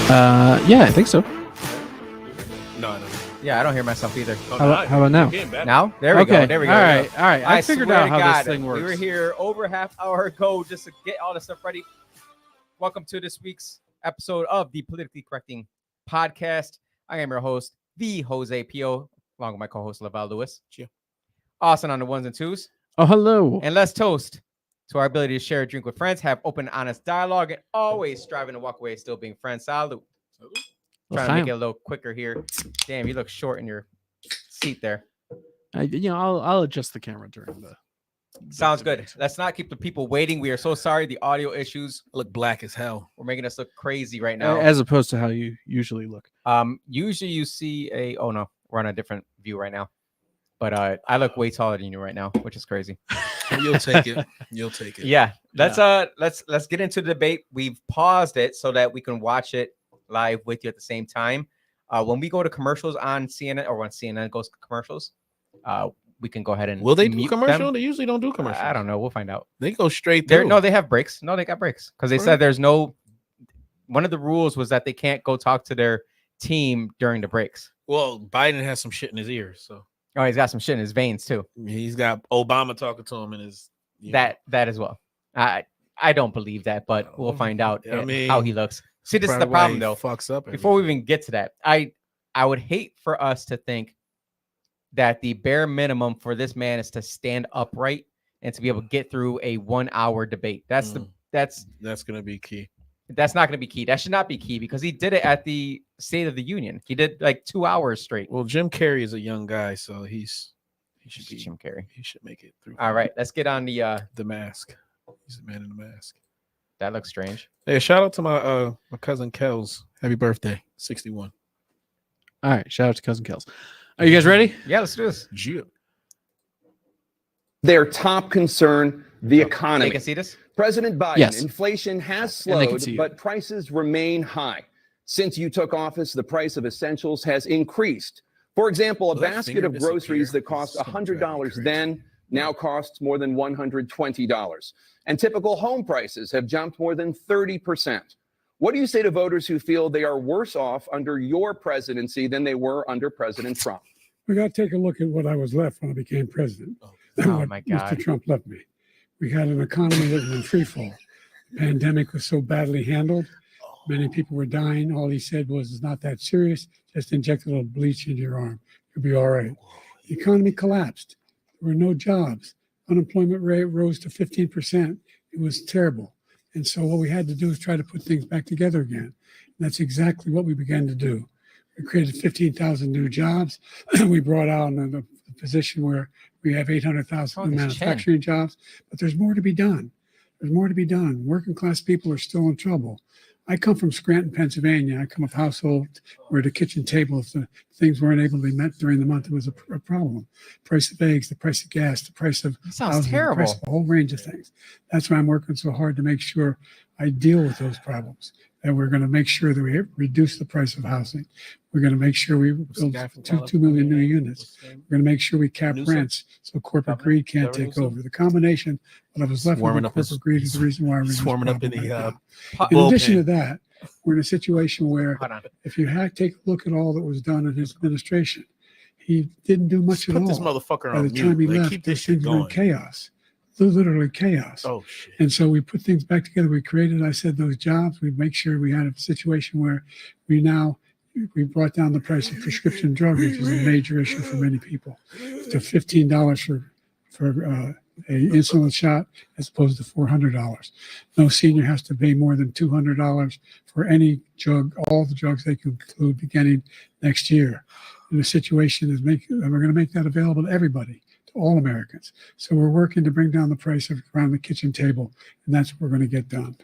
Yeah, I think so. No, I don't. Yeah, I don't hear myself either. Oh, How about now? Now? There we Okay. go. There we go. All There we right. go. All right. I figured swear out to how God, this thing works. We were here over half hour ago just to get all the stuff ready. Welcome to this week's episode of the Politically Correcting Podcast. I am your host, the Jose Pio, along with my co-host Laval Lewis. Cheer. Austin on the ones and twos. Oh, hello. And let's toast to our ability to share a drink with friends, have open, honest dialogue, and always striving to walk away still being friends. Salute. Trying to make it a little quicker here. Damn, you look short in your seat there. I'll adjust the camera during the. Sounds good. Let's not keep the people waiting. We are so sorry. The audio issues I look black as hell. were making us look crazy right now. As opposed to how you usually look. Usually you see a. Oh no, we're on a different view right now. But I look way taller than you right now, which is crazy. You'll take it. You'll take it. Yeah. Let's get into the debate. We've paused it so that we can watch it live with you at the same time. When we go to commercials on CNN or when CNN goes to commercials, we can go ahead and Will they do mute commercial? them. They usually don't do commercial. I don't know. We'll find out. They go straight There, through. no, they have breaks. No, they got breaks because they For said real? there's no. One of the rules was that they can't go talk to their team during the breaks. Well, Biden has some shit in his ears, so Oh, he's got some shit in his veins too. he's got Obama talking to him in his. you know. That as well. I don't believe that, but we'll find out I mean, how he looks. See, this is the Probably why problem he though. Fucks up. Before we even get to that, I would hate for us to think that the bare minimum for this man is to stand upright and to be able to get through a 1 hour debate. That's that's gonna be key. that's not going to be key. That should not be key because he did it at the State of the Union. He did like 2 hours straight. Well, Jim Carrey is a young guy, so he should be. Jim Carrey. He should make it through. All right, let's get on the. The mask. He's the man in the mask. That looks strange. Hey, shout out to my cousin Kels. Happy birthday, 61. All right. Shout out to Cousin Kels. Are you guys ready? Yeah, let's do this. Their top concern, the They economy. can see this. President Biden, Yes. inflation has And they can slowed, see you. but prices remain high. Since you took office, the price of essentials has increased. For example, a Will that basket finger of groceries disappear? that cost It's so $100 crazy. then now costs more than $120. And typical home prices have jumped more than 30%. What do you say to voters who feel they are worse off under your presidency than they were under President Trump? We got to take a look at what I was left when I became president. and Oh what my God. Mr. Trump left me. We had an economy that was in free fall. The pandemic was so badly handled. Many people were dying. All he said was, it's not that serious. Just inject a little bleach into your arm. You'll be all right. The economy collapsed. There were no jobs. Unemployment rate rose to 15%. It was terrible. And so what we had to do is try to put things back together again. And that's exactly what we began to do. We created 15,000 new jobs. We brought out a position where we have 800,000 Oh, new this manufacturing jobs, but there's more to be done. There's more to be done. Working class people are still in trouble. I come from Scranton, Pennsylvania. I come of a household where the kitchen table, if the things weren't able to be met during the month, it was a problem. Price of eggs, the price of gas, the price of That sounds housing, the terrible. price of a whole range of things. That's why I'm working so hard to make sure I deal with those problems. And we're going to make sure that we reduce the price of housing. We're going to make sure we build 2 million new units. We're going to make sure we cap Newsom? rents so corporate greed can't Trevor take Newsom? over. The combination of what was left Swarming of up his- corporate greed is the reason why we're in this swarming up in problem the, right uh, now. In addition bullpen. to that, we're in a situation where Hold on. if you take a look at all that was done in his administration, he didn't do much at Put all. this motherfucker By on the time he mute. Like, left, keep this those shit things were in going. chaos. Literally chaos. Oh shit. And so we put things back together. We created, I said, those jobs. We make sure we had a situation where we brought down the price of prescription drugs, which is a major issue for many people, to $15 for a insulin shot as opposed to $400. No senior has to pay more than $200 for any drug, all the drugs they can include beginning next year. And the situation is we're going to make that available to everybody, to all Americans. So we're working to bring down the price of around the kitchen table, and that's what we're going to get done.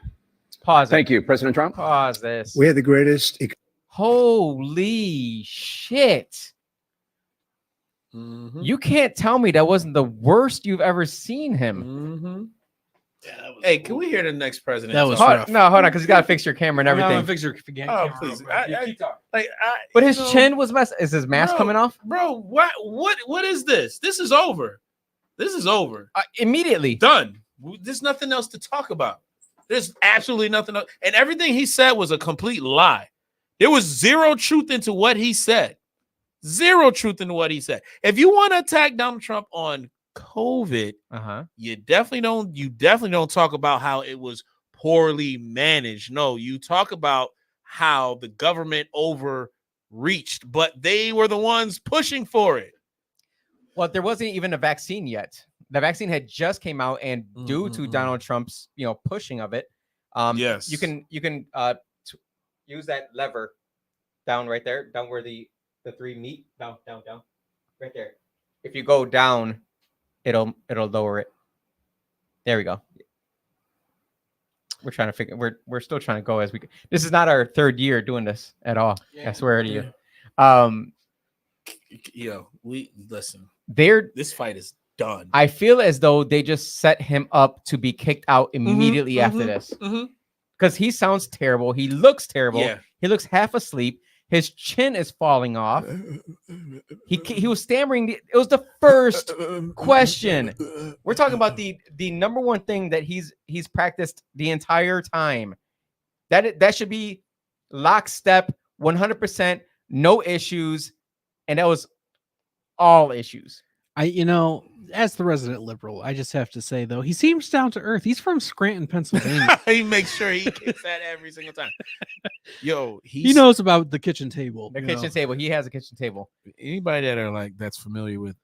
Pause it. Thank you, President Trump. Pause this. We had the greatest Holy shit. Mhm. You can't tell me that wasn't the worst you've ever seen him. Mhm. Hey, can we hear the next president? That was talk? rough. No, hold on, because you gotta fix your camera and everything. Oh, please. But his chin was messed. Is his mask Bro. coming off? Bro, what is this? This is over. This is over. Immediately. Done. There's nothing else to talk about. There's absolutely nothing else. And everything he said was a complete lie. There was zero truth into what he said. Zero truth into what he said. If you want to attack Donald Trump on COVID, you definitely don't talk about how it was poorly managed. No, you talk about how the government overreached, but they were the ones pushing for it. Well, there wasn't even a vaccine yet. The vaccine had just came out, and due to Donald Trump's, pushing of it, yes, you can use that lever down right there, down where the three meet, down, right there. If you go down, it'll lower it. There we go. We're trying to figure. We're still trying to go as we. This is not our third year doing this at all. Yeah. I swear to you. We listen. This fight is done. I feel as though they just set him up to be kicked out immediately after this, because he sounds terrible. He looks terrible. Yeah. He looks half asleep. His chin is falling off. He was stammering. It was the first question. We're talking about the number one thing that he's practiced the entire time. That should be lockstep, 100%, no issues, and that was all issues. As the resident liberal, I just have to say, though, he seems down to earth. He's from Scranton, Pennsylvania. He makes sure he kicks that every single time. He knows about the kitchen table. Table. He has a kitchen table. Anybody that's familiar with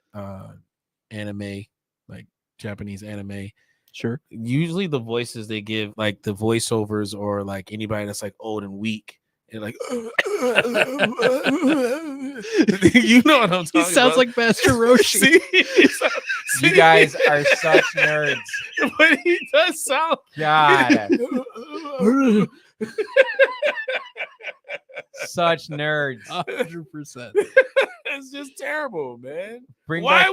anime, like Japanese anime, sure. Usually the voices they give, like the voiceovers, or like anybody that's like old and weak, and like, you know what I'm talking about. He sounds like Master Roshi. You guys are such nerds. But he does sound. God. Such nerds. 100%. It's just terrible, man. Why?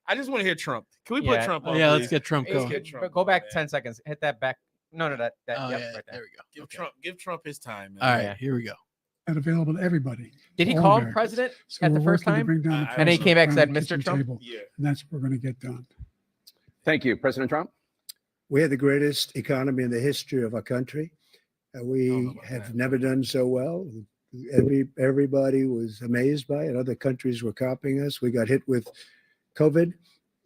I just want to hear Trump. Can we put Trump on? Yeah, please? let's get Trump going. Go back 10 seconds. Hit that back. No, that. Oh, yep, yeah, right there we go. Give Trump his time, man. All right, here we go. And available to everybody. Did he all call him Americans. president So at the we're first working to time? bring down the And then he price came back and around said, the "Mr. kitchen Trump?" table. Yeah. And that's what we're going to get done. Thank you, President Trump. We had the greatest economy in the history of our country. We have never done so well. Everybody was amazed by it. Other countries were copying us. We got hit with COVID.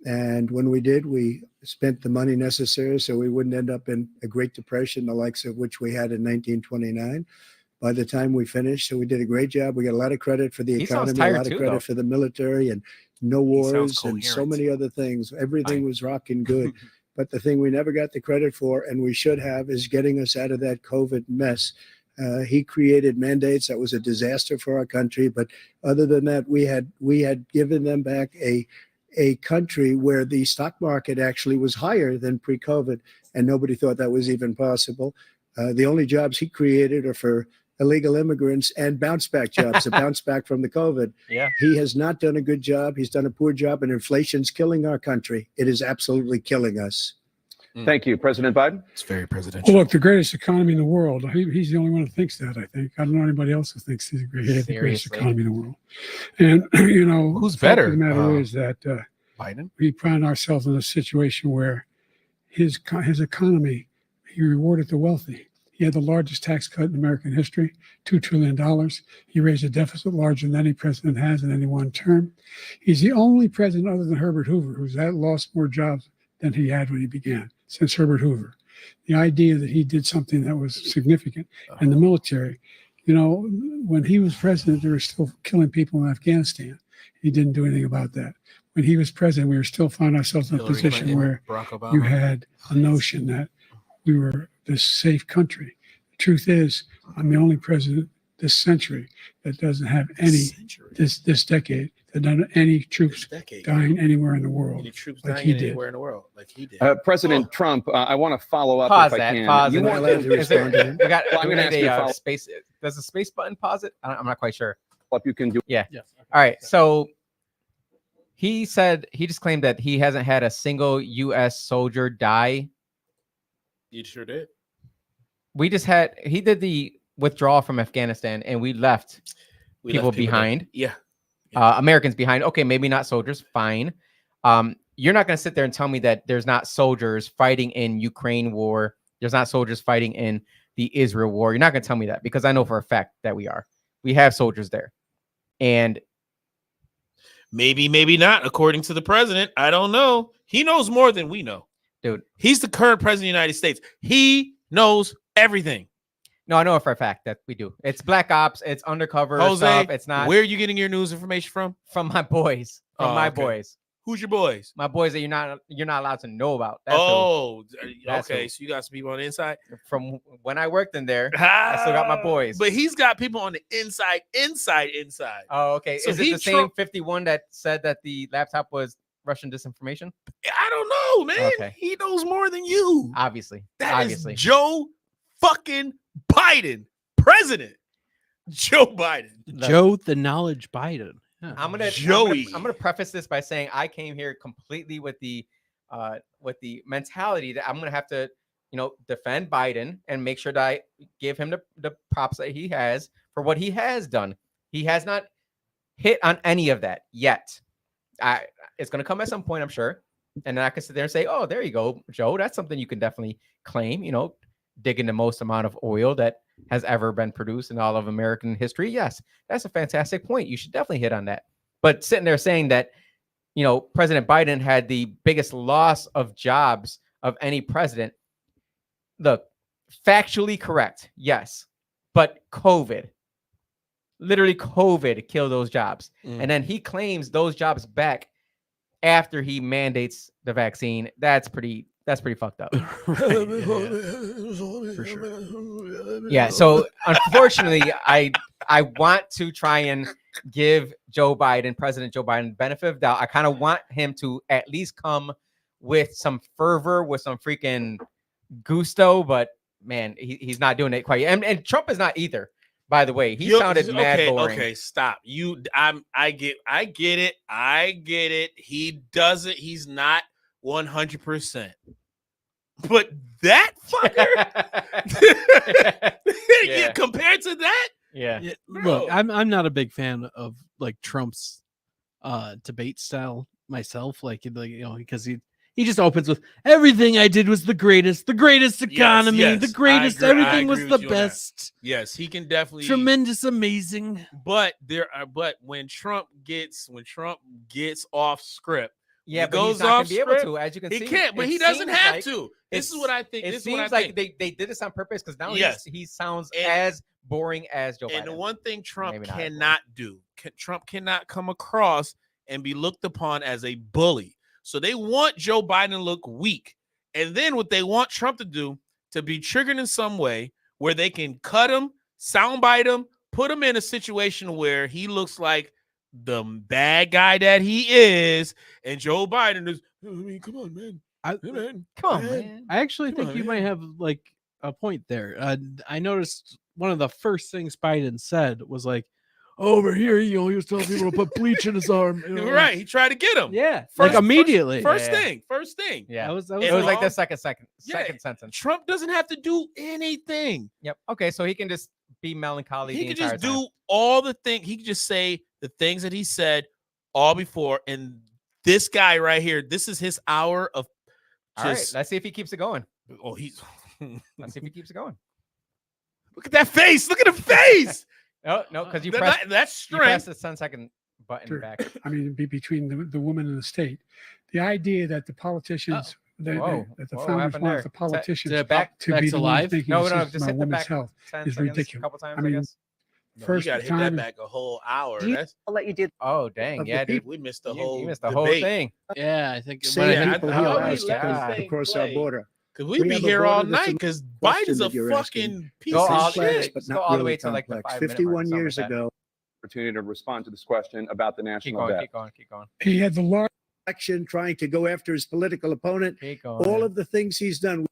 And when we did, we spent the money necessary so we wouldn't end up in a Great Depression, the likes of which we had in 1929. By the time we finished, so we did a great job. We got a lot of credit for the economy, a lot of credit for the military, and no wars and so many other things. Everything was rocking good. But the thing we never got the credit for, and we should have, is getting us out of that COVID mess. He created mandates that was a disaster for our country. But other than that, we had given them back a country where the stock market actually was higher than pre-COVID, and nobody thought that was even possible. The only jobs he created are for illegal immigrants and bounce back jobs, a bounce back from the COVID. Yeah. He has not done a good job. He's done a poor job, and inflation's killing our country. It is absolutely killing us. Thank you, President Biden. It's very presidential. Well, look, the greatest economy in the world. He's the only one who thinks that, I think. I don't know anybody else who thinks he's the greatest economy in the world. And, Who's the fact better? of the matter is that Biden? we find ourselves in a situation where his economy, he rewarded the wealthy. He had the largest tax cut in American history, $2 trillion. He raised a deficit larger than any president has in any one term. He's the only president other than Herbert Hoover who's lost more jobs than he had when he began, since Herbert Hoover. The idea that he did something that was significant in the military, when he was president, they were still killing people in Afghanistan. He didn't do anything about that. When he was president, we were still finding ourselves in a position where you had a notion that we were this safe country. The truth is, I'm the only president this century that doesn't have this decade, that doesn't have any troops dying anywhere in the world like he did. President Trump, I want to follow up Pause if I that. can. Pause You it. want allowed to respond to him? We got. Well, I'm we gonna need ask you a to space. Does the space button pause it? I'm not quite sure. up, you can do. Yeah. Yes. All right. So he just claimed that he hasn't had a single U.S. soldier die. You sure did. He did the withdrawal from Afghanistan, and we left people behind. Yeah. Americans behind. Okay, maybe not soldiers. Fine. You're not going to sit there and tell me that there's not soldiers fighting in Ukraine war. There's not soldiers fighting in the Israel war. You're not going to tell me that because I know for a fact that we are. We have soldiers there. And maybe not, according to the president. I don't know. He knows more than we know. dude, He's the current president of the United States. He knows everything. no, I know for a fact that we do. It's black ops. It's undercover Jose, stuff. It's not where are you getting your news information from? from my boys. From Oh, my okay. boys. Who's your boys? My boys that you're not allowed to know about. That's who. That's okay. who. So you got some people on the inside. From when I worked in there. I still got my boys. But he's got people on the inside. Oh, okay. So Is it he the same 51 that said that the laptop was Russian disinformation? I don't know, man. Okay. He knows more than you. Obviously. That is Obviously. Joe fucking Biden, president. Joe Biden. Joe the Knowledge Biden. Yeah. I'm gonna Joey. I'm gonna preface this by saying I came here completely with the mentality that I'm gonna have to, defend Biden and make sure that I give him the props that he has for what he has done. He has not hit on any of that yet. It's gonna come at some point, I'm sure. And then I can sit there and say, oh, there you go, Joe. That's something you can definitely claim, digging the most amount of oil that has ever been produced in all of American history. Yes, that's a fantastic point. You should definitely hit on that. But sitting there saying that, President Biden had the biggest loss of jobs of any president. Look, factually correct. Yes. But literally COVID killed those jobs. And then he claims those jobs back after he mandates the vaccine. That's pretty fucked up. Right, yeah. For sure. Yeah. So unfortunately, I want to try and give President Joe Biden, benefit of doubt. I kind of want him to at least come with some fervor, with some freaking gusto, but man, he's not doing it quite. And Trump is not either. By the way, he sounded mad boring. Okay, stop. I get it. He doesn't. He's not 100%. But that fucker, Yeah. compared to that, Yeah. Yeah, Bro. look, I'm not a big fan of like Trump's debate style myself, because he just opens with everything I did was the greatest economy, yes, the greatest, I agree everything was with the you on that. best, yes, he can definitely tremendous, amazing. But when Trump gets off script, Yeah, he but he's goes not gonna off be able script, to, as you can he see. can't. But It he doesn't seems have like- to. This is what I think. It This is what I seems like think. they did this on purpose because now Yes. he sounds And- as boring as Joe And the Biden. one thing Trump Maybe not as cannot do, Trump cannot come across and be looked upon as a bully. So they want Joe Biden to look weak. And then what they want Trump to do, to be triggered in some way where they can cut him, soundbite him, put him in a situation where he looks like the bad guy that he is. And Joe Biden is, I mean, come on, man. Come on, man. I actually Come think on, you yeah. might have like a point there. I noticed one of the first things Biden said was like, over here, he was telling people to put bleach in his arm. Right. He tried to get him. Yeah. First- like immediately. First Yeah. thing. First thing. Yeah, That was it was like wrong. the second Yeah. sentence. Trump doesn't have to do anything. Yep. Okay, so he can just be melancholy. He the could entire just time. do all the things. He could just say the things that he said all before. And this guy right here, this is his hour of All right, just. let's see if he keeps it going. Oh, he's. Let's see if he keeps it going. Look at that face. Look at the face. Oh no, because you That- pressed that's you pressed strength. the 10-second button Sure. back. I mean, it'd be between the woman and the state. The idea that the politicians, Whoa. that the Whoa, what founders happened want there? the politicians Is it back- to back be to the live? ones making No, decisions just about hit the women's back health. 10 is seconds ridiculous. a couple times, I I mean, guess. No, First you got to hit that time- back a whole hour. Do you- That's, I'll let you do Oh dang, Of the yeah, dude. we missed the You whole. missed the whole debate. thing. Yeah, I think. same Yeah, people I- he I- allows to God. come across our Play. border. Because we'd We be have a here all border that's night. a Because question Biden's a that you're asking. fucking piece Go of all- shit. Let's but go not all the really way to, like, the complex. 5-minute mark, 51 something years like that. ago, Opportunity to respond to this question about the Keep national going, debt. keep going, keep going, He had the large election trying to go after his political opponent. keep going. All of the things he's done.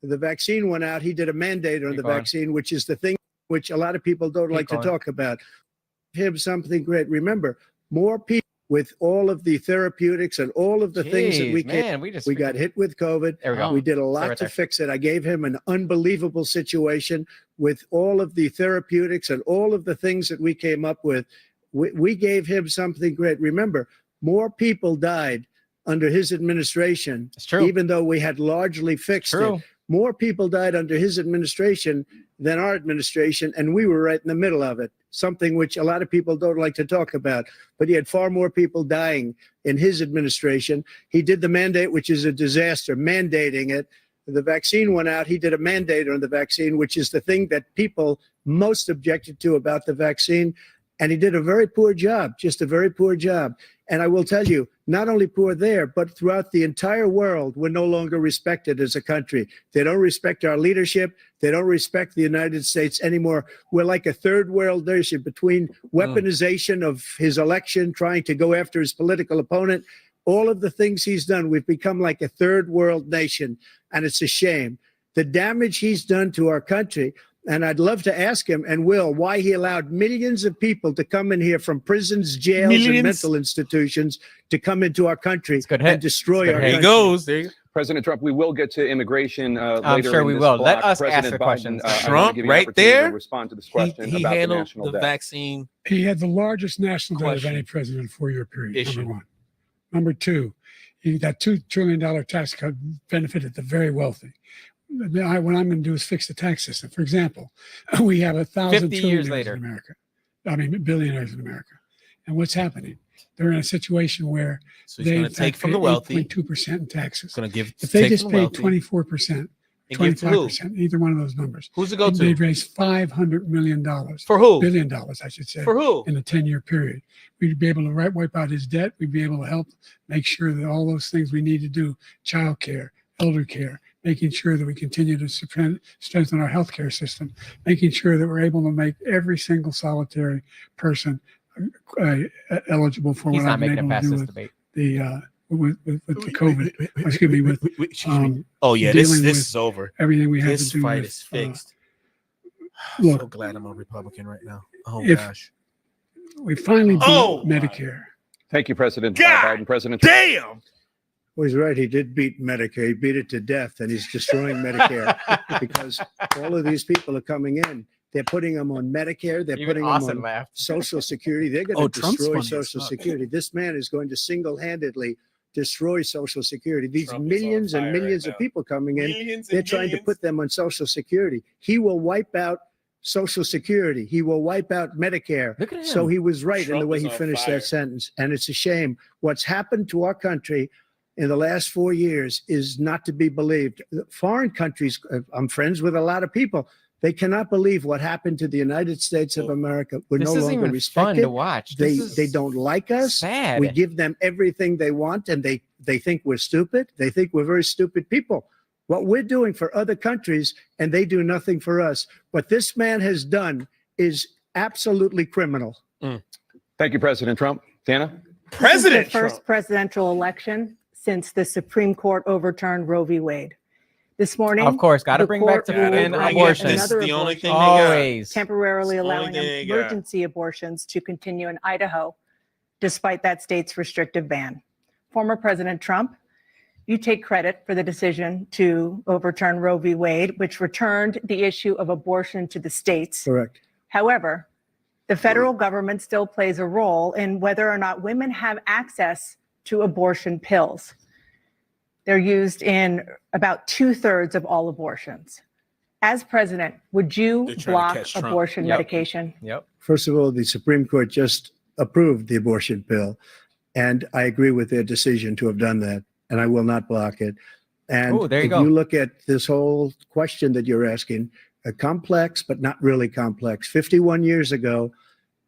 The vaccine went out. He did a mandate on Keep the going. vaccine, which is the thing which a lot of people don't Keep like going. to talk about. Him something great. Remember, more people with all of the therapeutics and all of the things that Jeez, we can. man, we just We got hit with COVID. There we go. Oh. We did a lot right to there. fix it. I gave him an unbelievable situation with all of the therapeutics and all of the things that we came up with. We gave him something great. Remember, more people died under his administration, It's true. even though we had largely fixed it. True. More people died under his administration than our administration, and we were right in the middle of it, something which a lot of people don't like to talk about. But he had far more people dying in his administration. He did the mandate, which is a disaster, mandating it. The vaccine went out. He did a mandate on the vaccine, which is the thing that people most objected to about the vaccine. And he did a very poor job, just a very poor job. And I will tell you, not only poor there, but throughout the entire world, we're no longer respected as a country. They don't respect our leadership. They don't respect the United States anymore. We're like a third world nation between weaponization of his election, trying to go after his political opponent. All of the things he's done, we've become like a third world nation. And it's a shame. The damage he's done to our country. And I'd love to ask him, and will, why he allowed millions of people to come in here from prisons, jails, and mental institutions to come into our country and destroy our country. There he goes. There you go. President Trump, we will get to immigration later. I'm sure we will. Let us President ask the Biden, questions. I wanna Trump, give you an right opportunity to there, respond to this question He about the handled national the debt. vaccine. He had the largest national debt of Question. any president in a 4-year period. Issue. Number one. Number two, that $2 trillion tax cut benefited the very wealthy. What I'm going to do is fix the tax system. For example, we have 1,000 50 years trillionaires later. in America. I mean, billionaires in America. And what's happening? They're in a situation where So he's going to take from the wealthy. 2% in taxes. He's going to give. If they take just from the paid wealthy 24%, and give to who? 25%, either one of those numbers, Who's it go to? they'd raise $500 million. For who? $1 billion, I should say. For who? In a 10-year period. We'd be able to wipe out his debt. We'd be able to help make sure that all those things we need to do, child care, elder care, making sure that we continue to strengthen our healthcare system, making sure that we're able to make every single solitary person eligible for He's what not I've been making it able to past do this with debate. the with the COVID. Excuse me, with Excuse me. Oh yeah, dealing this with is over. everything we have This to do fight with, is fixed. look, So glad I'm a Republican right now. Oh if- gosh. we finally beat Oh, my Medicare. Thank you, President God Biden. President Trump. Damn. Well, he's right. He did beat Medicare. He beat it to death, and he's destroying Medicare because all of these people are coming in. They're putting them on Medicare. They're Even putting them Austin on laughed. Social Security. They're going Oh, to Trump's destroy funny as Social fuck. Security. This man is going to single-handedly destroy Social Security. These Trump is on millions and fire millions right of now. people coming in, Millions they're and trying to millions. put them on Social Security. He will wipe out Social Security. He will wipe out Medicare. Look at him. So he was right in the Trump way is he on finished fire. that sentence. And it's a shame. What's happened to our country in the last 4 years is not to be believed. Foreign countries, I'm friends with a lot of people. They cannot believe what happened to the United States of America. We're This no isn't longer even fun respected. to watch. This They is don't like us. sad. We give them everything they want, and they think we're stupid. They think we're very stupid people. What we're doing for other countries, and they do nothing for us. What this man has done is absolutely criminal. Thank you, President Trump. Dana? President This is the first Trump. presidential election since the Supreme Court overturned Roe v. Wade. This morning, Of course, got to the bring back court to ruled and on Bring it. abortion. This is another the only abortion thing they got. Always. temporarily It's the only allowing thing they got. emergency abortions to continue in Idaho, despite that state's restrictive ban. Former President Trump, you take credit for the decision to overturn Roe v. Wade, which returned the issue of abortion to the states. Correct. However, the federal government still plays a role in whether or not women have access to abortion pills. They're used in about 2/3 of all abortions. As president, would you They're trying to block catch Trump. abortion Yep. medication? Yep. First of all, the Supreme Court just approved the abortion bill, and I agree with their decision to have done that, and I will not block it. And Ooh, there you if go. you look at this whole question that you're asking, complex, but not really complex. 51 years ago,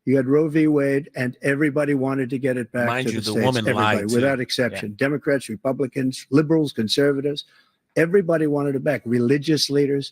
you had Roe v. Wade, and everybody wanted to get it back Mind to you, the the states. woman Everybody, lied, too. without exception. Democrats, Republicans, liberals, conservatives, everybody wanted it back. Religious leaders.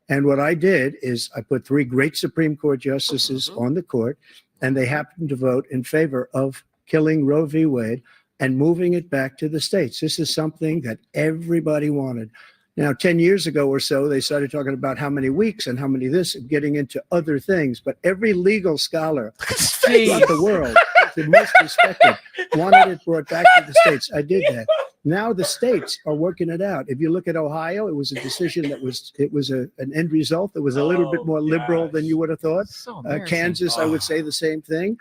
And what I did is I put 3 great Supreme Court justices on the court, and they happened to vote in favor of killing Roe v. Wade and moving it back to the states. This is something that everybody wanted. Now, 10 years ago or so, they started talking about how many weeks and how many this, and getting into other things. But every legal scholar throughout the world, the most respected, wanted it brought back to the states. I did that. Now the states are working it out. If you look at Ohio, it was a decision that was an end result that was a little bit more liberal than you would have thought. So embarrassing. Kansas, I would say the same thing.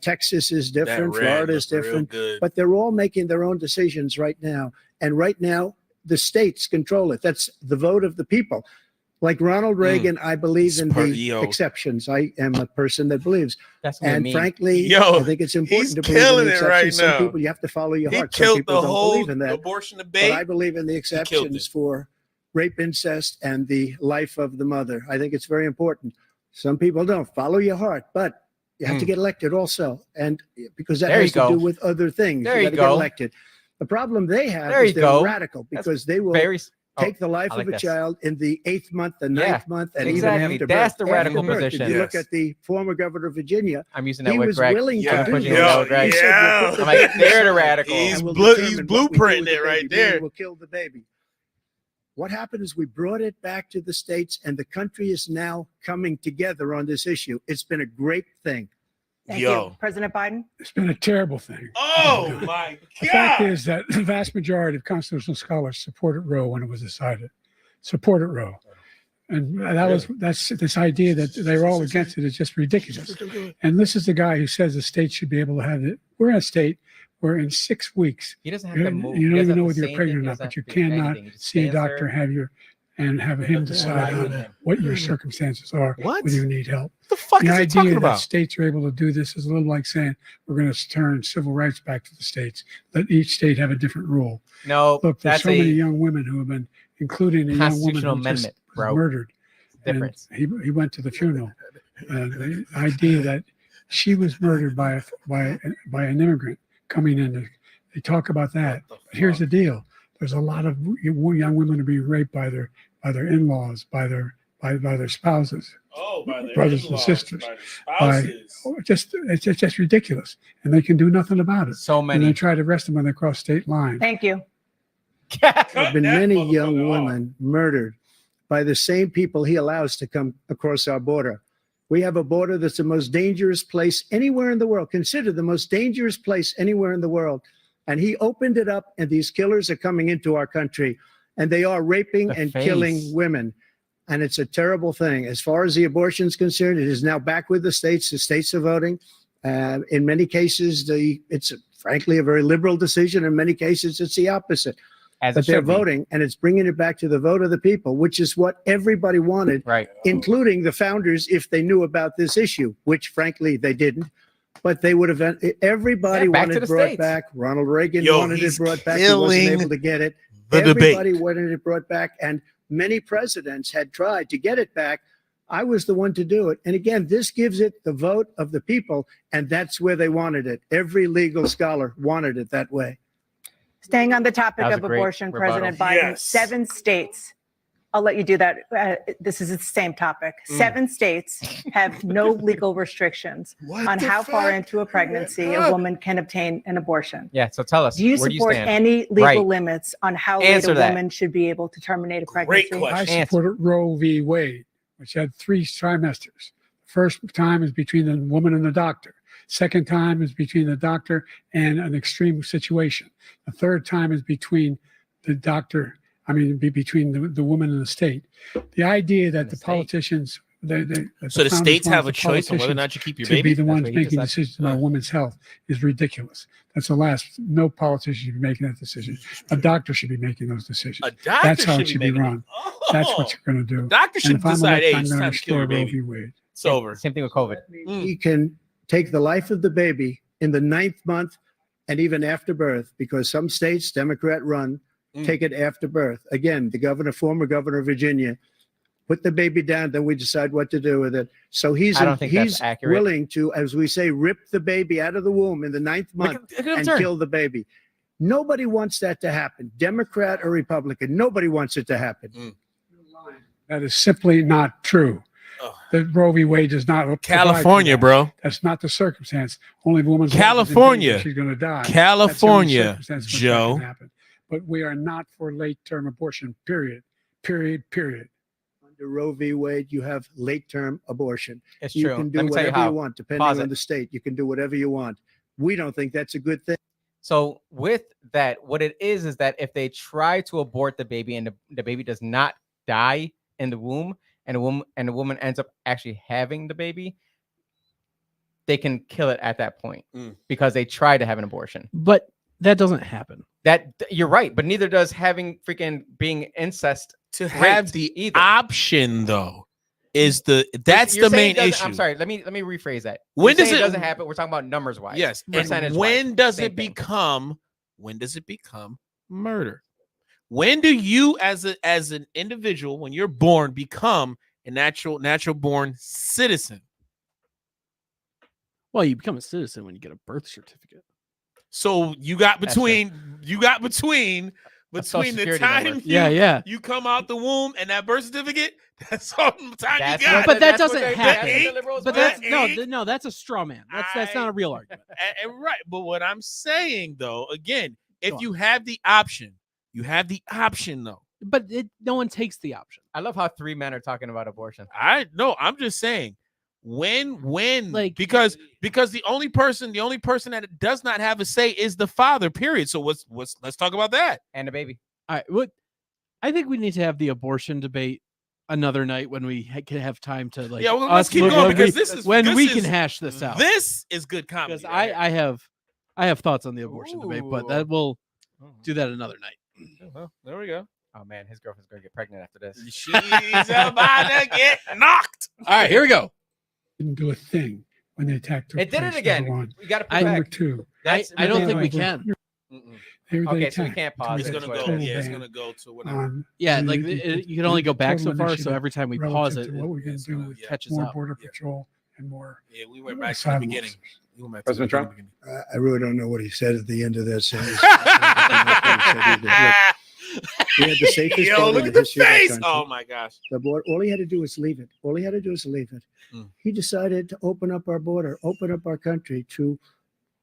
Texas is different. That red Florida is looked real different. good. But they're all making their own decisions right now. And right now, the states control it. That's the vote of the people. Like Ronald Reagan, I believe in the exceptions. I am a person that believes. That's what I And mean. frankly, Yo, I think it's important he's to believe in killing the it right exceptions. Some now. people, you have to follow your He heart. Some killed people the don't whole believe in that. abortion But debate. I believe in the killed exceptions it. for rape, incest, and the life of the mother. I think it's very important. Some people don't. Follow your heart, but you have to get elected also. And because that There has you go. to do with other things. There you got to get go. elected. The problem they have There is you they're go. radical That's because they will Very take the life I like of a this. child in the 8th month, the Yeah, 9th month, and exactly. even after That's birth. the After radical birth. position. If you look Yes. at the former governor of Virginia, I'm using that he with was Greg. willing Yeah. to do pushing this. it Yo, out, Greg. He said, yeah. "We'll put the I'm like, baby they're the aside, radical. He's and we'll blue- determine he's what we do with blueprinting the it right baby, meaning there. We'll kill the baby." What happened is we brought it back to the states, and the country is now coming together on this issue. It's been a great thing. Thank Yo. you. President Biden? It's been a terrible thing. Oh my The fact God. is that the vast majority of constitutional scholars supported Roe when it was decided. Supported Roe. And that's this idea that they're all against it is just ridiculous. And this is the guy who says the state should be able to have it. We're in a state where in 6 weeks, He doesn't have you to don't move. even He doesn't know have whether to you're say pregnant or anything. He not, doesn't but you have to do cannot anything. He just see a stands there. doctor and have him decide on what your circumstances are, What? whether you need help. the fuck The is he idea talking that about? states are able to do this is a little like saying we're going to turn civil rights back to the states. Let each state have a different rule. No, Look, there's that's so many a young women who have been, including a young woman constitutional who just amendment, was bro. murdered. And difference. he went to the funeral. The idea that she was murdered by an immigrant coming in. They talk about that. But here's the deal: there's a lot of young women are being raped by their in-laws, by their spouses. Oh, by their brothers and in-laws, sisters, by their spouses. It's just ridiculous, and they can do nothing about it. So And they many. try to arrest them when they cross state lines. Thank you. There Cut have been that many young motherfucker off. women murdered by the same people he allows to come across our border. We have a border that's the most dangerous place anywhere in the world, considered the most dangerous place anywhere in the world. And he opened it up, and these killers are coming into our country, and they are raping The and face. killing women. And it's a terrible thing. As far as the abortion is concerned, it is now back with the states. The states are voting. In many cases, it's frankly a very liberal decision. In many cases, it's the opposite. As But it they're should be. voting, and it's bringing it back to the vote of the people, which is what everybody wanted, Right. including the founders, if they knew about this issue, which frankly they didn't. But they would have. Everybody Yeah, back to wanted the it brought States. back. Ronald Reagan Yo, wanted it he's brought back. He wasn't killing able to get it. The Everybody debate. wanted it brought back, and many presidents had tried to get it back. I was the one to do it. And again, this gives it the vote of the people, and that's where they wanted it. Every legal scholar wanted it that way. Staying on the topic That was of a great abortion, rebuttal. President Biden, Yes. 7 states, I'll let you do that. This is the same topic. 7 states have no legal restrictions What on the how far fuck? into a pregnancy a woman can obtain an abortion. Yeah. So tell us. Do you where support stand? any legal Right. limits on how Answer late a that. woman should be able to terminate a pregnancy? Great question. I supported Roe v. Wade, which had 3 trimesters. First time is between the woman and the doctor. Second time is between the doctor and an extreme situation. The third time is between the doctor, between the woman and the state. The idea that the the state. politicians, So the founders states want have the a choice on whether or politicians not you keep your to be baby. the That's ones what he making just said. decisions about women's health is ridiculous. That's the last. No politician should be making that decision. A doctor should be making those decisions. A doctor That's how should it should be making run. Oh. That's what you're going to do. Doctor And should if I'm decide, elected, hey, I'm it's going to time to kill restore your Roe baby. v. Wade. It's over. Same thing with COVID. He can take the life of the baby in the 9th month and even after birth, because some states, Democrat run, take it after birth. Again, the former governor of Virginia, put the baby down, then we decide what to do with it. So I don't think that's accurate. willing to, as we say, rip the baby out of the womb in the 9th month and kill the baby. Nobody wants that to happen, Democrat or Republican. Nobody wants it to happen. That is simply not true. Oh. The Roe v. Wade does not provide for California, that. bro. That's not the circumstance. Only the woman's life is in California. danger, she's going to die. That's the only California, circumstance in which that can Joe. happen. But we are not for late-term abortion. Period. Period. Period. Under Roe v. Wade, you have late-term abortion. It's You true. can do Let me tell you whatever you how. want, depending Pause on it. the state. You can do whatever you want. We don't think that's a good thing. So with that, what it is that if they try to abort the baby and the baby does not die in the womb, and the woman ends up actually having the baby, they can kill it at that point because they tried to have an abortion. But That doesn't happen. That you're right, but neither does having freaking being incest. To have the either. option though is that's You're the saying main it doesn't- issue. I'm sorry. Let me rephrase that. When You're does saying it- doesn't happen? We're talking about numbers wise. Yes. Percentage. When does Same it thing. become? When does it become murder? When do you, as an individual, when you're born, become a natural born citizen? Well, you become a citizen when you get a birth certificate. So you got That's true. between A Social the Security time number. Yeah. you come out the womb and that birth certificate. That's all the time That's you got. But that that's what doesn't they- happen. that's what the liberals But want. that's no, that's a straw man. That's not a real argument. And right. But what I'm saying though, again, if Go on. you have the option, though. But no one takes the option. I love how 3 men are talking about abortion. I'm just saying when Like- because the only person that does not have a say is the father, period. So let's talk about that. And the baby. All right, I think we need to have the abortion debate another night when we can have time to like. Yeah, well, let's us keep look- going when because we- this is when this we is- can hash this out. This is good comedy. Because right? I have thoughts on the abortion debate, but Ooh. that we'll do that another night. Well, there we go. Oh man, his girlfriend's gonna get pregnant after this. She's about to get knocked. All right, here we go. Didn't do a thing when they attacked her. It did it place, again. number one. We got to I- put Number back. two, I don't think we They- can. Mm-mm. they Okay, so we attacked can't pause It's it. gonna That's go. what it Yeah, is. it's gonna go to whatever. on Yeah, the- like the- you can only go back so total far. So initiative every time we relative pause to it, what we're going it's to do gonna- with yeah. catches more up. border Yeah. patrol and more Yeah, we went back to the asylum beginning. officers. We went back to President the Trump? beginning. I really don't know what he said at the end of that sentence. We had the safest Yo, border look in at the the history of our face. country. Oh my gosh. The border, all he had to do was leave it. All he had to do was leave it. Mm. He decided to open up our border, open up our country to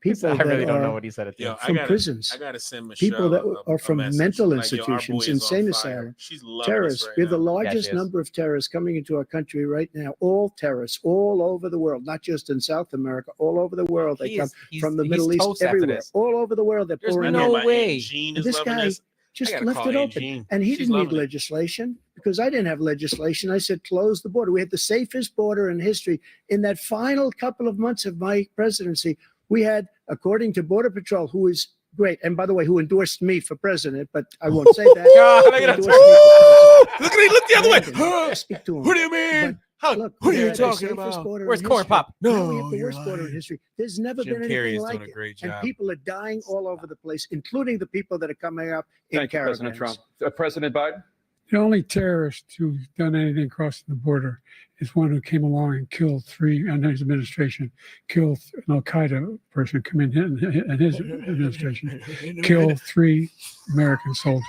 people I really that don't know are what he said at the Yo, end. from prisons. I gotta send Michelle People that a are from message. mental Like, yo, our institutions, boy is on insane fire. asylum, She's loving terrorists. us right We have the now. largest she is. number of terrorists coming into our country right now. All terrorists, all over the world, not just in South America, all over the world. They He come is- he's- from the he's Middle East, toast after everywhere, this. all over the world. They're There's pouring no in. My Aunt way. Jean And is this loving guy this. just I gotta left call it Aunt open. Jean. And he She's didn't need loving it. legislation because I didn't have legislation. I said, close the border. We had the safest border in history. In that final couple of months of my presidency, we had, according to Border Patrol, who is great, and by the way, who endorsed me for president, but I won't say that. Oh, look He at him. endorsed me for president. Look at he look the other Brandon, way. I speak to him. What do you mean? But look, What are we you had the talking safest about? border in Where's Corn history. Pop? Now we No, have the you're worst border in lying. history. There's never Jim been Carrey anything is like doing a it. great And job. people are dying all over the place, including the people that are coming up in Thank you, President caravans. Trump. President Biden? The only terrorist who's done anything crossing the border is one who came along and killed three, and his administration killed an Al Qaeda person come in and his administration killed three American soldiers.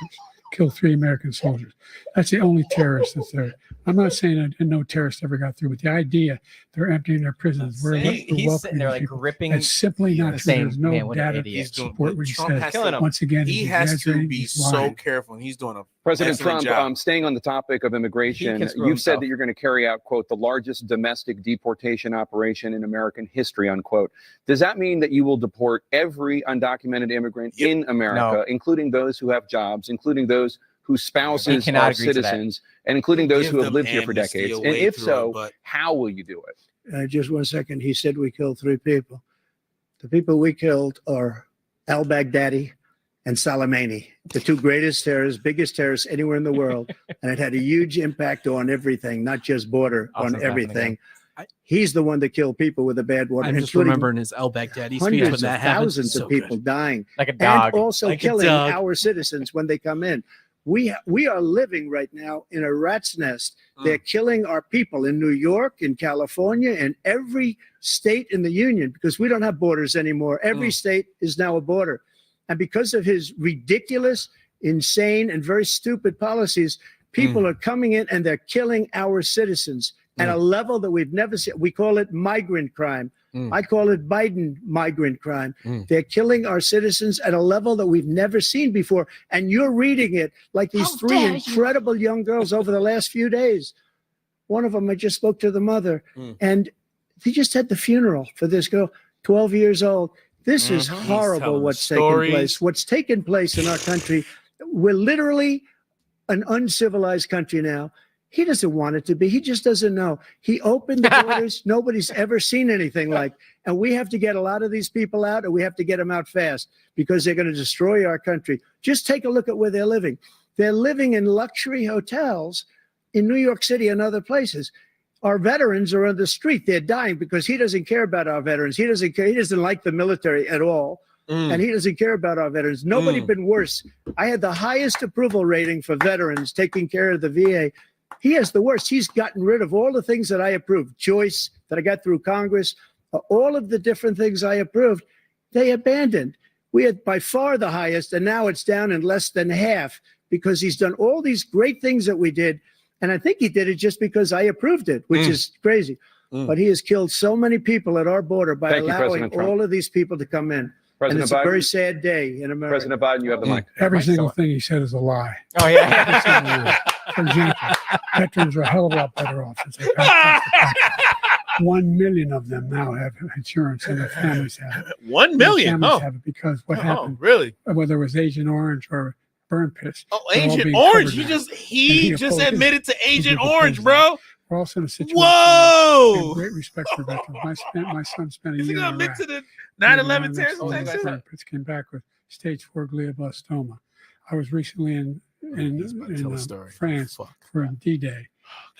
Killed three American soldiers. That's the only terrorist that's there. I'm not saying that no terrorists ever got through, but the idea they're emptying their prisons, we're He's sitting welcoming there these like people. gripping. That's simply not true. saying, There's no "Man, what an data idiot." He's to doing support what he Trump says. has Killing to, him. Once again, he he's has to exaggerating, be he's so lying. careful. And he's doing a President excellent Trump, job. staying on the topic of immigration, He can screw you've said himself. that you're going to carry out, quote, the largest domestic deportation operation in American history, unquote. Does that mean that you will deport every undocumented immigrant Yep. in America, No. including those who have jobs, including those whose spouses cannot are agree to that. citizens, and including those Give who have them lived here for amnesty decades? And away if through so, it, but how will you do it? Just 1 second. He said we killed three people. The people we killed are al-Baghdadi and Soleimani, the two greatest terrorists, biggest terrorists anywhere in the world. And it had a huge impact on everything, not just border, Awesome on stuff, everything. again. He's the one that killed people with the bad water, I'm just including remembering his El Baghdadi speech when hundreds of that happened. thousands So of people good. dying. like a dog. And also Like a killing dog. our citizens when they come in. We are living right now in a rat's nest. They're killing our people in New York, in California, and every state in the union because we don't have borders anymore. Every state is now a border. And because of his ridiculous, insane, and very stupid policies, people are coming in and they're killing our citizens at a level that we've never seen. We call it migrant crime. I call it Biden migrant crime. They're killing our citizens at a level that we've never seen before. And you're reading it like these three incredible young girls over the last few days. One of them, I just spoke to the mother, and they just had the funeral for this girl, 12 years old. This is He's horrible telling what's the taken stories. place. What's taken place in our country, we're literally an uncivilized country now. He doesn't want it to be. He just doesn't know. He opened the borders. Nobody's ever seen anything like. And we have to get a lot of these people out, and we have to get them out fast because they're going to destroy our country. Just take a look at where they're living. They're living in luxury hotels in New York City and other places. Our veterans are on the street. They're dying because he doesn't care about our veterans. He doesn't care. He doesn't like the military at all. And he doesn't care about our veterans. Nobody been worse. I had the highest approval rating for veterans taking care of the VA. He has the worst. He's gotten rid of all the things that I approved. Choice that I got through Congress, all of the different things I approved, they abandoned. We had by far the highest, and now it's down in less than half because he's done all these great things that we did. And I think he did it just because I approved it, which is crazy. But he has killed so many people at our border by allowing all of these people to come in. And it's a very sad day in America. President Biden, you have the mic. Every single thing he said is a lie. Oh, yeah. For example, veterans are a hell of a lot better off since they passed the pocket. 1 million of them now have insurance, and their families have it. 1 million. Their families have it because what happened, really? whether it was Agent Orange or burn pits. Oh, they're all Agent being Orange. covered He now. just opposed- admitted to Agent opposed Orange, that. bro. We're also in a situation where we have Whoa. great respect for veterans. My son spent a Is he year gonna in admit Iraq. to the He went 9/11 around terrorist and attacks? burn pits, came back with stage 4 glioblastoma. I was recently in France for D-Day,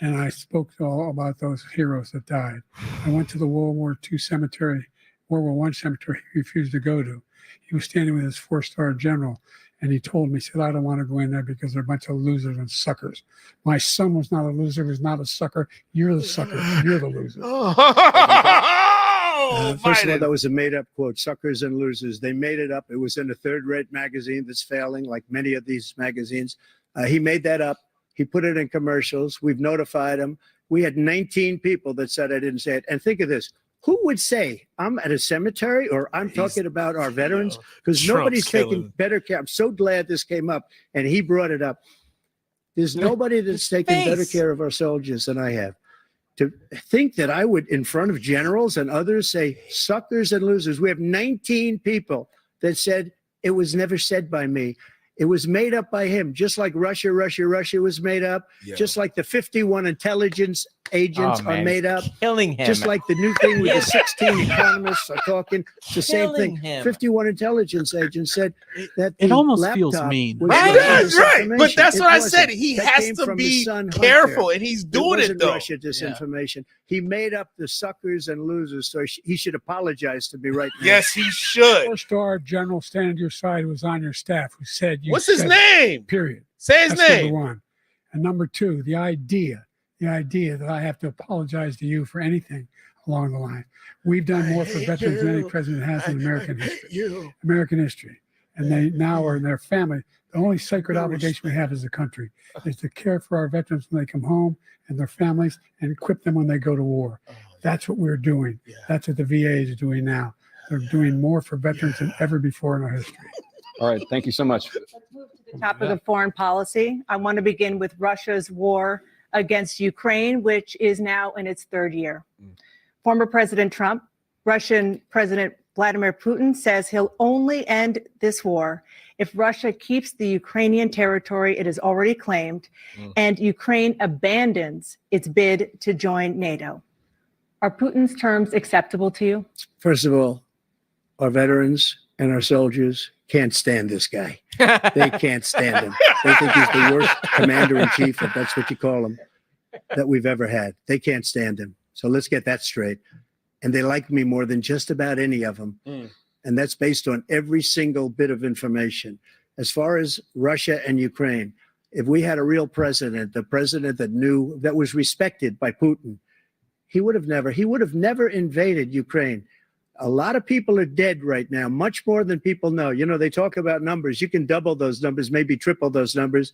and I spoke all about those heroes that died. I went to the World War II cemetery, World War I cemetery he refused to go to. He was standing with his 4-star general, and he told me, he said, I don't want to go in there because they're a bunch of losers and suckers. My son was not a loser, was not a sucker. You're the sucker. You're the loser. First of all, that was a made-up quote, suckers and losers. They made it up. It was in a third-rate magazine that's failing, like many of these magazines. He made that up. He put it in commercials. We've notified him. We had 19 people that said I didn't say it. And think of this. Who would say I'm at a cemetery or I'm talking about our veterans? Because Trump's nobody's taking killing. better care. I'm so glad this came up and he brought it up. There's nobody that's taken better care of our soldiers than I have. To think that I would, in front of generals and others, say suckers and losers. We have 19 people that said it was never said by me. It was made up by him, just like Russia was made up, just like the 51 intelligence agents are made up, Killing him. just like the new thing with the 16 economists are talking. It's the same thing. Killing him. 51 intelligence agents said that It the almost feels laptop mean. was Right, Russian that's right. But disinformation. that's It what I wasn't. said. He That has came to from his be son, Hunter. careful, and he's It doing it wasn't though. Russia disinformation. He made up the suckers and losers, so he should apologize to me right now. Yes, he should. 4-star general standing to your side who was on your staff who said you What's his said it, name? period. Say his That's name. number one. And number two, the idea that I have to apologize to you for anything along the line. We've done more for veterans than any president has in American history. American history. And they now are in their family. The only sacred obligation we have as a country is to care for our veterans when they come home and their families and equip them when they go to war. That's what we're doing. That's what the VA is doing now. They're doing more for veterans than ever before in our history. All right. Thank you so much. The topic of foreign policy. I want to begin with Russia's war against Ukraine, which is now in its 3rd year. Former President Trump, Russian President Vladimir Putin says he'll only end this war if Russia keeps the Ukrainian territory it has already claimed and Ukraine abandons its bid to join NATO. Are Putin's terms acceptable to you? First of all, our veterans and our soldiers can't stand this guy. They can't stand him. They think he's the worst commander in chief, if that's what you call him, that we've ever had. They can't stand him. So let's get that straight. And they like me more than just about any of them. And that's based on every single bit of information. As far as Russia and Ukraine, if we had a real president, the president that knew, that was respected by Putin, he would have never invaded Ukraine. A lot of people are dead right now, much more than people know. You know, they talk about numbers. You can double those numbers, maybe triple those numbers.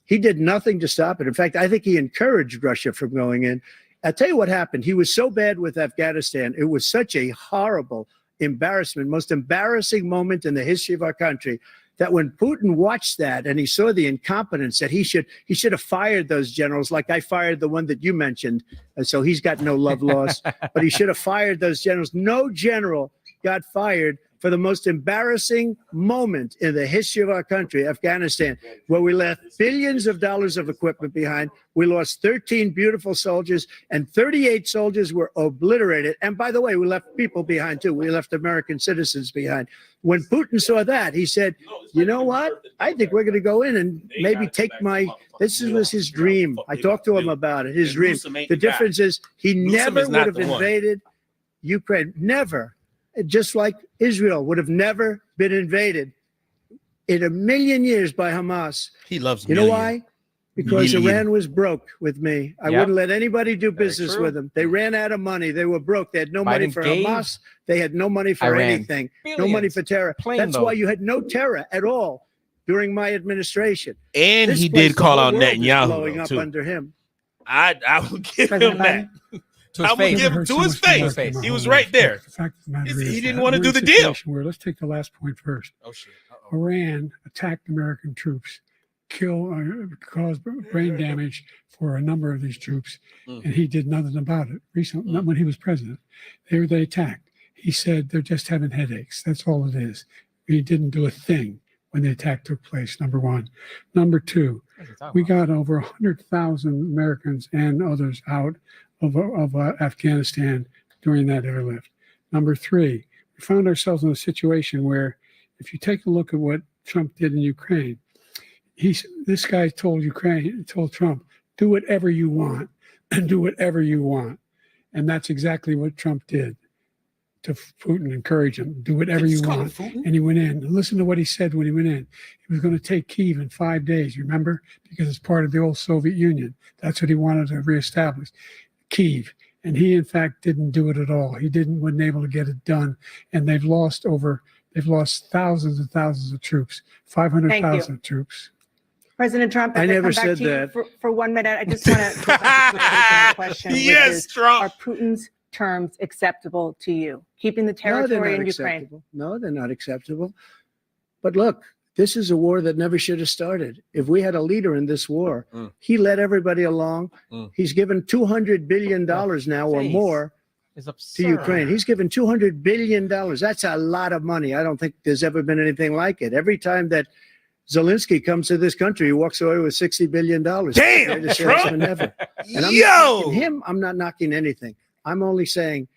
He did nothing to stop it. In fact, I think he encouraged Russia from going in. I'll tell you what happened. He was so bad with Afghanistan. It was such a horrible embarrassment, most embarrassing moment in the history of our country, that when Putin watched that and he saw the incompetence, that he should have fired those generals, like I fired the one that you mentioned. And so he's got no love lost, but he should have fired those generals. No general got fired for the most embarrassing moment in the history of our country, Afghanistan, where we left billions of dollars of equipment behind. We lost 13 beautiful soldiers, and 38 soldiers were obliterated. And by the way, we left people behind too. We left American citizens behind. When Putin saw that, he said, you know what? I think we're going to go in and maybe take this was his dream. I talked to him about it, his dream. The difference is he never would have invaded Ukraine. Never. Just like Israel would have never been invaded in a million years by Hamas. He loves You know why? Because Iran was broke with me. I wouldn't let anybody do business with them. They ran out of money. They were broke. They had no money for Hamas. They had no money for anything. No money for terror. That's why you had no terror at all during my administration. And This he place, did call the out whole world is blowing Netanyahu up too. under him. I will give President him that. To his I'm gonna face. give him to his face. He was right there. The fact of the matter He is didn't that want to we're do in a the deal. situation where, let's take the last point first. Oh shit. Iran attacked American troops, caused brain damage for a number of these troops, and he did nothing about it. Recently, not when he was president, they attacked. He said they're just having headaches. That's all it is. He didn't do a thing when the attack took place. Number one. Number two, we got over 100,000 Americans and others out of Afghanistan during that airlift. Number three, we found ourselves in a situation where, if you take a look at what Trump did in Ukraine, this guy told Trump, do whatever you want and do whatever you want. And that's exactly what Trump did to Putin, encourage him, do whatever you want. And he went in. Listen to what he said when he went in. He was going to take Kyiv in 5 days, remember? Because it's part of the old Soviet Union. That's what he wanted to reestablish, Kyiv. And he, in fact, didn't do it at all. He wasn't able to get it done. And they've lost thousands and thousands of troops, 500,000 troops. President Trump, I if never come back said to you that. For 1 minute, I just want to go back to the question. Which Yes, is, Trump. are Putin's terms acceptable to you? Keeping the territory in Ukraine. Acceptable. No, they're not acceptable. But look, this is a war that never should have started. If we had a leader in this war, he led everybody along. He's given $200 billion now or more to Ukraine. He's given $200 billion. That's a lot of money. I don't think there's ever been anything like it. Every time that Zelensky comes to this country, he walks away with $60 billion. Damn, Greatest Trump. salesman ever. And I'm not knocking him. I'm not knocking anything. I'm only saying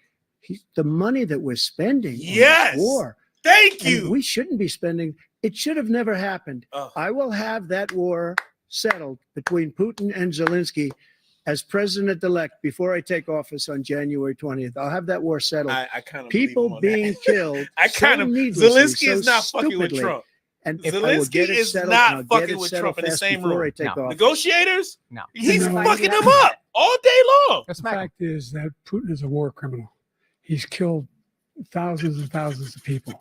the money that we're spending on Yes. this war. Thank And you. we shouldn't be spending. It should have never happened. Oh. I will have that war settled between Putin and Zelensky as president-elect before I take office on January 20th. I'll have that war settled. I kind of People being killed. I kind of Zelensky is not fucking with Trump. And if I will Zelensky get it is settled, not and I'll get fucking it with settled Trump in the fast same before room. I take No. office. Negotiators? No. He's No. fucking them up all day long. Let's The smack him. fact is that Putin is a war criminal. He's killed thousands and thousands of people.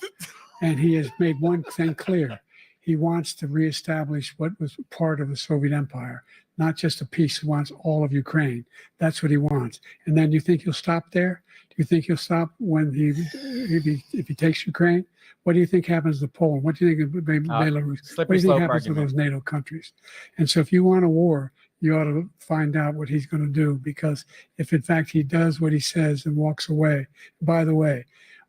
And he has made one thing clear. He wants to reestablish what was part of the Soviet Empire, not just a piece. He wants all of Ukraine. That's what he wants. And then you think he'll stop there? Do you think he'll stop when if he takes Ukraine? What do you think happens to Poland? What do you think of Belarus? What do Slippery you think slope happens to argument. those NATO countries? And so if you want a war, you ought to find out what he's going to do, because if in fact he does what he says and walks away, by the way,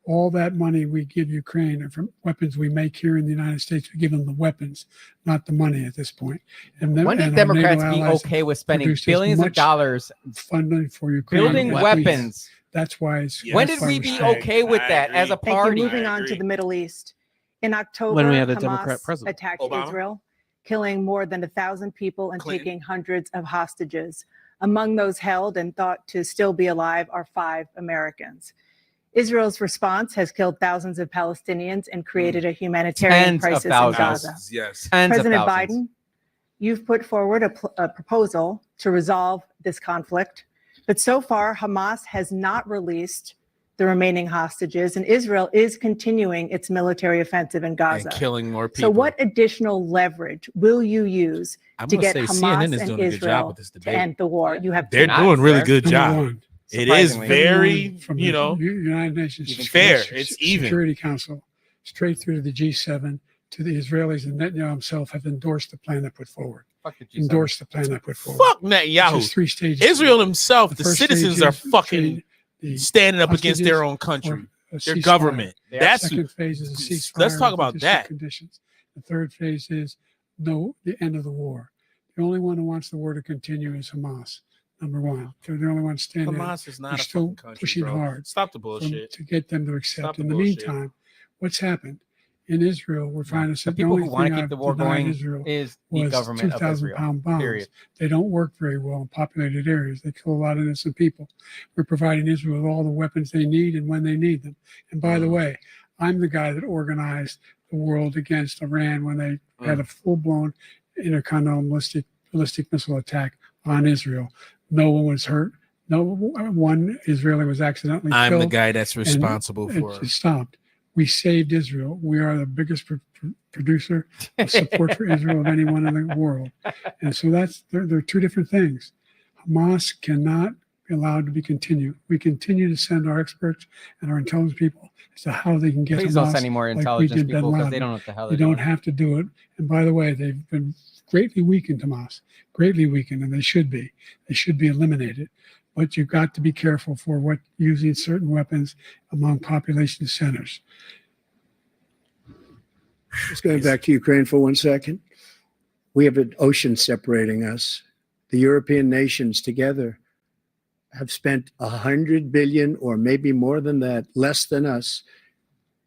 all that money we give Ukraine are from weapons we make here in the United States. We give them the weapons, not the money at this point. And then, When did and our NATO Democrats be allies okay with spending produced as billions of much dollars funding for Ukraine. building as weapons? That's why it's. Yeah. When that's did why we we're be saying- okay with I that as a agree. Thank party? you. Moving I on to agree. the Middle East. In October, When we had a Hamas Democrat president. attacked Obama. Israel, killing more than 1,000 people and Clinton. taking hundreds of hostages. Among those held and thought to still be alive are 5 Americans. Israel's response has killed thousands of Palestinians and created a humanitarian Tens of crisis in thousands. Gaza. Yes. Tens of President thousands. Biden, you've put forward a proposal to resolve this conflict, but so far Hamas has not released the remaining hostages, and Israel is continuing its military offensive in Gaza. And killing more people. So what additional leverage will you use I'm to gonna get say Hamas CNN is and doing a good job Israel with this to debate. end the war? You have They're Not doing a really fair. good Number job. one, It is Surprisingly. very, from you the know, United Nations fair. It's even. Security Council, straight through to the G7, to the Israelis, and Netanyahu himself have endorsed the plan I put forward. Fuck the G7. Endorsed the plan I put forward. fuck Which is Netanyahu. 3 stages. Israel himself, the first citizens stage are is fucking the standing up against their hostages own country. a Their ceasefire. government. They That's Second phase is a ceasefire. let's talk with about additional that. Conditions. The third phase is the end of the war. The only one who wants the war to continue is Hamas. Number one, they're the only ones standing Hamas is not We're a still fucking country, pushing bro. hard Stop the from- bullshit. to get them to accept. Stop the In the bullshit. meantime, what's happened in Israel? We're finding The people who want to keep the war going Israel is the was government of 2,000 Israel. pound bombs. Period. They don't work very well in populated areas. They kill a lot of innocent people. We're providing Israel with all the weapons they need and when they need them. And by the way, I'm the guy that organized the world against Iran when they had a full-blown intercontinental ballistic missile attack on Israel. No one was hurt. No one Israeli was accidentally I'm killed. the guy that's responsible for It stopped. We saved Israel. We are the biggest producer of support for Israel of anyone in the world. And so they're two different things. Hamas cannot be allowed to be continued. We continue to send our experts and our intelligence people as to how they can get Please Hamas don't send any more like we intelligence did bin people because they Laden. don't know what the hell They they're don't doing. have to do it. And by the way, they've been greatly weakened, Hamas, greatly weakened, and they should be. They should be eliminated. But you've got to be careful for what using certain weapons among population centers. Just going back to Ukraine for 1 second. We have an ocean separating us. The European nations together have spent 100 billion or maybe more than that, less than us.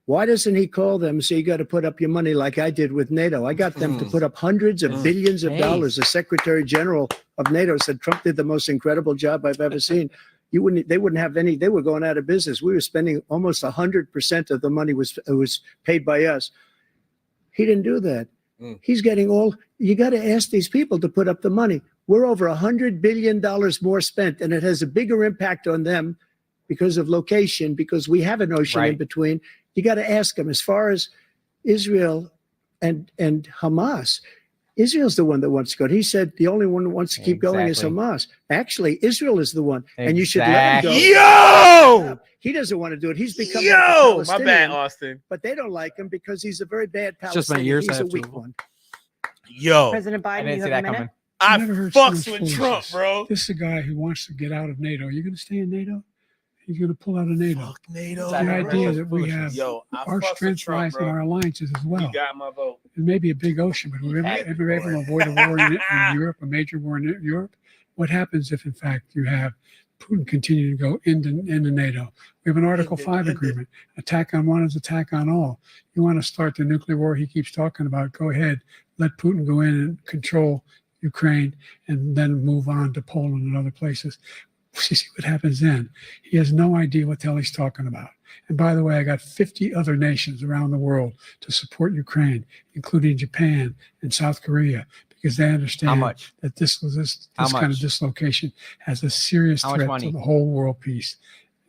Why doesn't he call them and say, you got to put up your money like I did with NATO? I got them to put up hundreds of billions of Hey. dollars. The Secretary General of NATO said Trump did the most incredible job I've ever seen. They wouldn't have any, they were going out of business. We were spending almost 100% of the money was paid by us. He didn't do that. He's getting you got to ask these people to put up the money. We're over $100 billion more spent, and it has a bigger impact on them because of location, because we have an ocean in Right. between. You got to ask them. As far as Israel and Hamas, Israel's the one that wants to go. He said the only one who wants to keep going is Exactly. Hamas. Actually, Israel is the one, and you should let him go. Yo! He doesn't want to do it. He's become like a Yo! My Palestinian, bad, Austin. but they don't like him because he's a very bad It's just my Palestinian. ears He's a have to weak move. one. Yo. President I Biden, didn't you see have that a minute. coming. I Never heard so fucks much with Trump, foolishness. bro. This is a guy who wants to get out of NATO. Are you going to stay in NATO? He's going to pull out of NATO. Fuck NATO. The idea that we have Yo, I our fucks with strength Trump, lies in bro. our alliances as well. You got my vote. It may be a big ocean, but we're ever able to avoid a war in Europe, a major war in Europe. What happens if, in fact, you have Putin continue to go into NATO? We have an Article 5 agreement. Attack on one is attack on all. You want to start the nuclear war he keeps talking about, go ahead. Let Putin go in and control Ukraine and then move on to Poland and other places. You see what happens then. He has no idea what the hell he's talking about. And by the way, I got 50 other nations around the world to support Ukraine, including Japan and South Korea, because they How understand much? that this How kind of much? dislocation has a serious How much threat money? to the whole world peace.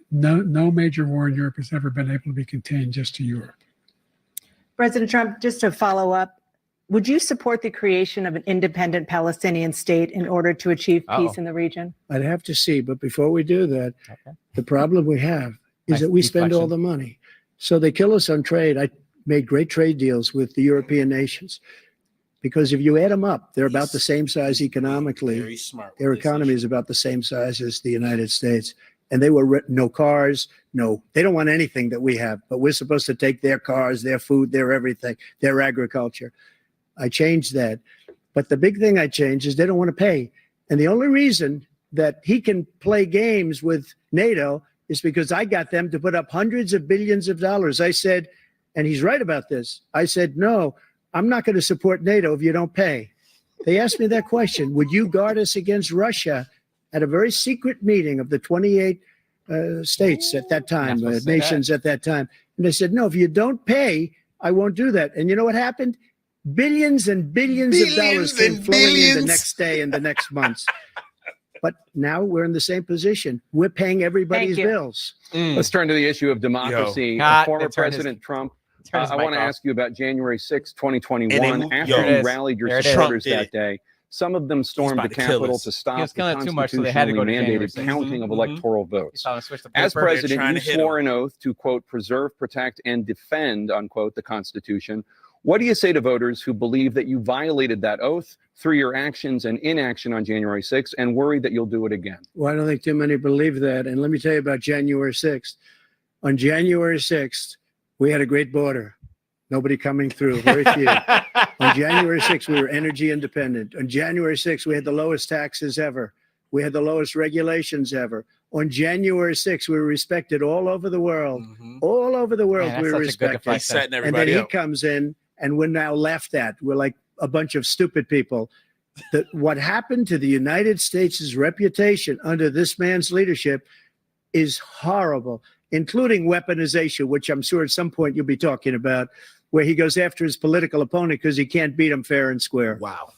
No major war in Europe has ever been able to be contained just to Europe. President Trump, just to follow up, would you support the creation of an independent Palestinian state in order to achieve peace Uh-oh. in the region? I'd have to see, but before we do that, Okay. the problem we have is Nice that we spend all deflection. the money. So they kill us on trade. I made great trade deals with the European nations because if you add them up, they're about the same size economically. Very smart. with Their this economy issue. is about the same size as the United States. And they were no cars, they don't want anything that we have, but we're supposed to take their cars, their food, their everything, their agriculture. I changed that. But the big thing I changed is they don't want to pay. And the only reason that he can play games with NATO is because I got them to put up hundreds of billions of dollars. I said, and he's right about this. I said, no, I'm not going to support NATO if you don't pay. They asked me that question. Would you guard us against Russia at a very secret meeting of the 28 states at that time, You're not supposed to say nations at that time? And I said, no, if you don't pay, I won't do that. And you know what happened? Billions and billions of dollars came and flowing in the billions. next day and the next months. But now we're in the same position. We're paying everybody's you. bills. Let's turn to the issue of democracy. Cut. Ah, Former They turned his- President Trump, Turn his I mic want to off. ask you about January 6, And they 2021. moved- After Yo. There it you is. rallied your There it is. supporters Trump did that it. day, some of them stormed about the to kill Capitol us. to He stop was the killing it too much, so they had to constitutionally go to January mandated 6th. counting of Mhm. electoral votes. Saw him switch the As paper. They're president, trying you to hit swore an oath to, quote, preserve, protect, and defend, unquote, the Constitution. What do you say to voters who believe that you violated that oath through your actions and inaction on January 6th and worry that you'll do it again? Well, I don't think too many believe that. And let me tell you about January 6th. On January 6th, we had a great border. Nobody coming through, very few. On January 6th, we were energy independent. On January 6th, we had the lowest taxes ever. We had the lowest regulations ever. On January 6th, we were respected all over the world. All over the world, Man, we that's were such a good respected. He's setting And then everybody he up. comes in, and we're now laughed at. We're like a bunch of stupid people. That what happened to the United States' reputation under this man's leadership is horrible, including weaponization, which I'm sure at some point you'll be talking about, where he goes after his political opponent because he can't beat him fair and square. Wow.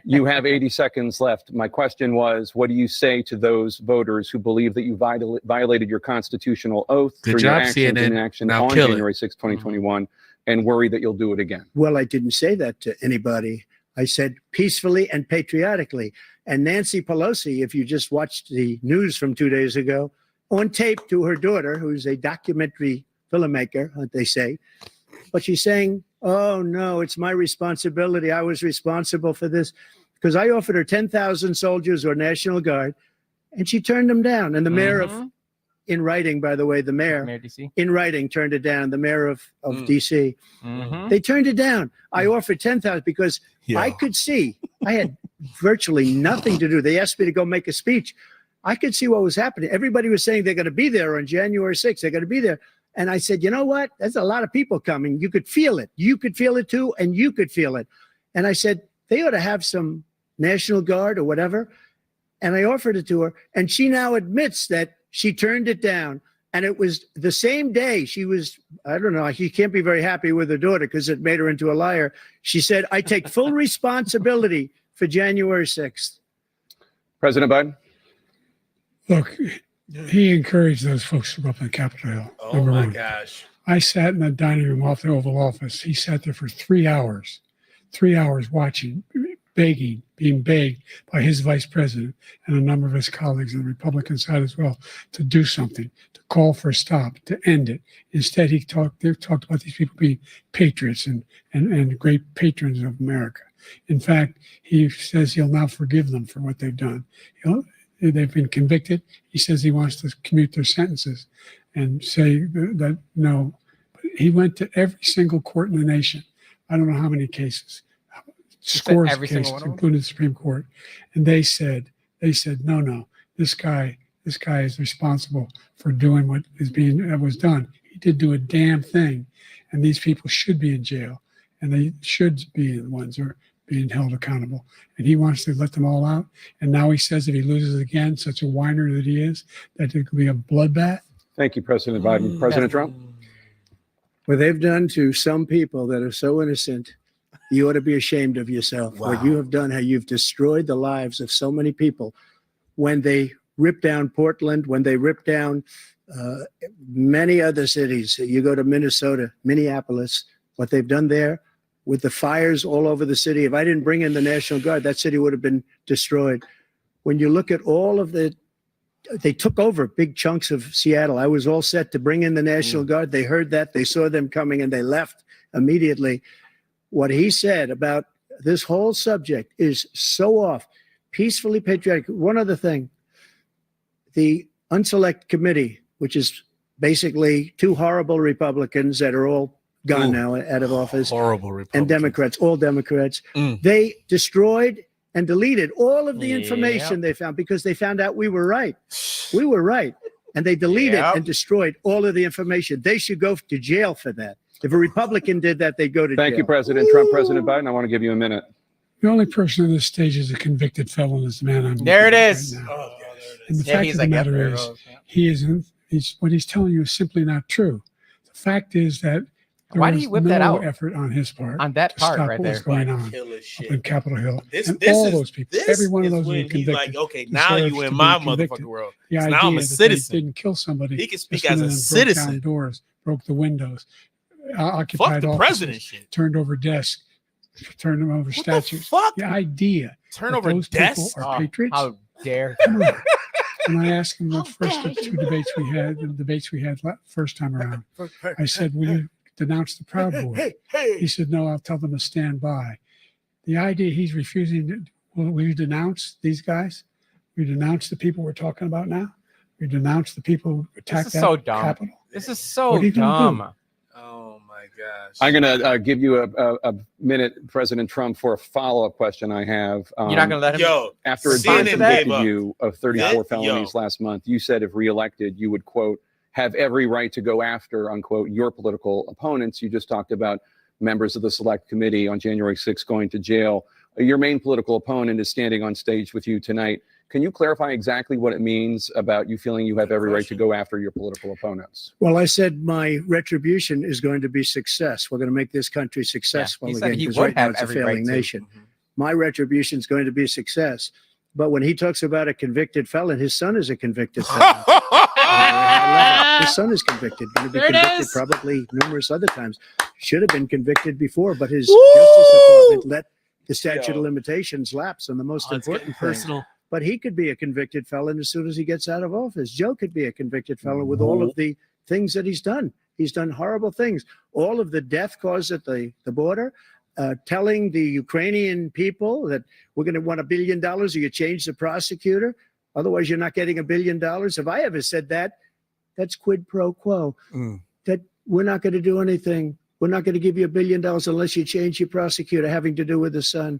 You have 80 seconds left. My question was, what do you say to those voters who believe that you violated your constitutional oath Good through your job, actions CNN. and inaction Now on kill it. January 6, 2021, and worry that you'll do it again? Well, I didn't say that to anybody. I said peacefully and patriotically. And Nancy Pelosi, if you just watched the news from 2 days ago, on tape to her daughter, who's a documentary filmmaker, they say, but she's saying, oh, no, it's my responsibility. I was responsible for this because I offered her 10,000 soldiers or National Guard, and she turned them down. And the mayor of, in writing, by the way, the mayor DC. in writing turned it down, the mayor of DC. Mhm. They turned it down. I offered 10,000 because I could see I had virtually nothing to do. They asked me to go make a speech. I could see what was happening. Everybody was saying they're going to be there on January 6th. They're going to be there. And I said, you know what? There's a lot of people coming. You could feel it. You could feel it too, and you could feel it. And I said, they ought to have some National Guard or whatever. And I offered it to her. And she now admits that she turned it down. And it was the same day she was, I don't know, she can't be very happy with her daughter because it made her into a liar. She said, I take full responsibility for January 6th. President Biden? Look, he encouraged those folks to go up on Capitol Hill. Oh number my one. gosh. I sat in the dining room off the Oval Office. He sat there for 3 hours watching, begging, being begged by his vice president and a number of his colleagues on the Republican side as well to do something, to call for a stop, to end it. Instead, they talked about these people being patriots and great patrons of America. In fact, he says he'll now forgive them for what they've done. They've been convicted. He says he wants to commute their sentences and say that no. But he went to every single court in the nation. I don't know how many cases, scores of every single cases, one of them? including the Supreme Court. And they said, no, this guy is responsible for doing what was done. He did do a damn thing. And these people should be in jail. And they should be the ones who are being held accountable. And he wants to let them all out. And now he says if he loses again, such a whiner that he is, that it could be a bloodbath. Thank you, President Biden. President Trump? What they've done to some people that are so innocent, you ought to be ashamed of yourself. What you have done, how you've destroyed the lives of so many people. When they ripped down Portland, when they ripped down many other cities, you go to Minnesota, Minneapolis, what they've done there with the fires all over the city. If I didn't bring in the National Guard, that city would have been destroyed. When you look at all of they took over big chunks of Seattle. I was all set to bring in the National Guard. They heard that. They saw them coming and they left immediately. What he said about this whole subject is so off. Peacefully patriotic. One other thing, the Unselect Committee, which is basically two horrible Republicans that are all gone now out of office, Horrible Republicans. and Democrats, all Democrats, they destroyed and deleted all of the information they found because they found out we were right. We were right. And they deleted and destroyed all of the information. They should go to jail for that. If a Republican did that, they'd go to jail. Thank you, President Trump. President Biden, I want to give you a minute. The only person on this stage is a convicted felon is the man I'm There it looking at is. right now. Oh, yeah, there it And is. the fact he's of the like, yep, matter there it is, goes. Yeah. what he's telling you is simply not true. The fact is that there Why did was he whip no that out? effort on his part On that to part stop right what was there. going on Killer up shit. in Capitol Hill. This And is all those people, this every one of is those who were when he convicted. like, okay, now deserves you to in be my convicted. motherfucking world. The So idea now I'm a that citizen. they didn't kill somebody. He can speak just as went a in and broke citizen. down doors, broke the windows, Fuck occupied the offices, president shit. turned over desks, turned them over What the statues. fuck? The idea Turn that over those desks? people are patriots. How dare. Come on. And I asked him the first two debates we had, first time around. I said, will you denounce the Proud Board? He said, no, I'll tell them to stand by. The idea he's refusing, will you denounce these guys? We denounce the people we're talking about now? We denounce the people who attacked is that so dumb. Capitol. This is so What are you gonna do? dumb. Oh my gosh. I'm going to give you a minute, President Trump, for a follow-up question I have. You're not going to let him. Yo, After a respond judge to that? convicted you of 34 Yo. felonies last month, you said if reelected, you would, quote, have every right to go after, unquote, your political opponents. You just talked about members of the select committee on January 6th going to jail. Your main political opponent is standing on stage with you tonight. Can you clarify exactly what it means about you feeling you have every right to go after your political opponents? Well, I said my retribution is going to be success. We're going to make this country successful he said again he because would right now have it's a every right failing to. nation. Mhm. My retribution is going to be success. But when he talks about a convicted felon, his son is a convicted felon. His son is convicted, going to be There it convicted is. probably numerous other times. Should have been convicted before, but his Woo! Justice Department let the statute Yo. of limitations lapse on the most Oh, it's getting important thing. personal. But he could be a convicted felon as soon as he gets out of office. Joe could be a convicted felon with all of the things that he's done. He's done horrible things. All of the death caused at the border, telling the Ukrainian people that we're going to want $1 billion or you change the prosecutor. Otherwise, you're not getting $1 billion. If I ever said that, that's quid pro quo. Mm. That we're not going to do anything. We're not going to give you $1 billion unless you change your prosecutor having to do with the son.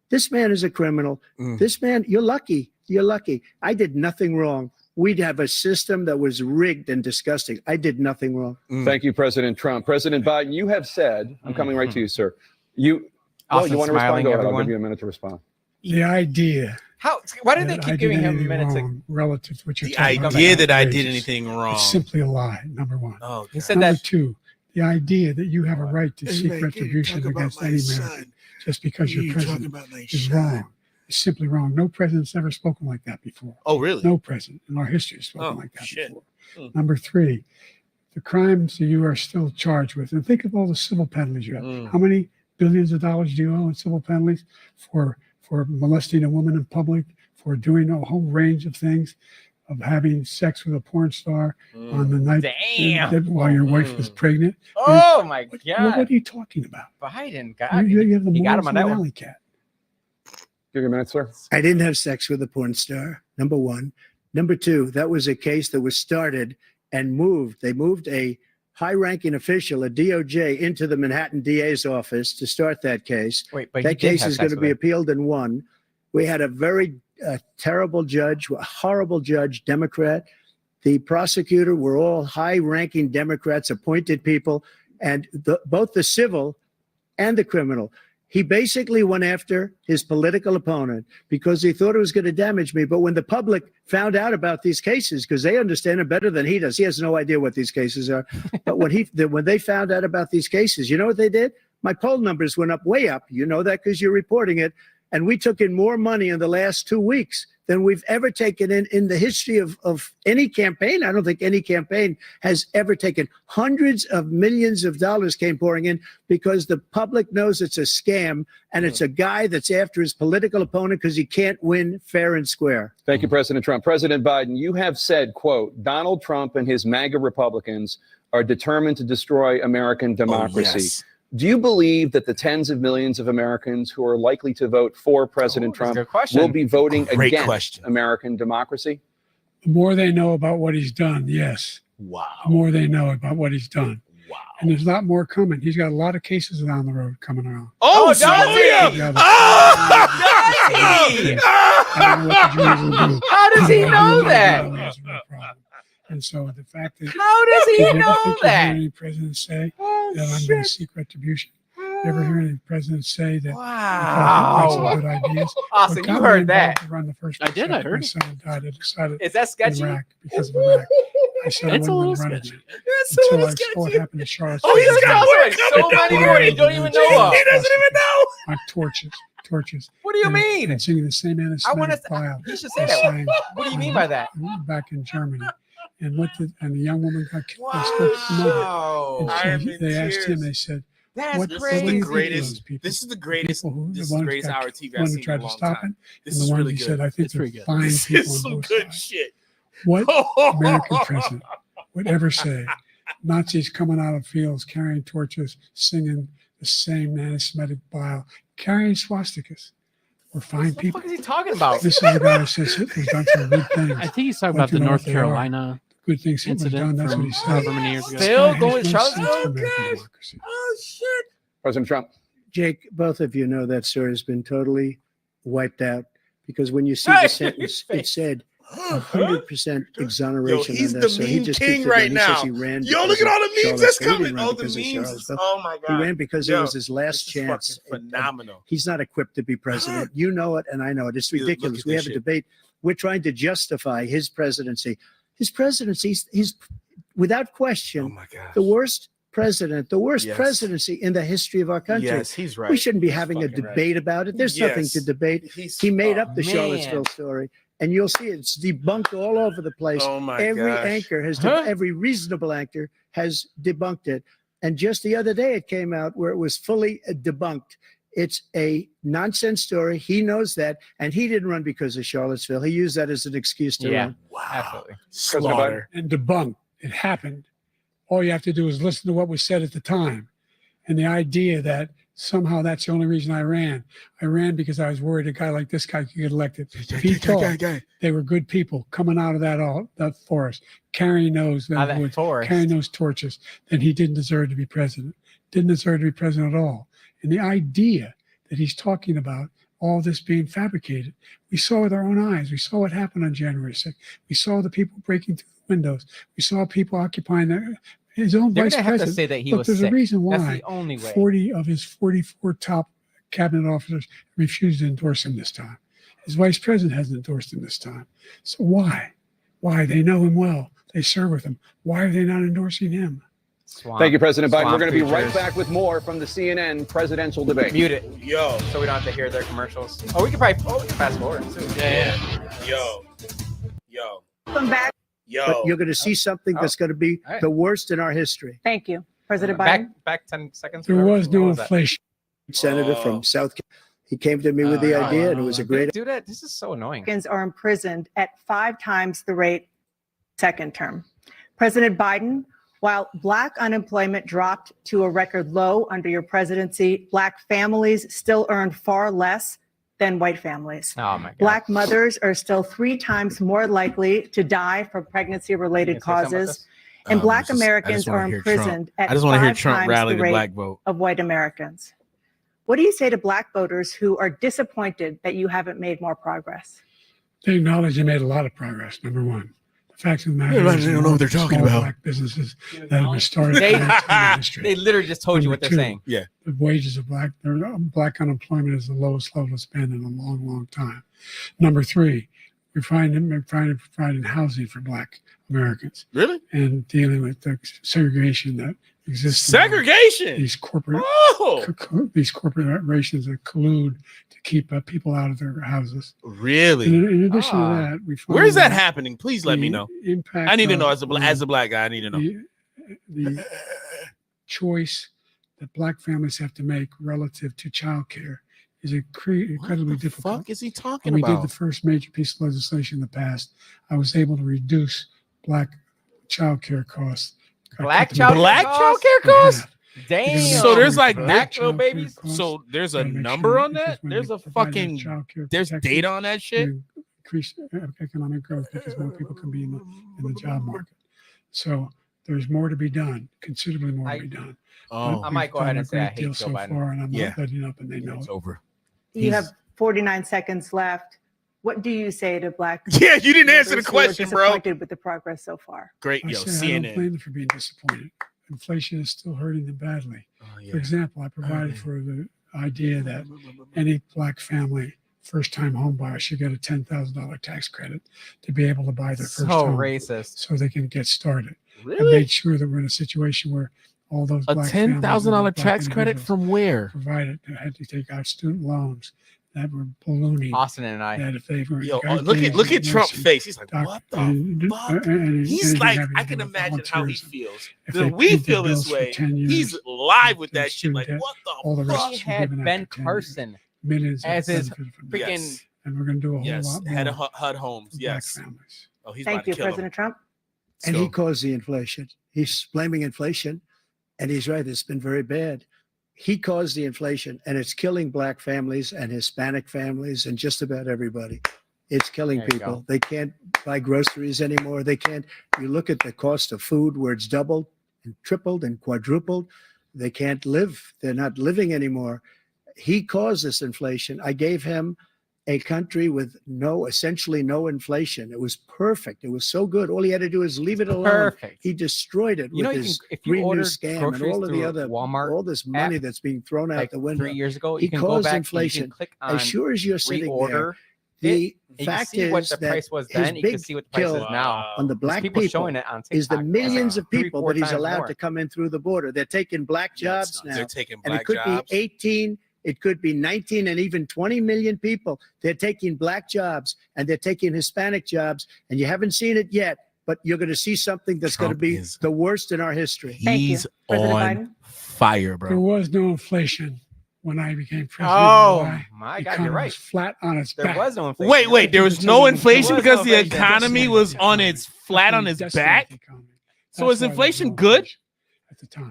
This man is a criminal. Mm. This man, you're lucky. You're lucky. I did nothing wrong. We'd have a system that was rigged and disgusting. I did nothing wrong. Thank you, President Trump. President Biden, you have said, I'm coming right to you, sir. You Austin you want to respond? smiling, Go ahead. I'll everyone. give you a minute to respond. The idea How? Why do they that I keep did giving him a anything minute to? wrong relative to what you're The talking about idea is that I did outrageous. anything wrong. It's simply a lie, number one. Oh, He said Number that. two, the idea that you have a right to seek retribution against any American just because your president is wrong is simply wrong. No president's ever spoken like that before. oh, really? No president in our history has spoken Oh, like that shit. before. Hmm. Number three, the crimes that you are still charged with, and think of all the civil penalties you have. Mm. How many billions of dollars do you owe in civil penalties for molesting a woman in public, for doing a whole range of things, of having sex with a porn star on the night Damn. while your wife was Mm. pregnant? Oh my What God. are you talking about? Biden got You have the he got morals him on of that an one. alley cat. Give you a minute, sir. I didn't have sex with a porn star, number one. Number two, that was a case that was started and moved. They moved a high-ranking official, a DOJ, into the Manhattan DA's office to start that case. Wait, but he That did case have is going sex to with be her. appealed and won. We had a very terrible judge, a horrible judge, Democrat. The prosecutor were all high-ranking Democrats, appointed people, and both the civil and the criminal. He basically went after his political opponent because he thought it was going to damage me. But when the public found out about these cases, because they understand it better than he does, he has no idea what these cases are. But when they found out about these cases, you know what they did? My poll numbers went up, way up. You know that because you're reporting it. And we took in more money in the last 2 weeks than we've ever taken in the history of any campaign. I don't think any campaign has ever taken. Hundreds of millions of dollars came pouring in because the public knows it's a scam and it's a guy that's after his political opponent because he can't win fair and square. Thank you, President Trump. President Biden, you have said, quote, Donald Trump and his MAGA Republicans are determined to destroy American democracy. yes. Do you believe that the tens of millions of Americans who are likely to vote for President That's a Trump good question. will be voting Great against question. American democracy? The more they know about what he's done, yes. Wow. The more they know about what he's done. Wow. And there's a lot more coming. He's got a lot of cases down the road coming around. Oh, does he? yeah. I don't know what the juries will do. How does he know that? That's a real problem. And so the fact that How does he you ever know think you hear that? any president say Oh, that I'm going to seek retribution? You ever hear any president say that Wow. good ideas? Austin, What you got me heard involved that. to run the first I did, percent I of heard my it. son died. I decided Is that sketchy? Iraq because of Iraq. I said It's I a wasn't little going to run sketchy. again It's until so I saw what sketchy. happened to Charlotte. Oh, he's got more so coming many down. more you don't even know of. He doesn't even know. Like torches. What do you and- mean? And singing the same I want anti-Semitic to. file. You should say they that. sang What do you mean by that? back in Germany. And the young woman got killed. They spoke to the mother. Wow. And I so am in they asked him, tears. they said, That's what- This what is do the you think crazy. of greatest. those people? This is the greatest. People who- This is the the ones greatest got- hour TV one I've who seen in tried a to long stop time. him, This and is the one really who good. said, I think It's they're pretty good. fine This people is on some both good sides. shit. What American president would ever say Nazis coming out of fields carrying torches, singing the same anti-Semitic bile, carrying swastikas? or fine What the people. fuck is he talking about? This is the guy who says Hitler's done some good things. I think he's talking Like about the to know North what they are. Carolina Good things Hitler's done. incident That's what from he said. however many years ago. This Still guy has going no Charlottesville? sense for American gosh. democracy. Oh shit. President Trump. Jake, both of you know that story has been totally wiped out because when you see Hey, the sentence, it said 100% exoneration. Yo, he's on the that. So he meme just king keeps it right going. He says now. he ran Yo, because look at of all the memes that's Charlottesville. He coming. didn't run Oh, the because of memes. Charlottesville. Oh my He god. ran because Yo, it was his last this is chance. fucking phenomenal. He's not equipped to be president. You know it, and I know it. It's Dude, look ridiculous. at We this have a shit. debate. We're trying to justify his presidency. His presidency, he's without question Oh my god. the worst president, the worst Yes. presidency in the history of our country. Yes, he's right. We shouldn't be He's having a fucking right. debate about it. There's nothing to Yes. debate. He's- He made oh, up the man. Charlottesville story, and you'll see it's debunked all over the place. Oh my Every gosh. anchor has, Huh? every reasonable anchor has debunked it. And just the other day, it came out where it was fully debunked. It's a nonsense story. He knows that, and he didn't run because of Charlottesville. He used that as an excuse to Yeah. run. Wow. Absolutely. Slaughter. And debunked. It happened. All you have to do is listen to what was said at the time. And the idea that somehow that's the only reason I ran. I ran because I was worried a guy like this guy could get elected. If he thought they were good people coming out of that forest, carrying those, Out of that woods, forest. carrying those torches, then he didn't deserve to be president. Didn't deserve to be president at all. And the idea that he's talking about all this being fabricated, we saw with our own eyes. We saw what happened on January 6th. We saw the people breaking through the windows. We saw people occupying his own They're vice gonna have to president. say that he Look, was there's sick. a reason That's why the only way. 40 of his 44 top cabinet officers refused to endorse him this time. His vice president hasn't endorsed him this time. So why? Why? They know him well. They serve with him. Why are they not endorsing him? Swamp. Thank you, President Biden. We're Swamp going to be right creatures. back with more from the CNN presidential debate. Mute it Yo. so we don't have to hear their commercials. Oh, we can probably fast forward too. Yeah. Yo. Yo. Welcome back. Yo. But you're going to see something that's going to be All right. the worst in our history. Thank you, President Back Biden. 10 seconds. There whatever. was What no that? inflation. Senator Oh. from South Carolina. He came to me with the Oh, idea, and it was a great Do that. This is so annoying. Americans are imprisoned at 5 times the rate second term. President Biden, while Black unemployment dropped to a record low under your presidency, Black families still earn far less than white families. Oh my god. Black mothers are still 3 times more likely to die from pregnancy-related You gonna say something about causes, this? and Black I just Americans wanna are hear Trump. imprisoned at I just want to hear 5 Trump times rally the the rate black vote. of white Americans. What do you say to Black voters who are disappointed that you haven't made more progress? They acknowledge they made a lot of progress, number one. The fact of the matter Yeah, is, they don't know what they're talking small about. Black businesses that have been started They- in the industry. They literally just told you what they're Number saying. two, the wages of Black unemployment is the lowest level it's been in a long, long time. Number three, we're trying to provide housing for Black Americans Really? and dealing with the segregation that exists. in Segregation. These corporate Oh. these corporations that collude to keep people out of their houses. Really? And in addition Ah. to that, we find Where is that that happening? Please let me the know. Impact I need to of know as a black guy. I need to know. the choice that Black families have to make relative to childcare is incredibly What the difficult. fuck is he When talking we did about? the first major piece of legislation in the past, I was able to reduce Black childcare costs. I Black cut them in Black costs? childcare half. costs? Damn. So there's like Black childcare little babies. costs. So there's a Gotta make number sure on because that. when There's we a provide that fucking. childcare There's protection, data on that shit. to increase economic growth because more people can be in the job market. So there's more to be done, considerably more to be done. Oh, I might go We've ahead done and a say I great deal hate Joe so Biden. far, and I'm Yeah. not letting up, and they know it's it. over. You have 49 seconds left. What do you say to Black Yeah, you didn't answer the voters who are question, bro. disappointed with the progress so far? Great, I yo, say I don't CNN. blame them for being disappointed. Inflation is still hurting them badly. Oh, For yeah. example, I provided for the idea that any Black family first-time home buyer should get a $10,000 tax credit to be able to buy their So first home, racist. so they can get started. I Really? made sure that we're in a situation where all those A Black families and $10,000 Black tax credit individuals from where? provided had to take out student loans that were ballooning. Austin and I. That if they were Yo, got look at engaged in Trump's nursing, face. He's like, doc- what the and- fuck? and He's anything like, having I to can do with imagine how he volunteerism. feels. If Then they we paid their feel this bills for way. 10 years, He's live with their that shit. Like, student what all the the rest fuck? He should be had given Ben after 10 years. Carson Millions as of his benefit from that. freaking. Yes. And we're going to do a whole Yes, lot more head of for HUD Homes. Black Yes. families. Oh, he's about Thank to you, kill him. President Trump. And he So- caused the inflation. He's blaming inflation, and he's right. It's been very bad. He caused the inflation, and it's killing black families and Hispanic families and just about everybody. It's killing There you people. go. They can't buy groceries anymore. They can't. You look at the cost of food where it's doubled and tripled and quadrupled. They can't live. They're not living anymore. He caused this inflation. I gave him a country with essentially no inflation. It was perfect. It was so good. All he had to do is leave it alone. Perfect. He destroyed it You know, with you his can, if you Green New order Scam and groceries all of the through other Walmart all this money app, that's being thrown out like the window. 3 years ago, He you can go caused back inflation. and you can click on As sure as you're sitting there, reorder. the You can fact see what is the that price was his then. You can big see what the price is kill now. on the There's black people people showing it on TikTok. is the It's millions like of people 3-4 that he's times allowed more. to come in through the border. They're taking black Yeah, it's jobs nuts. now. They're taking And black it could jobs. be 18, it could be 19, and even 20 million people. They're taking black jobs and they're taking Hispanic jobs, and you haven't seen it yet, but you're going to see something that's going to Trump be is- the worst in our history. Thank you. He's President on Biden? fire, There bro. was no inflation when I became president. Oh Why? my The God, you're economy right. was flat on its There back. was no inflation. Wait, there was no inflation was because no the inflation. economy was on its flat on its Decimated back. the economy. So That's is why there inflation no good? inflation at the time?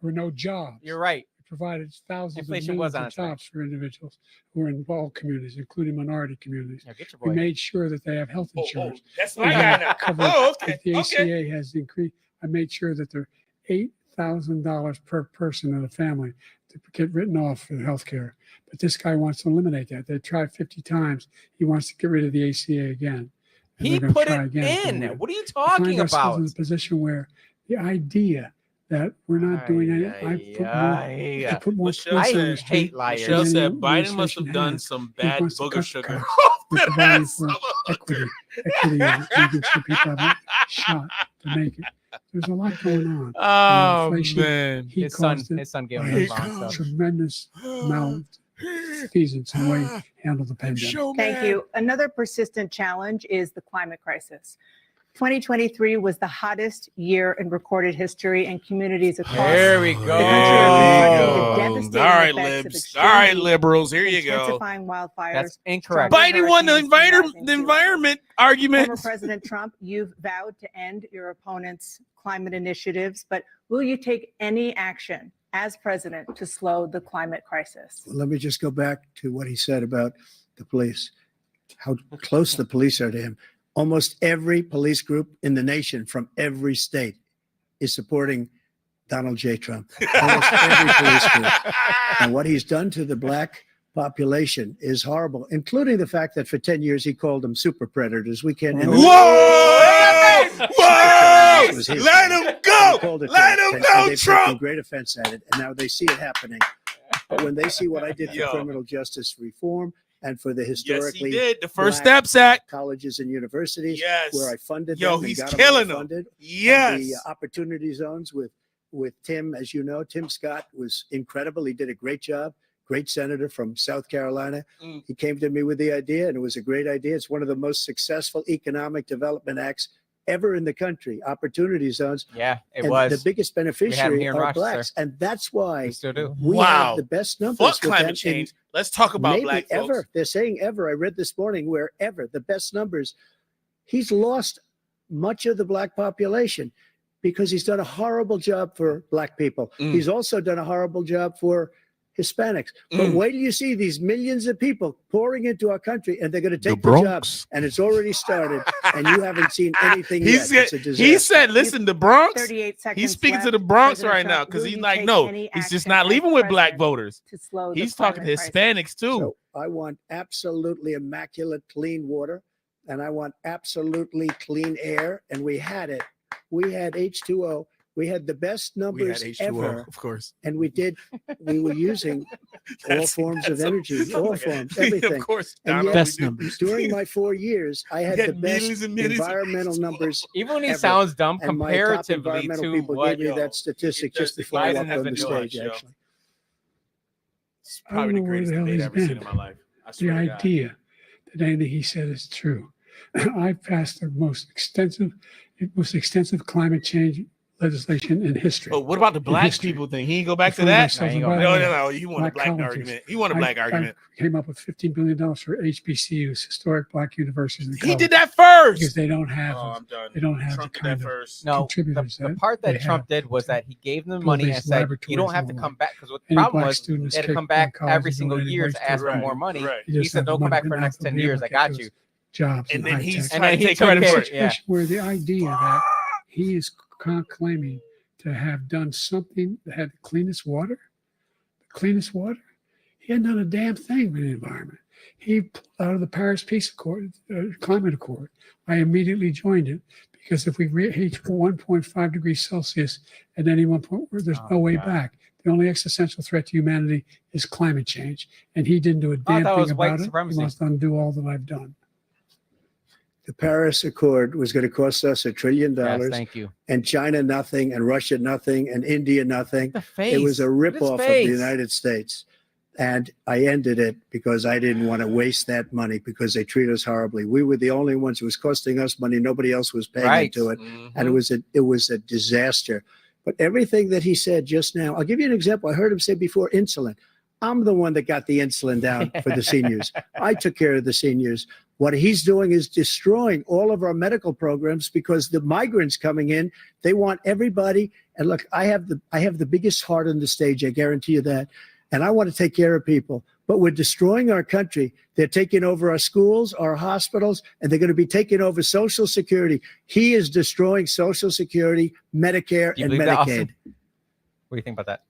There were no jobs. You're right. It provided thousands Inflation of was millions on of its back. jobs for individuals who are in all communities, including minority communities. Yeah, get your We boy. made sure that they have health insurance. that's my guy now. Oh, okay. The ACA has increased. I made sure that they're $8,000 per person in a family to get written off for health care. But this guy wants to eliminate that. They tried 50 times. He wants to get rid of the ACA again. And He they're gonna put try it again if they in. win. What are you We talking find ourselves about? in a position where the idea that we're not doing any, I put more Michelle points on said- the street. hate liars. Michelle said than any Biden must have administration done has. some He bad wants to booger cut sugar. costs. off We're that providing ass for of a equity, hooker. making sure people have a shot to make it. There's a lot going on. Oh inflation. man. He His son, caused it his son gave by him the his wrong stuff. tremendous malfeasance and the way he handled the pandemic. Thank you. Another persistent challenge is the climate crisis. 2023 was the hottest year in recorded history, and communities across There we the go. country are confronting the All devastating right, effects of libs. extreme All right, heat, liberals. Here you go. intensifying wildfires. That's incorrect. stronger Biden won the hurricanes, and rising sea environment levels. argument. Former President Trump, you've vowed to end your opponent's climate initiatives, but will you take any action as president to slow the climate crisis? Let me just go back to what he said about the police, how close the police are to him. Almost every police group in the nation from every state is supporting Donald J. Trump. Almost every police group. And what he's done to the black population is horrible, including the fact that for 10 years he called them super predators. We can't. Whoa! Whoa! It was his Let thing. him go! He called it Let that. him And go, they've taken Trump! great offense at it, and now they see it happening. But when they see what I did for Yo. criminal justice reform and for the Yes, he historically did. The First black Steps Act. colleges and universities, Yes. where I funded Yo, them and he's got killing them all them. funded. Yes. And the opportunity zones with Tim, as you know, Tim Scott was incredible. He did a great job. Great senator from South Carolina. Mm. He came to me with the idea, and it was a great idea. It's one of the most successful economic development acts ever in the country. Opportunity zones. Yeah, it And was. the biggest beneficiary here in are Rochester. blacks, and that's why We still do. we Wow. have the best numbers. Fuck with climate them in change. Let's talk about maybe black ever. folks. They're saying ever. I read this morning where ever the best numbers. He's lost much of the black population because he's done a horrible job for black people. Mm. He's also done a horrible job for Hispanics. But Mm. wait till you see these millions of people pouring into our country, and they're going to The take the job. Bronx. And it's already started, and you haven't seen anything He yet. said, It's a disaster. he said, listen, the Bronx, 38 seconds he's speaking to left. the Bronx President right now Trump, because will he's you like, take no, any he's just action not as leaving with black president voters. to slow the He's talking to climate crisis? Hispanics too. So I want absolutely immaculate clean water, and I want absolutely clean air. And we had it. We had H2O. We had the best we had numbers H2O, ever. of course. And we were using all That's- forms of that's a- energy, all forms, everything. Of course, And Donald, yet- Best we do. numbers. During my 4 years, I had You the had best millions and millions of environmental H2O. numbers. Even when he ever. sounds dumb And my top comparatively environmental to people what gave me that statistic just before I Biden walked has on been the doing, stage, yo. actually. It's I don't probably the know where greatest the hell debate he's I've ever seen been. in my life. I The swear to God. idea that anything he said is true. I passed the most extensive climate change legislation in history. But what about the black history. people thing? He ain't go back to Before that. ourselves, No, and by the No, way, no, no. You want a black black colleges. argument? You want a black argument? I came up with $15 billion for HBCUs, historic black universities. And He did colleges, that because first. they don't have Oh, I'm done. they don't have Trump the did that kind of first. No, contributors the that part they that Trump have did was to that he gave them build money these and said, you laboratories don't and have to all come that. back. Because what the Any problem black was, student they had to kicked come out back of college every and single don't have year any to rights ask to for it. more money. Right. You He just said, have don't the come money, back but for the not next to 10 be able years. to I get got those you. jobs And in then high he's tech. And then trying to he take took credit it. for it. Yeah. Where the idea that he is claiming to have done something that had the cleanest water, he hadn't done a damn thing with the environment. He pulled out of the Paris Peace Accord, Climate Accord. I immediately joined it because if we reach 1.5 degrees Celsius at any one point, where there's no way back. The only existential threat to humanity is climate change, and he didn't do a I damn thought it thing was white about it. supremacy. He wants to undo all that I've done. The Paris Accord was going to cost us $1 trillion, Yes, thank you. and China nothing, and Russia nothing, and India nothing. The face. It was a Look at his ripoff of the face. United States. And I ended it because I didn't want to waste that money because they treat us horribly. We were the only ones who was costing us money. Nobody else was paying Right. into it. Mhm. And it was a disaster. But everything that he said just now, I'll give you an example. I heard him say before insulin. I'm the one that got the insulin down for the seniors. I took care of the seniors. What he's doing is destroying all of our medical programs because the migrants coming in, they want everybody. And look, I have the biggest heart on the stage. I guarantee you that. And I want to take care of people. But we're destroying our country. They're taking over our schools, our hospitals, and they're going to be taking over Social Security. He is destroying Social Security, Medicare, Do you and believe that, Medicaid. Austin? What do you think about that?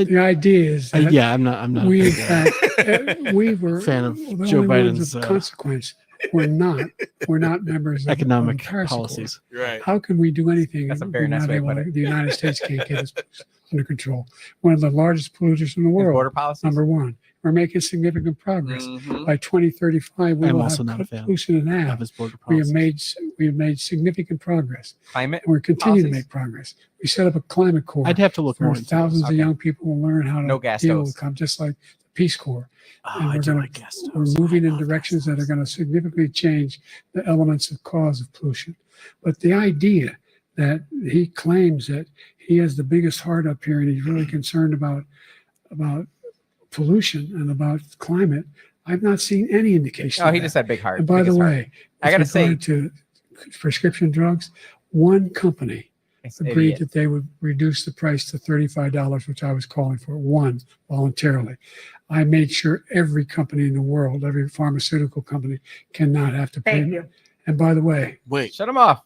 The idea is that Yeah, I'm not. we, a in big, fact, we were fan of the Joe only ones Biden's of consequence. We're not members of economic the Paris Accord. policies. Right. How can we do anything That's a if very we're nice not way to able put to, it. the United States can't get us under control? One of the largest polluters in the His world, border policies. number one. We're making significant progress. Mhm. By 2035, we I'm will also have not a cut fan pollution in half. Of his border We have policies. made significant progress, Climate. and we're continuing to Policies? make progress. We set up a climate corps I'd have to look more where into thousands this. of young people will learn how to No gas deal stoves. with just like the Peace Corps. Oh, and I we're do gonna- like gas We're stoves. moving I in love directions gas that are stoves. going to significantly change the elements of cause of pollution. But the idea that he claims that he has the biggest heart up here and he's really concerned about pollution and about climate, I've not seen any indication. Oh, of he that. just said big heart. And by the biggest heart. way, I gotta with say- regard to prescription drugs, one company It's an agreed idiot. that they would reduce the price to $35, which I was calling for, one voluntarily. I made sure every company in the world, every pharmaceutical company, cannot have to pay. Thank you. And by the way, Wait. Shut him off.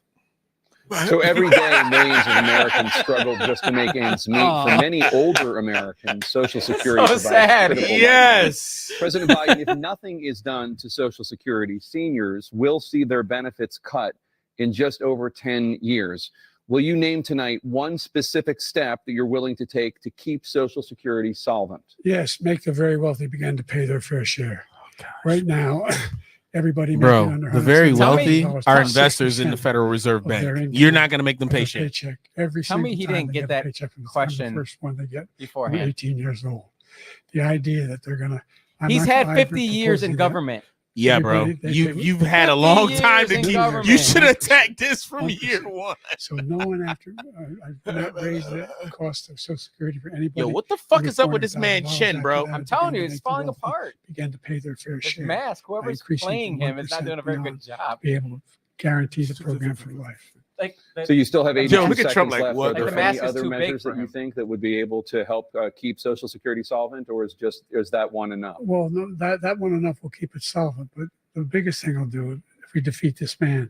So every day, millions of Americans struggle just to make ends meet. For many older Americans, Social Security So provides sad. critical lifeline. Yes. President Biden, if nothing is done to Social Security, seniors will see their benefits cut in just over 10 years. Will you name tonight one specific step that you're willing to take to keep Social Security solvent? yes, make the very wealthy begin to pay their fair share. Oh, Right now, everybody making Bro, under the very $170,000 wealthy takes are investors in the 6% Federal Reserve of their Bank. income You're not going to make them of their pay shit. paycheck every Tell me single he time didn't they get a that paycheck from the question first one they get from Beforehand. 18 years old. The idea that they're gonna He's had 50 years in in government. Yeah, bro. Everybody- You've had a 50 long time years to in keep. government. You should attack this from 1%. year one. So no one after I've not raised the cost of Social Security for anybody. Yo, what the fuck under is up with this man $400,000 chin, after bro? that. I'm telling you, Began to it's make the falling wealthy apart. Began to pay their fair This share. mask, whoever's increasing playing from him is not 1% doing a very good beyond. job. Be able to guarantee the program for life. Like, So you still have 82 Yo, look at seconds Trump like, left. what Are the there fuck? any The mask is other too big measures for that you him. think that would be able to help keep Social Security solvent, or is that one enough? Well, no, that one enough will keep it solvent. But the biggest thing I'll do if we defeat this man,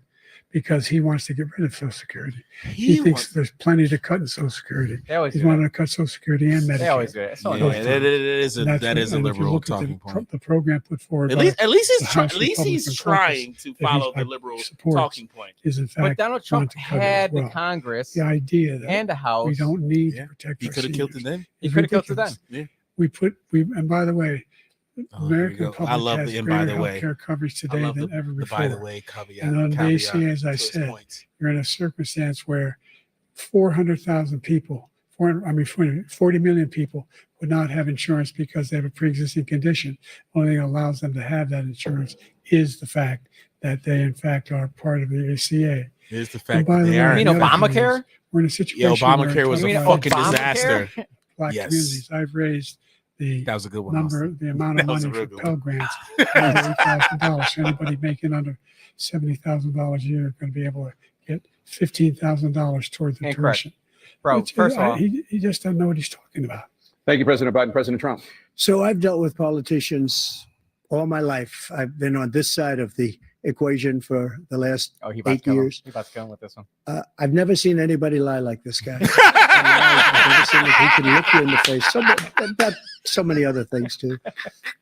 because he wants to get rid of Social Security. He thinks there's plenty to cut in Social Security. they always He's do wanting that. to cut Social Security and Medicare. They always do it. It's so Yeah, annoying. that is And a that's that what- is a and if you liberal look at talking point. the program put forward At by least the House at least he's Republican trying to that follow he's the liberal supports talking point. is in But fact Donald Trump want to cut it as had the well. Congress the idea that and the House. we don't need Yeah. to protect He our could have killed it seniors. then. He It's could have killed it ridiculous. then. And by the way, Oh, here we American go. public I love has the and greater by the way. healthcare coverage I today love than ever the before. by the way caveat. And on day caveat C, as I to his said, points. you're in a circumstance where 400,000 people, 40 million people would not have insurance because they have a pre-existing condition. Only thing that allows them to have that insurance is the fact that they, in fact, are part of the ACA. Here's the And fact by that the they way, are. mean the other thing Obamacare? is We're in a situation. Yeah, where Obamacare was You a mean fucking Obamacare? disaster. Black Yes. communities. I've raised the That was a good one. the amount of That was a money real for good Pell one. Grants, $100,000. So anybody making under $70,000 a year is going to be able to get $15,000 toward the Incorrect. tuition. Bro, Which, first of all, he just doesn't know what he's talking about. Thank you, President Biden. President Trump. So I've dealt with politicians all my life. I've been on this side of the equation for the last oh, he about to 8 kill him. years. He about to kill him with this one. I've never seen anybody lie like this guy. I've never seen that he can look you in the face. So many other things too.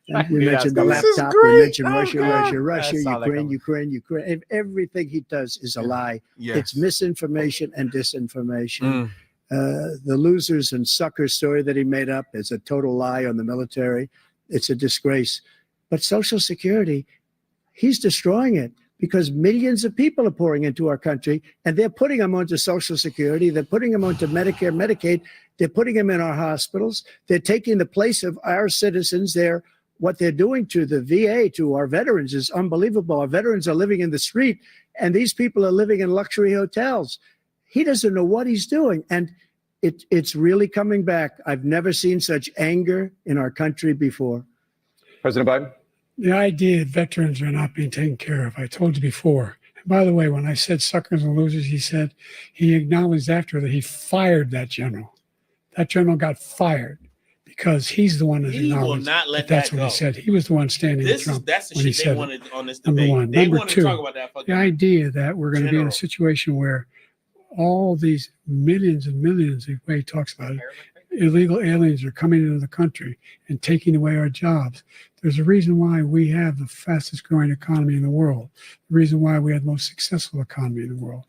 And we Yeah, mentioned the this is laptop. great. We mentioned Oh, Russia, God. Russia, I Russia, saw that Ukraine, coming. Ukraine, Ukraine. And everything he does is a lie. Yes. It's misinformation and disinformation. Mm. The losers and suckers story that he made up is a total lie on the military. It's a disgrace. But Social Security, he's destroying it because millions of people are pouring into our country and they're putting them onto Social Security. They're putting them onto Medicare, Medicaid. They're putting them in our hospitals. They're taking the place of our citizens. What they're doing to the VA, to our veterans is unbelievable. Our veterans are living in the street and these people are living in luxury hotels. He doesn't know what he's doing. And it's really coming back. I've never seen such anger in our country before. President Biden. The idea that veterans are not being taken care of, I told you before. And by the way, when I said suckers and losers, he acknowledged after that he fired that general. That general got fired because he's the one that He will acknowledged not let that's that what go. he said. He was the one standing with Trump. That's the when he shit they said it. wanted on this Number debate. one. They Number wanted two, to talk about that The fucking idea that we're going to be in general. a situation where all these millions and millions, the way he talks about it, illegal aliens are coming into the country and taking away our jobs. There's a reason why we have the fastest growing economy in the world. The reason why we have the most successful economy in the world.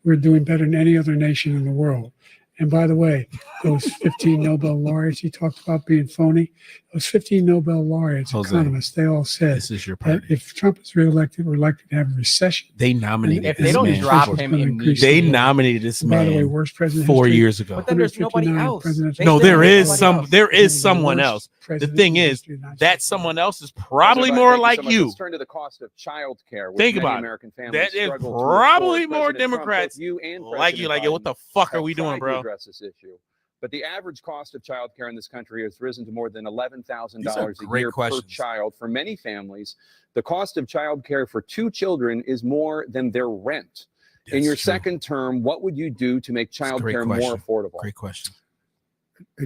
We're doing better than any other nation in the world. And by the way, those 15 Nobel laureates he talked about being phony, those 15 Nobel laureates, Jose, economists, they all said This is your that party. if Trump is reelected, we're likely to have a recession. They nominated If this they don't man. drop Inflation's him gonna increase. immediately- They nominated this And by the way, man worst president in 4 history. years ago. But then there's nobody 159 else. presidents. They No, said there there's is nobody some. else. There is The someone worst else. The president thing in the is, history of the United that States. someone else is probably President Biden, more thank like so much. you. Let's turn to the cost of child care. Think about it. American families That is struggle to probably afford. more President Trump, Democrats both you and like you. President Like, yo, what Biden the fuck are have we doing, tried to bro? address this issue. But the average cost of child care in this country has risen to more than $11,000 These are a great year questions. per child. For many families, the cost of child care for 2 children is more than their rent. In That's your true. second term, what would you do to make a child great care more question. affordable? Great question.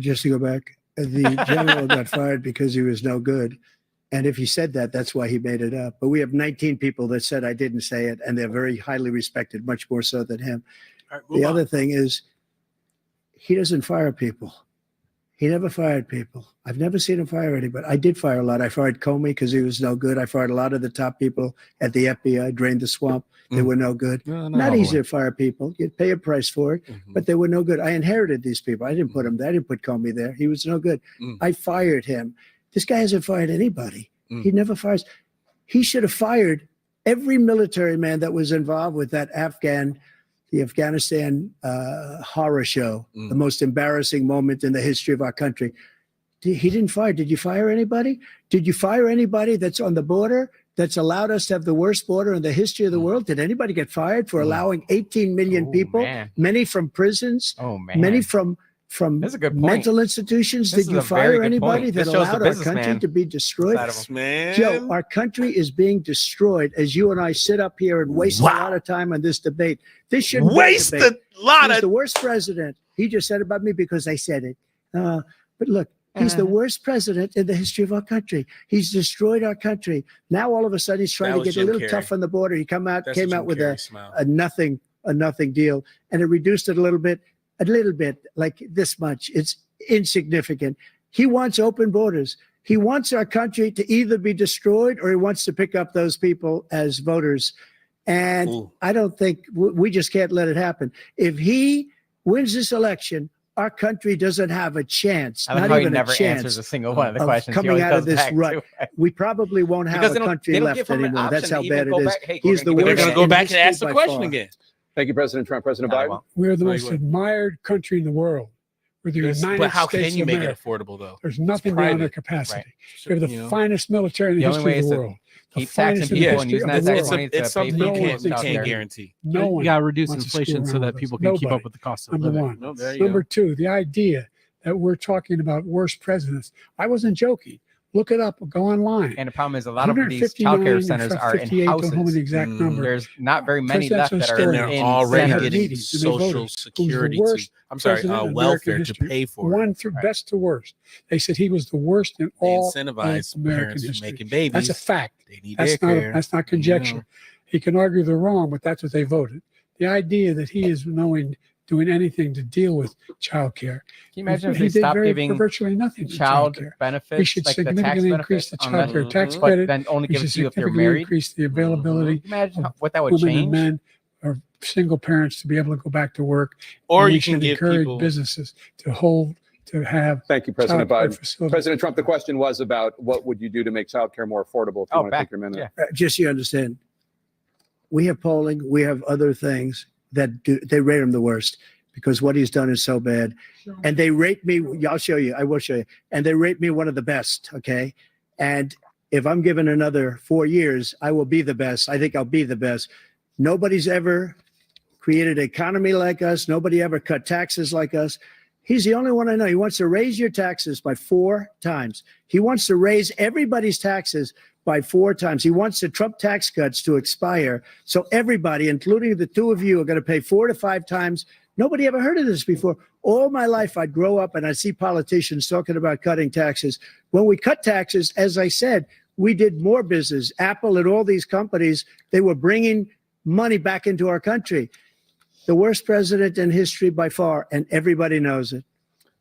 Just to go back, the general got fired because he was no good. And if he said that, that's why he made it up. But we have 19 people that said I didn't say it, and they're very highly respected, much more so than him. All right, move The on. other thing is, he doesn't fire people. He never fired people. I've never seen him fire anybody. I did fire a lot. I fired Comey because he was no good. I fired a lot of the top people at the FBI, drained the swamp. They Mm. were no good. No, Not all the easy way. to fire people. You'd pay a price for it, Mhm. but they were no good. I inherited these people. I didn't put him there. I didn't put Comey there. He was no good. Mm. I fired him. This guy hasn't fired anybody. Mm. He never fires. He should have fired every military man that was involved with the Afghanistan horror show, Mm. the most embarrassing moment in the history of our country. He didn't fire. Did you fire anybody? Did you fire anybody that's on the border that's allowed us to have the worst border in the history of the world? Did anybody get fired for Mm. allowing 18 million Oh, people, man. many from prisons, Oh man. many from That's a good point. mental institutions? This Did is you a very fire good anybody point. that This shows the allowed our businessman country to be destroyed? side of him. Man. Joe, our country is being destroyed as you and I sit up here and waste a Wow. lot of time on this debate. This shouldn't Waste be a debate. a lot He's of the worst president. He just said about me because I said it. But look, he's the worst president in the history of our country. He's destroyed our country. Now all of a sudden he's trying That to was get a Jim little Carrey. tough on the border. He came out That's a Jim with Carrey smile. a nothing deal, and it reduced it a little bit, like this much. It's insignificant. He wants open borders. He wants our country to either be destroyed or he wants to pick up those people as voters. And Ooh. I don't think we just can't let it happen. If he wins this election, our country doesn't have a chance, I like not how he even a never chance answers a single one of the of questions. He coming always out of goes this back to rut. it. We probably won't have Because a they don't country give left him an anymore. That's option how to even bad it go is. back. Hey, He's we're the gonna They're worst gonna give go in back and history ask the by question far. again. Thank you, President Trump. President No, they Biden. won't. We're the No, most you wouldn't. admired country in the world. We're the United But how States can you of make America. it affordable though? There's nothing beyond private. our capacity. Right. We have the You know? finest military in the The only history way of is the to world. keep finest taxing in the people and history using of that the tax world. money to it's pay something for No you one can't, thinks can't about it. guarantee. No You one gotta reduce wants to screw inflation so around that with people us. can keep Nobody. up with the cost of Number living. one. No, there you Number go. two, the idea that we're talking about worst presidents. I wasn't joking. Look it up. Go online. And the problem is a lot of these 159 childcare and centers are in 58, don't hold me the houses. exact Mhm. number. There's not very many left Presidential that are And historian. they're in already had centers. getting meetings and they voted. social Who's the security worst to, president in American welfare to history. pay for it. One through best to worst. They said he was the worst in They all of incentivize American parents from history. making babies. That's a fact. They need That's daycare. not You conjecture. know. He can argue they're wrong, but that's what they voted. The idea that he is doing anything to deal with child care. Can you imagine if he they did stopped for giving virtually nothing to child care. We benefits, should like the tax significantly increase benefits the on child that, care tax Mhm. but credit. then only We give should it to you if you're significantly married? increase the availability Can you imagine of what that would women and change? men or single parents to be able to go back to work. Or And you we can should give encourage people. businesses to have Thank you, President child care Biden. facilities. President Trump, the question was about what would you do to make childcare more affordable? If you Oh, want to back- take your minute. yeah. Just so you understand, we have polling, we have other things that they rate him the worst because what he's done is so bad. And they rate me, I'll show you, I will show you. And they rate me one of the best, okay? And if I'm given another 4 years, I will be the best. I think I'll be the best. Nobody's ever created an economy like us. Nobody ever cut taxes like us. He's the only one I know. He wants to raise your taxes by 4 times. He wants to raise everybody's taxes by 4 times. He wants the Trump tax cuts to expire. So everybody, including the two of you, are going to pay 4 to 5 times. Nobody ever heard of this before. All my life, I'd grow up and I'd see politicians talking about cutting taxes. When we cut taxes, as I said, we did more business. Apple and all these companies, they were bringing money back into our country. The worst president in history by far, and everybody knows it.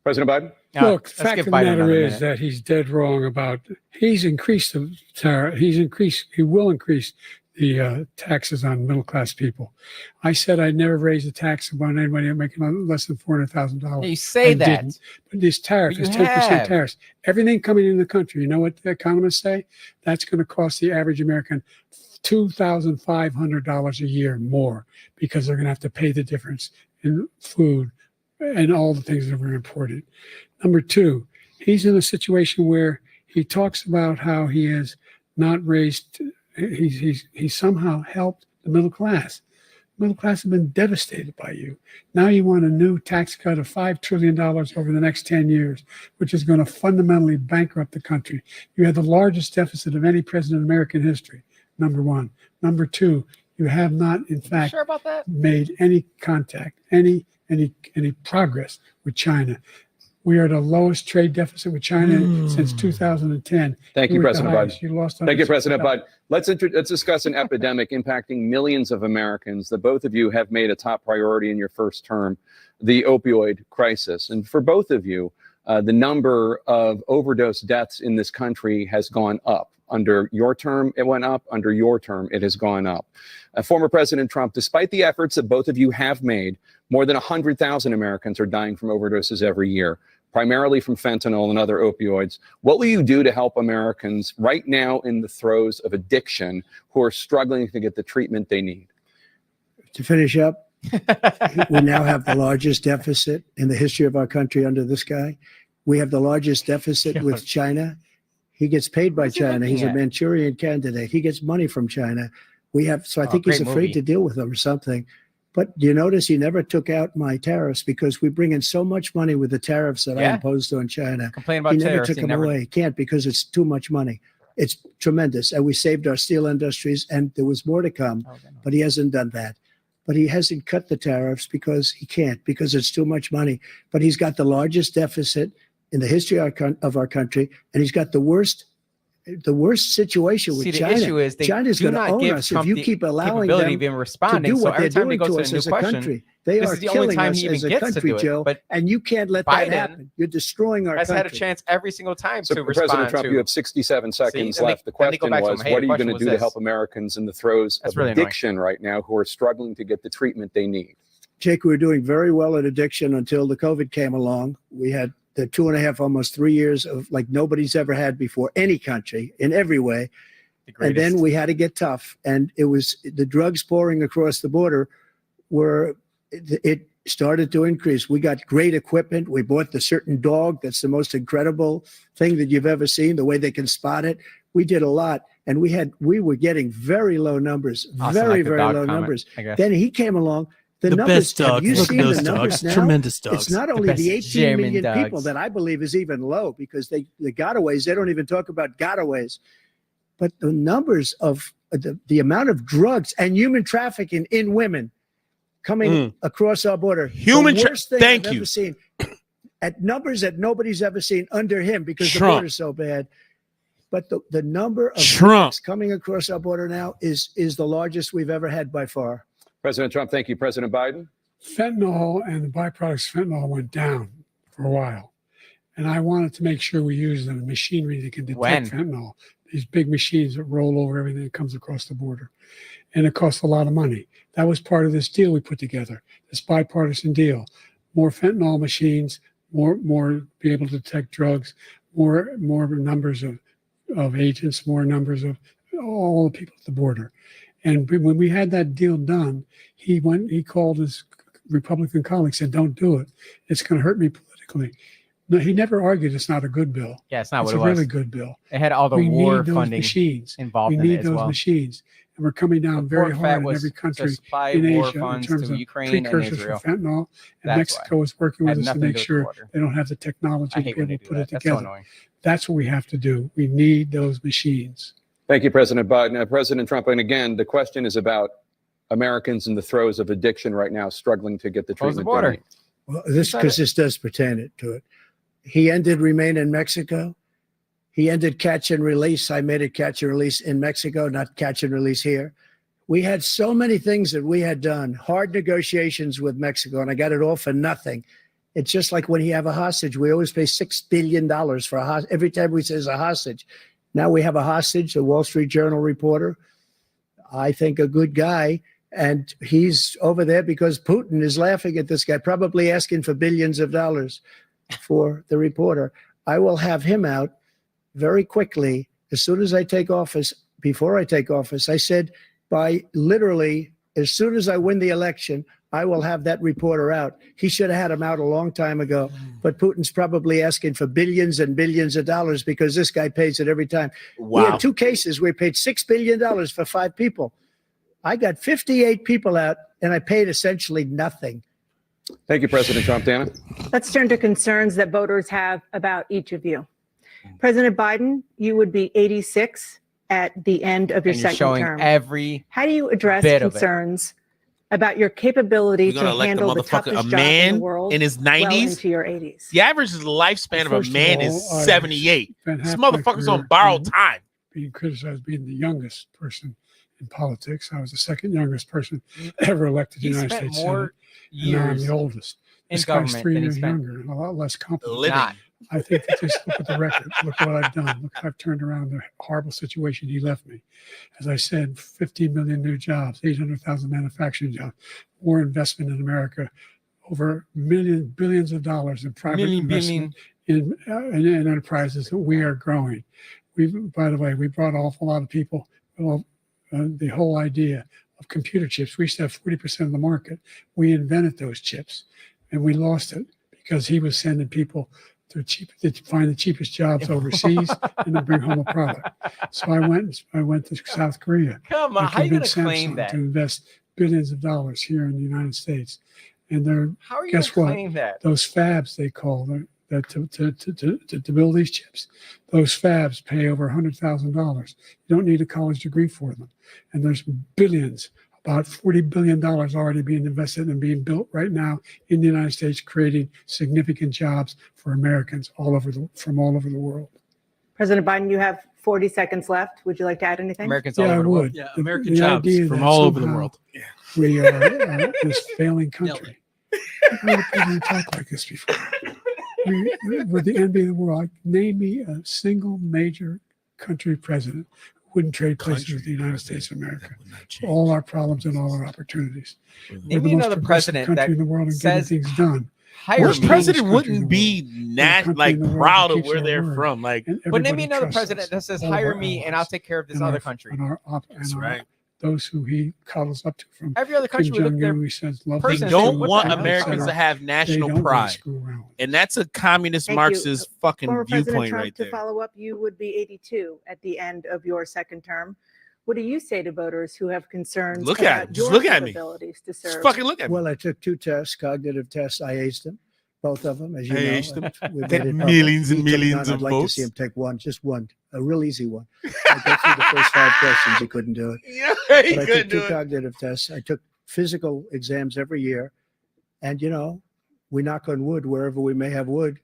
President Biden? Now, Look, let's fact give of the Biden matter another is minute. that he's dead wrong about. He's increased the tariff. He will increase the taxes on middle class people. I said I'd never raise the tax on anybody making less than $400,000. You say I that. didn't. But this tariff But is you 10% have. tariffs. Everything coming in the country. You know what the economists say? That's going to cost the average American $2,500 a year more because they're going to have to pay the difference in food and all the things that were imported. Number two, he's in a situation where he talks about how he has not raised. He's somehow helped the middle class. Middle class have been devastated by you. Now you want a new tax cut of $5 trillion over the next 10 years, which is going to fundamentally bankrupt the country. You have the largest deficit of any president in American history, number one. Number two, you have not, in fact, Sure about that? made any contact, any progress with China. We are at the lowest trade deficit with China since 2010. Thank you, We're at the President highest. Biden. You lost Thank you, President $160. Biden. Let's discuss an epidemic impacting millions of Americans that both of you have made a top priority in your first term, the opioid crisis. And for both of you, the number of overdose deaths in this country has gone up. Under your term, it went up. Under your term, it has gone up. Former President Trump, despite the efforts that both of you have made, more than 100,000 Americans are dying from overdoses every year, primarily from fentanyl and other opioids. What will you do to help Americans right now in the throes of addiction who are struggling to get the treatment they need? To finish up, we now have the largest deficit in the history of our country under this guy. We have the largest deficit with China. He gets paid by What's he China. He's a looking at? Manchurian candidate. He gets money from China. So I Oh, think he's great afraid movie. to deal with them or something. But do you notice he never took out my tariffs because we bring in so much money with the tariffs that I Yeah. imposed on China. Complain about He never tariffs. took them away. He can't because it's too much money. It's tremendous. And we saved our steel industries and there was more to come, but he hasn't done that. But he hasn't cut the tariffs because he can't, because it's too much money. But he's got the largest deficit in the history of our country, and he's got the worst situation with See, the China. issue is they China's do going to not own give us Trump if you the keep allowing capability them of even to responding. do So what every they're time they doing go to to us a new as a question, country. They this are is the only killing time us he even as a gets to country, do it. Joe. But And you can't let that Biden happen. You're destroying our has country. had a chance every single time So, to President respond Trump, to. you have 67 seconds and they- left. The then they go question back to was, him, hey, what the are you going question to was do to this. help Americans in the throes That's of really annoying. addiction right now who are struggling to get the treatment they need? Jake, we were doing very well at addiction until the COVID came along. We had the 2.5, almost 3 years of like nobody's ever had before, any country in every way. The And then greatest. we had to get tough. And it was the drugs pouring across the border it started to increase. We got great equipment. We bought the certain dog that's the most incredible thing that you've ever seen, the way they can spot it. We did a lot, and we were getting very low numbers, Awesome, very, like the very dog low comment, numbers. I guess. Then he came along. The numbers, best dogs. have you Look seen at those the numbers dogs. now? Tremendous dogs. It's not The only best the 18 German million people dogs. that I believe is even low, because the gotaways, they don't even talk about gotaways, but the numbers of the amount of drugs and human trafficking in women coming across our border. Human the worst thing thank I've you. ever seen, at numbers that nobody's ever seen under him, because the Trump. border's so bad. But the number of Trump. drugs coming across our border now is the largest we've ever had by far. President Trump, thank you. President Biden? Fentanyl and the byproducts of fentanyl went down for a while. And I wanted to make sure we use the machinery that can detect When? fentanyl, these big machines that roll over everything that comes across the border. And it costs a lot of money. That was part of this deal we put together, this bipartisan deal. More fentanyl machines, more be able to detect drugs, more numbers of agents, more numbers of all the people at the border. And when we had that deal done, he called his Republican colleagues, said, "Don't do it. It's going to hurt me politically." No, he never argued it's not a good bill. Yeah, it's not It's what a it was. really good bill. It had all the We war need those funding machines. involved We in need it as those well. machines. And we're coming down very Pork hard fat in was every to country supply in war Asia in funds terms to of Ukraine and precursors Israel. for fentanyl. And That's Mexico is working Had with us to nothing make do with sure water. they don't have the technology I to hate be when able they to do put that. it That's so together. annoying. That's what we have to do. We need those machines. Thank you, President Biden. President Trump, and again, the question is about Americans in the throes of addiction right now, struggling to get the Close the treatment border. they need. Well, this does pertain to it. He ended Remain in Mexico. He ended catch and release. I made it catch and release in Mexico, not catch and release here. We had so many things that we had done, hard negotiations with Mexico, and I got it all for nothing. It's just like when you have a hostage, we always pay $6 billion for a hostage. Every time we say it's a hostage. Now we have a hostage, a Wall Street Journal reporter, I think a good guy, and he's over there because Putin is laughing at this guy, probably asking for billions of dollars for the reporter. I will have him out very quickly as soon as I take office. Before I take office, I said by literally as soon as I win the election, I will have that reporter out. He should have had him out a long time ago, but Putin's probably asking for billions and billions of dollars because this guy pays it every time. We Wow. had two cases where we paid $6 billion for 5 people. I got 58 people out and I paid essentially nothing. Thank you, President Trump. Dana? Let's turn to concerns that voters have about each of you. President Biden, you would be 86 at the end of your And you're second showing term. every How do you address bit of it. concerns about your capability We're to gonna elect handle a the motherfucker, toughest a job in man the world in his well 90s. into your 80s? The average lifespan of First a of man all, is I've 78. spent This half my motherfucker's on career borrowed being- time. being criticized being the youngest person in politics. I was the second youngest person ever elected to he the United spent States more Senate. And now I'm years the oldest. in This guy's government 3 than he years spent younger and a lot less competent. Living. not. I think that just look at the record. Look what I've done. Look how I've turned around the horrible situation he left me. As I said, 15 million new jobs, 800,000 manufacturing jobs, more investment in America, over billions of dollars in private investment in enterprises that we are growing. By the way, we brought an awful lot of people. Well, the whole idea of computer chips, we used to have 40% of the market. We invented those chips and we lost it because he was sending people to find the cheapest jobs overseas and then bring home a product. So I went to South Korea. Come on, I how are you going to convinced claim Samsung that? to invest billions of dollars here in the United States. And they're How are you guess going to what? claim that? those fabs they call them that to build these chips. Those fabs pay over $100,000. You don't need a college degree for them. And there's billions, about $40 billion already being invested and being built right now in the United States, creating significant jobs for Americans from all over the world. President Biden, you have 40 seconds left. Would you like to add anything? Americans all Yeah, I over the world. would. Yeah, The- American the jobs idea from that all over the somehow world. We are this failing country. I've never heard you talk like this before. We're the envy of the world. Name me a single major country president who wouldn't trade places with the United States of America. All our problems and all our opportunities. We're Name the me most another progressive president country that in the world and getting says things done. hire Which me. president country in wouldn't the be country like in the world proud that of keeps where our they're word. from? Like, And But name me everybody another trusts president us, that says, all of hire our me and I'll allies take care of this and other our- country. and our op- and That's our right. those who he cuddles up to from Every other Kim country would look Jong their Un. He says, love They person them, and say, don't what want the hell? Americans to have They national don't wanna pride. screw around. And that's a communist Thank you. Marxist fucking Former President viewpoint Trump, right to there. follow up, you would be 82 at the end of your second term. What do you say to voters who have concerns Look at about it. Just your look at me. capabilities to Just serve? fucking look at me. Well, I took 2 tests, cognitive tests. I aced them, both of them, as you I know. aced them. We Got made it public. millions and He took millions none. of I'd like to votes. see him take one, just one, a real easy one. I got through the first 5 questions. He couldn't do it. Yeah, he But I couldn't took do 2 it. cognitive tests. I took physical exams every year. And, you know, we knock on wood wherever we may have wood,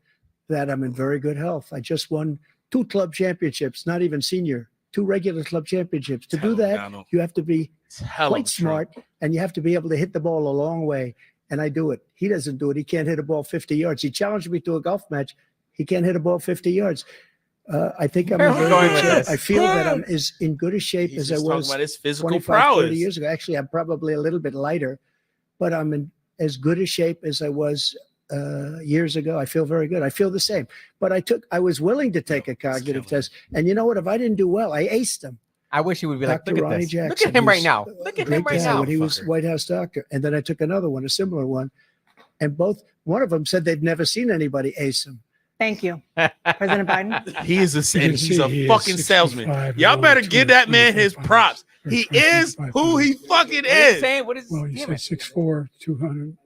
that I'm in very good health. I just won 2 club championships, not even senior, 2 regular club championships. To do that, Donald. you have to be Tell him, quite smart and you have to be able to hit the ball a long way. And I do it. He doesn't do it. He can't hit a ball 50 yards. He challenged me to a golf match. He can't hit a ball 50 yards. I think I'm Where in are we very going good with shape. this? I feel that I'm as in good a shape He's as I just talking was about his physical 25, 30 prowess. years ago. Actually, I'm probably a little bit lighter, but I'm in as good a shape as I was years ago. I feel very good. I feel the same. But I was willing to take a cognitive killing test. And you know what? If I didn't do well, I aced them. I wish he would be like, Dr. look at Ronnie this. Jackson. Look at him right who's now. a Look at great him right guy now. when he was Fucker. White House doctor. And then I took another one, a similar one. And one of them said they'd never seen anybody ace him. Thank you, President Biden. He is You and can he's see a he is fucking salesman. 65 Y'all and better only give that man his 225 props. pounds. He Or is 25 who he pounds. fucking What is he is. saying? What is Well, you damn said it. 6'4", 200.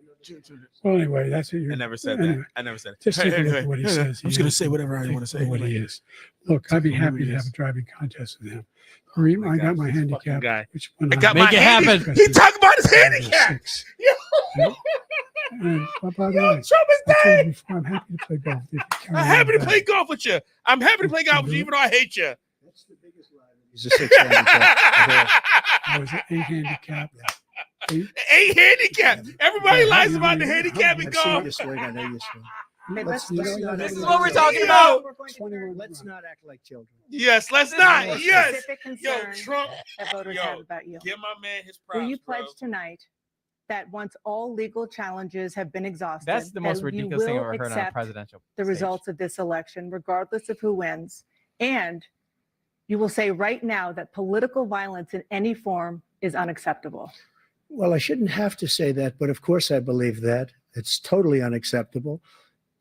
Well, anyway, that's what you're. I never said anyway, that. I never said it. Just take a look at what he says. I'm just He gonna is say and whatever I think want to say. What he anyway. is. Look, I'd be Take him who happy he to have is. a driving contest with him. my I got God, my this fucking handicap, guy. which when I got Make my it handicap. happen. He talking about his I was handicap. 6. Yo, And by the yo, way, Trump is I told dead. you before, I'm happy to play golf. If you carry I'm happy to on play that. golf with you. I'm happy to play golf with you, even though I hate you. That's the biggest lie. He's a 6 handicap. I was an 8 handicap. 8. 8 handicap. Everybody Yeah, lies you about the know, handicap in I've seen golf. you swing. I know you swing. Okay, Let's- let's- you know, This is you what we're know, talking Yo. about. We're going to 21 Let's not act like children. Yes, let's not. turn to Yes. specific Yo, concern Trump, that voters yo, have about you. give my man his props. Will you bro. pledge tonight that once all legal challenges have been exhausted, That's the most that you ridiculous thing I've will ever heard on a accept presidential the stage. results of this election, regardless of who wins, and you will say right now that political violence in any form is unacceptable? Well, I shouldn't have to say that, but of course I believe that. It's totally unacceptable.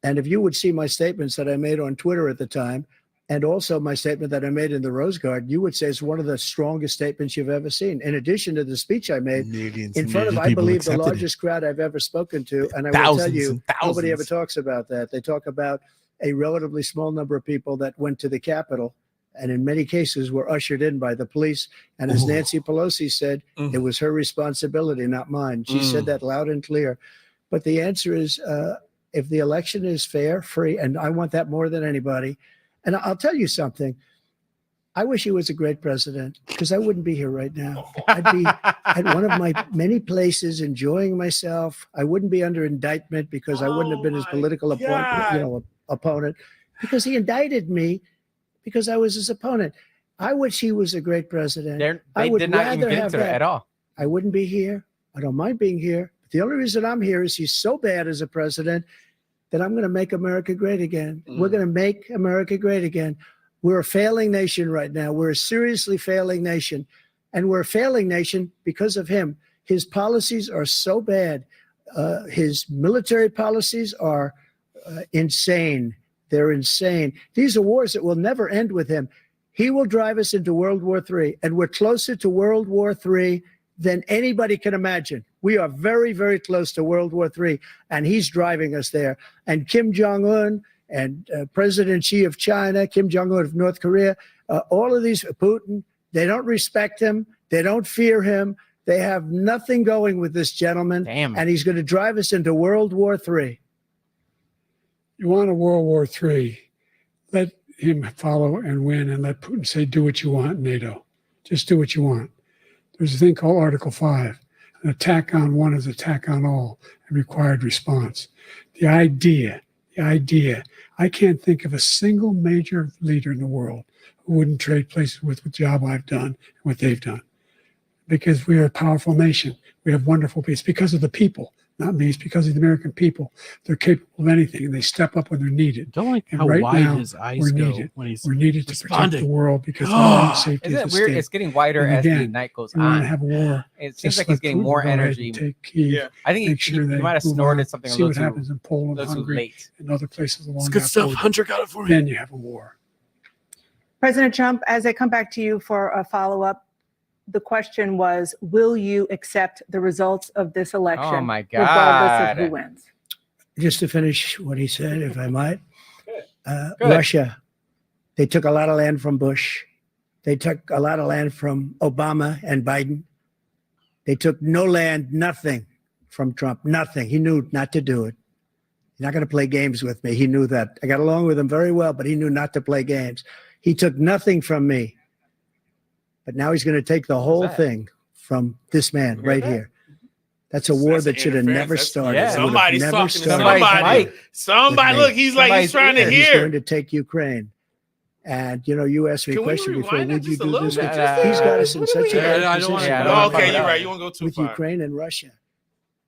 And if you would see my statements that I made on Twitter at the time, and also my statement that I made in the Rose Garden, you would say it's one of the strongest statements you've ever seen. In addition to the speech I made Millions in and front of, millions I people believe, the accepted it. largest crowd I've ever spoken to. And I will tell Thousands you, and nobody ever thousands. talks about that. They talk about a relatively small number of people that went to the Capitol and in many cases were ushered in by the police. And as Ooh. Nancy Pelosi said, it was her responsibility, not mine. She said that loud and clear. But the answer is, if the election is fair, free, and I want that more than anybody. And I'll tell you something. I wish he was a great president because I wouldn't be here right now. I'd be at one of my many places enjoying myself. I wouldn't be under indictment because I wouldn't have been his Oh my political opponent because he indicted me because I was his opponent. I wish he was a great president. I They would did not rather even have get to it that. at all. I wouldn't be here. I don't mind being here. But the only reason I'm here is he's so bad as a president that I'm going to make America great again. We're going to make America great again. We're a failing nation right now. We're a seriously failing nation. And we're a failing nation because of him. His policies are so bad. His military policies are insane. They're insane. These are wars that will never end with him. He will drive us into World War III, and we're closer to World War III than anybody can imagine. We are very, very close to World War III, and he's driving us there. And Kim Jong-un and President Xi of China, Kim Jong-un of North Korea, all of these, Putin, they don't respect him. They don't fear him. They have nothing going with this gentleman, Damn. and he's going to drive us into World War III. You want a World War III, let him follow and win and let Putin say, do what you want, NATO. Just do what you want. There's a thing called Article 5. An attack on one is attack on all and required response. The idea, I can't think of a single major leader in the world who wouldn't trade places with the job I've done and what they've done. Because we are a powerful nation. We have wonderful people. It's because of the people, not me. It's because of the American people. They're capable of anything, and they step up when they're needed. Don't like And how right wide now, his eyes we're go needed. when he's We're needed to protect the responding. world because not the safety Isn't of it the weird? state. It's getting wider And as the again, night goes we want to on. have a war. It seems Just like he's let getting Putin more go ahead and energy. Take Kyiv. Yeah. I think Make sure he they might have move snorted on, something a see little what too, happens in Poland, little too Hungary, late. and other places along It's good that stuff. border. Hunter got it for me. Then you have a war. President Trump, as I come back to you for a follow-up, the question was, will you accept the results of this election Oh my regardless of who God. wins? Just to finish what he said, if I might, Good. Russia, they took a lot of land from Bush. They took a lot of land from Obama and Biden. They took no land, nothing from Trump, nothing. He knew not to do it. He's not going to play games with me. He knew that. I got along with him very well, but he knew not to play games. He took nothing from me. But now he's going to take the whole that? thing from this man right that? here. That's a war That's that an should have never interference. started. Yeah. It would have Somebody's never talking to started. Somebody's somebody. mic. Look, he's like he's Somebody's trying to ear. He's hear. going to take Ukraine. And, you asked me a Can we question before, rewind that would you just a do little this? bit? He's got us in What do such a we- bad I don't want position to- Oh, Yeah, okay, fuck it you're up. right. You want to go too with far? Ukraine and Russia.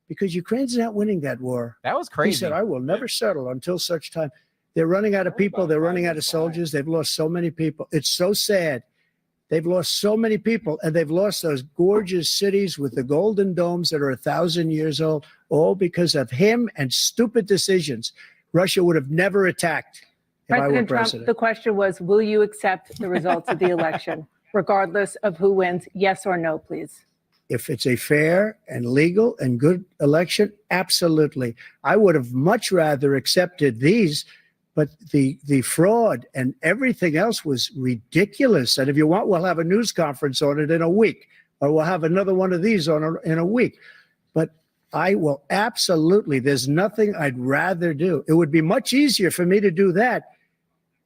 Because Ukraine's not winning that war. That was He crazy. said, I will never settle until such time. They're running out of people. They're running out of soldiers. They've lost so many people. It's so sad. They've lost so many people, and they've lost those gorgeous cities with the golden domes that are 1,000 years old, all because of him and stupid decisions. Russia would have never attacked if I were President Trump, president. the question was, will you accept the results of the election regardless of who wins? Yes or no, please. If it's a fair and legal and good election, absolutely. I would have much rather accepted these, but the fraud and everything else was ridiculous. And if you want, we'll have a news conference on it in a week, or we'll have another one of these in a week. But I will absolutely, there's nothing I'd rather do. It would be much easier for me to do that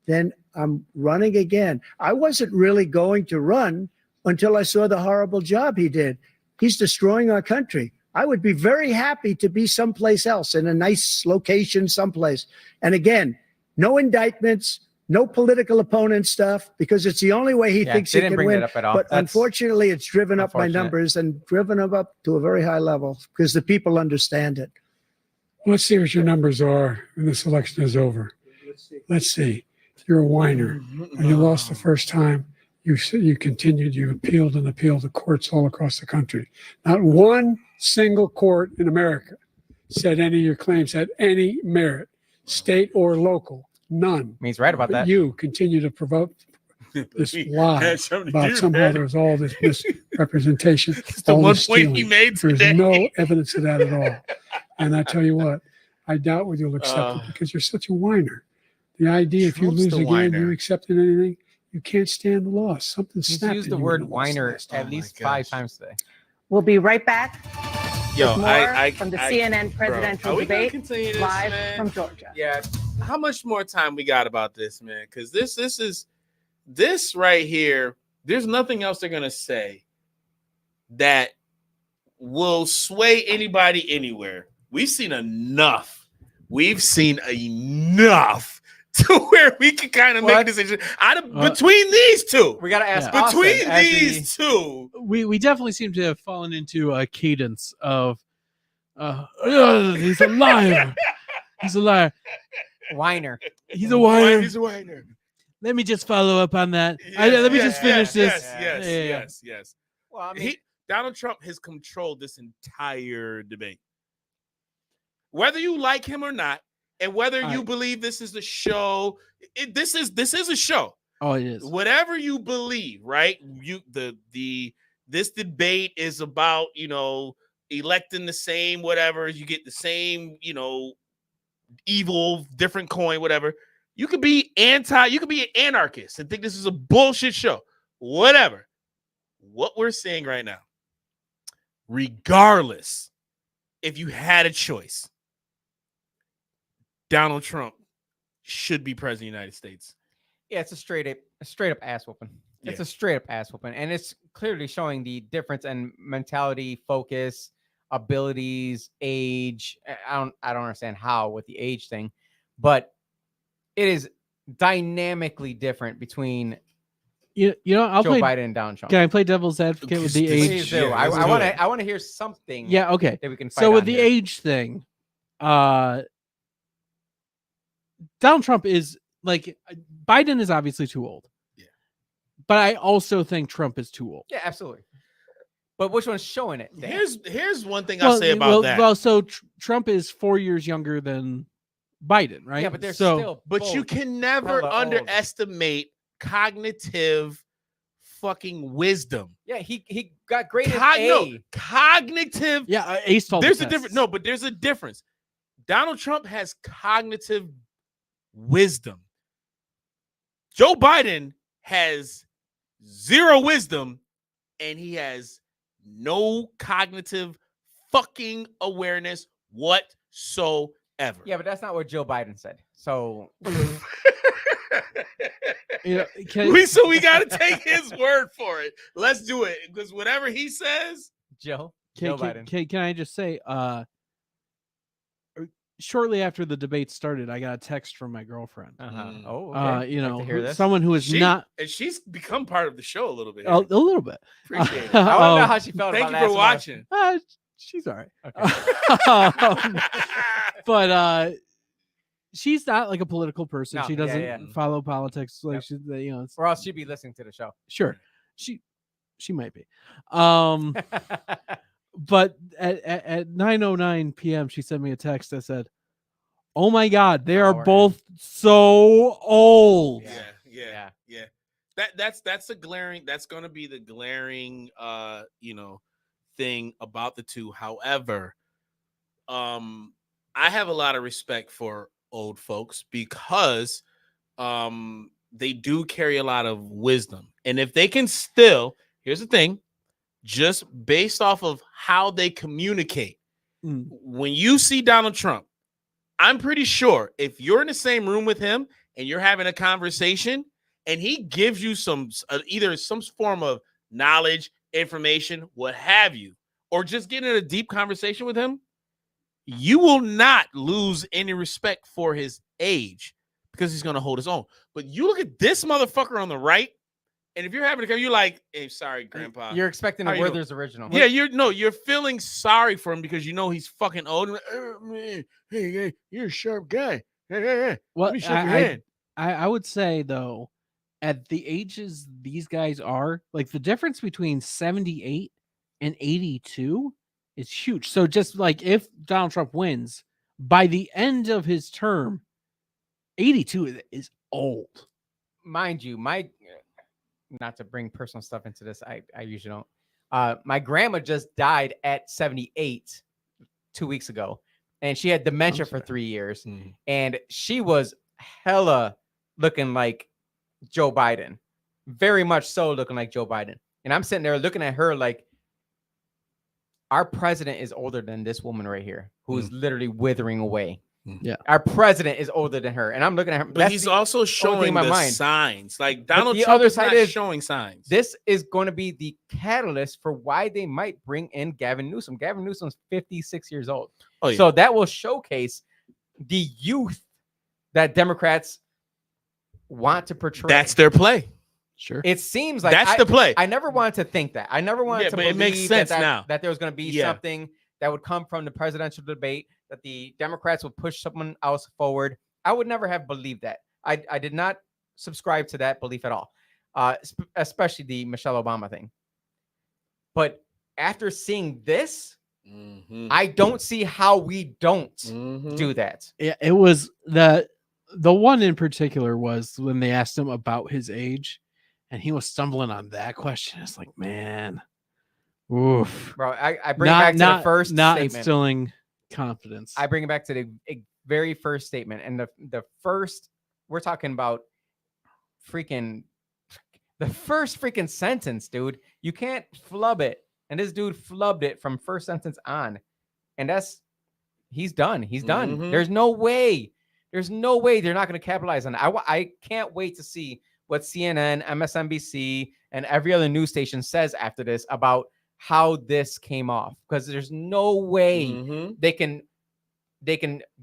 than I'm running again. I wasn't really going to run until I saw the horrible job he did. He's destroying our country. I would be very happy to be someplace else in a nice location someplace. And again, no indictments, no political opponent stuff, because it's the only way he Yeah, thinks they he didn't can bring win. that up at all. But That's unfortunately, it's driven up my unfortunate. numbers and driven them up to a very high level because the people understand it. Let's see what your numbers are when this election is over. Let's see. You're a whiner, and you lost the first time. You continued. You appealed and appealed to courts all across the country. Not one single court in America said any of your claims had any merit, state or local. None. He's right about But that. you continue to provoke this lie Had something to about do, somehow man. there was all this misrepresentation. It's the all one this point he stealing. made There's today. no evidence of that at all. And I tell you what, I doubt whether you'll accept it because you're such a whiner. The idea if you Trump's lose the again, whiner. you accepting anything, you can't stand the loss. Something He's snapped used in the you word when you lost whiner last at time. least gosh. 5 times today. We'll be right back Yo, with more I from the I- CNN bro, presidential are we gonna debate continue this, live man? from Georgia. Yeah. How much more time we got about this, man? Because this right here, there's nothing else they're gonna say that will sway anybody anywhere. We've seen enough to where we can kind of make What? decisions between these two. We got to ask Yeah. Austin Between as these two. We definitely seem to have fallen into a cadence of he's a liar. He's a liar. the whiner. He's a whiner. He's a whiner. Let me just follow up on that. Let me just finish this. Yes. Well, I mean, Donald Trump has controlled this entire debate. Whether you like him or not, and whether you believe this is the show, this is a show. Oh, it is. Whatever you believe, right? This debate is about, electing the same whatever, you get the same, evil, different coin, whatever. You could be an anarchist and think this is a bullshit show. Whatever. What we're seeing right now, regardless if you had a choice, Donald Trump should be president of the United States. yeah, it's a straight up ass whooping. It's Yeah. a straight up ass whooping, and it's clearly showing the difference in mentality, focus, abilities, age. I don't understand how with the age thing, but it is dynamically different between You know, I'll Joe play. Biden and Donald Trump. Can I play devil's advocate with the Please Please age? do. Yeah, I let's do want it. to. I want to hear something. Yeah. Okay. That we can fight So with on the here. age thing, Donald Trump is like Biden is obviously too old. Yeah. But I also think Trump is too old. Yeah, absolutely. But which one's showing it? Dan? Here's one thing I'll say about that. Well, so Trump is 4 years younger than Biden, right? Yeah, but they're so, still. But you both can never hella old. underestimate cognitive fucking wisdom. Yeah, he got graded A. No, cognitive. yeah, Ace all the There's a tests. difference. No, but there's a difference. Donald Trump has cognitive wisdom. Joe Biden has zero wisdom, and he has no cognitive fucking awareness whatsoever. Yeah, but that's not what Joe Biden said. So You know, So we got to take his word for it. Let's do it, because whatever he says, Joe Can I just say, shortly after the debate started, I got a text from my girlfriend. Oh, okay. You Like know, to hear this. someone who is not and she's become part of the show a little bit. a little bit. Appreciate it. I want to know how she felt Thank about you for that. watching. She's all right. Okay. But she's not like a political person. No, She yeah, doesn't yeah. follow politics. Like Yep. she's, you know, it's, Or else she'd be listening to the show. sure, she might be. But at 9:09 p.m., she sent me a text that said, "Oh my God, they are Lord. both so old." Yeah. That's a glaring. That's going to be the glaring, thing about the two. However, I have a lot of respect for old folks because, they do carry a lot of wisdom, and if they can still, here's the thing. Just based off of how they communicate. When you see Donald Trump, I'm pretty sure if you're in the same room with him and you're having a conversation and he gives you either some form of knowledge, information, what have you, or just get in a deep conversation with him, you will not lose any respect for his age because he's going to hold his own. But you look at this motherfucker on the right, and if you're having a conversation, you're like, "Hey, sorry, Grandpa." You're expecting How a you doing? Werther's original. Yeah, you're feeling sorry for him because you know he's fucking old. And like, "Oh, man, hey, you're a sharp guy. Hey, Well, let me shake your hand." I would say though, at the ages these guys are, like the difference between 78 and 82 is huge. So just like if Donald Trump wins, by the end of his term, 82 is old. Mind you, not to bring personal stuff into this, I usually don't. My grandma just died at 78 2 weeks ago, and she had dementia for 3 years, and she was hella looking like Joe Biden, very much so looking like Joe Biden. And I'm sitting there looking at her like, our president is older than this woman right here, who is literally withering away. Yeah, our president is older than her, and I'm looking at her. But he's also showing the signs. Like Donald the Trump other is side not is showing signs. This is going to be the catalyst for why they might bring in Gavin Newsom. Gavin Newsom's 56 years old. Oh, yeah. So that will showcase the youth that Democrats want to portray. That's their play. Sure. It seems like That's the play. I never wanted to think that. I never wanted to but believe it makes sense now that there was going to be something that would come from the presidential debate, that the Democrats would push someone else forward. I would never have believed that. I did not subscribe to that belief at all, especially the Michelle Obama thing. But after seeing this, I don't see how we don't do that. Yeah, it was the one in particular was when they asked him about his age, and he was stumbling on that question. It's like, man, oof, bro. I bring it back to the first not statement. Instilling confidence. I bring it back to the very first statement, and the first, we're talking about freaking the first freaking sentence, dude. You can't flub it, and this dude flubbed it from first sentence on, and he's done. He's done. There's no way they're not going to capitalize on it. I can't wait to see what CNN, MSNBC, and every other news station says after this about how this came off, because there's no way they can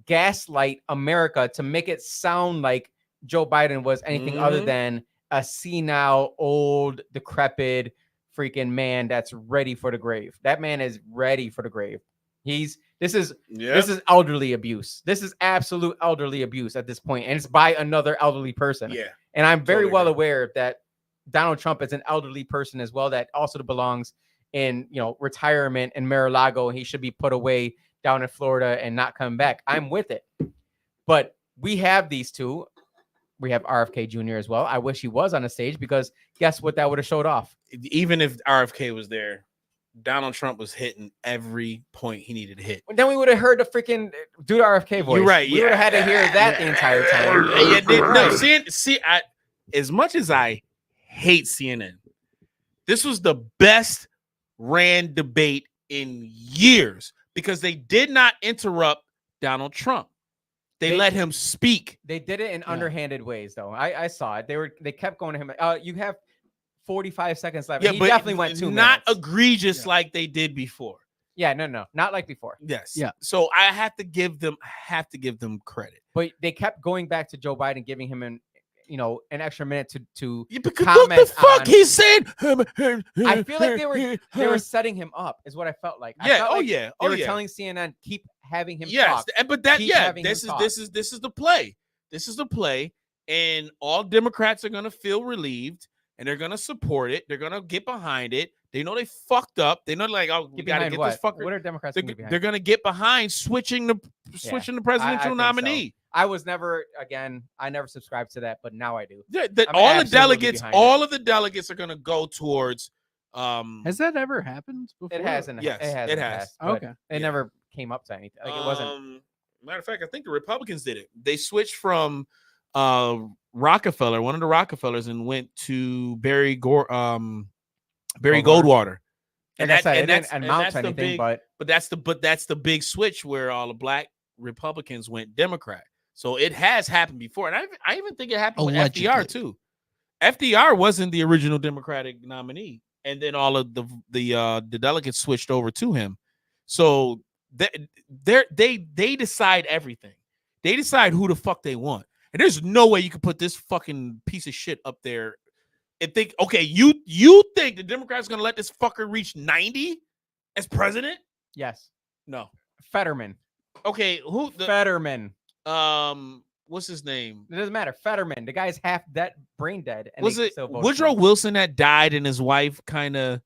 gaslight America to make it sound like Joe Biden was anything other than a senile, old, decrepit freaking man that's ready for the grave. That man is ready for the grave. This is elderly abuse. This is absolute elderly abuse at this point, and it's by another elderly person. Yeah. And I'm very Totally well agree. aware that Donald Trump is an elderly person as well that also belongs in retirement in Mar-a-Lago, and he should be put away down in Florida and not come back. I'm with it. But we have these two. We have RFK Jr. as well. I wish he was on the stage because guess what that would have showed off? Even if RFK was there, Donald Trump was hitting every point he needed to hit. Then we would have heard the freaking do the RFK voice. You're right. We would have had to hear that the entire time. As much as I hate CNN, this was the best ran debate in years because they did not interrupt Donald Trump. They let him speak. They did it in underhanded ways, though. I saw it. They kept going to him. You have 45 seconds left. Yeah, He but definitely went 2 minutes. Not egregious like they did before. Yeah, no, not like before. Yes. Yeah. So I have to give them credit. But they kept going back to Joe Biden, giving him an extra minute to Yeah, because comment what the fuck on- he said. I feel like they were setting him up, is what I felt like. I Yeah. felt Oh like yeah. They Oh were yeah. telling CNN keep having him Yes. talk. But that Keep yeah. having him This talk. is the play. This is the play, and all Democrats are gonna feel relieved, and they're gonna support it. They're gonna get behind it. They know they fucked up. They know we Get gotta behind get what? this fucker. What are Democrats They're, going to be behind? they're gonna get behind switching the I presidential think so. nominee. I was never, I never subscribed to that, but now I do. Yeah, I'm absolutely behind it. all of the delegates are gonna go towards. Has that ever happened before? It hasn't. Yes, it has. it in the has. past, but Okay. It never came up to anything. Like it wasn't. Matter of fact, I think the Republicans did it. They switched from Rockefeller, one of the Rockefellers, and went to Barry Goldwater. And that's it didn't and amount that's to the anything, big- but that's the big switch where all the black Republicans went Democrat. So it has happened before, and I even think it happened with FDR Allegedly. too. FDR wasn't the original Democratic nominee, and then all of the delegates switched over to him. So they decide everything. They decide who the fuck they want, and there's no way you can put this fucking piece of shit up there and think, okay, you think the Democrats are gonna let this fucker reach 90 as president? yes, No. Fetterman. Okay, who the Fetterman. what's his name? It doesn't matter. Fetterman. The guy's half dead, brain dead. And Was they it still voted for Woodrow him. Wilson that died and his wife kind of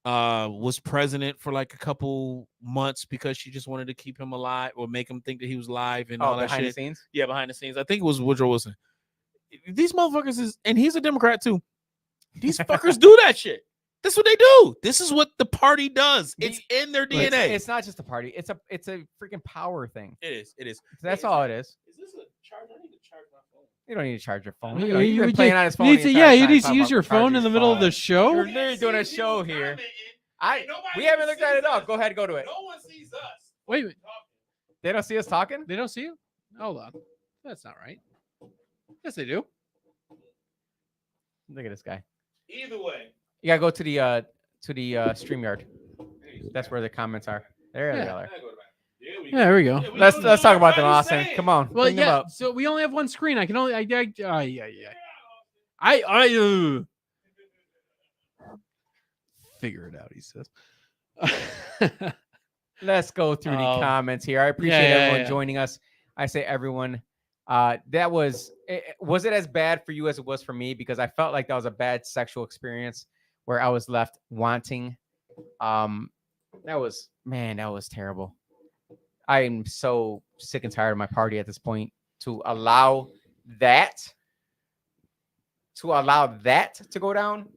was president for like a couple months because she just wanted to keep him alive or make him think that he was alive and all that behind shit. the scenes? Yeah, behind the scenes. I think it was Woodrow Wilson. These motherfuckers and he's a Democrat too. These fuckers do that shit. That's what they do. This is what the party does. It's in their DNA. It's not just a party. It's a freaking power thing. It is. It is. That's Hey, all it is. Is this a charge? I need to charge my phone. You don't need to charge your phone. You- You've been you- playing on his phone. You the need to, entire yeah, you time need to talking use about your phone in charging the middle of the phone. show. You're literally doing a show here. We haven't looked at it up. Go ahead, go to it. No one sees us. Wait a minute. They don't see us talking. They don't see you? Hold on. That's not right. Yes, they do. Look at this guy. Either way. You gotta go to the StreamYard. That's where the comments are. There they Yeah. are. Yeah, there we go. Let's talk about them, Austin. Come on. Well, bring them yeah. up. So we only have one screen. I can only. Figure it out. He says. Let's go through the comments here. I appreciate yeah, everyone yeah. joining us. I say everyone. That was it as bad for you as it was for me? Because I felt like that was a bad sexual experience where I was left wanting. That was terrible. I am so sick and tired of my party at this point to allow that to go down.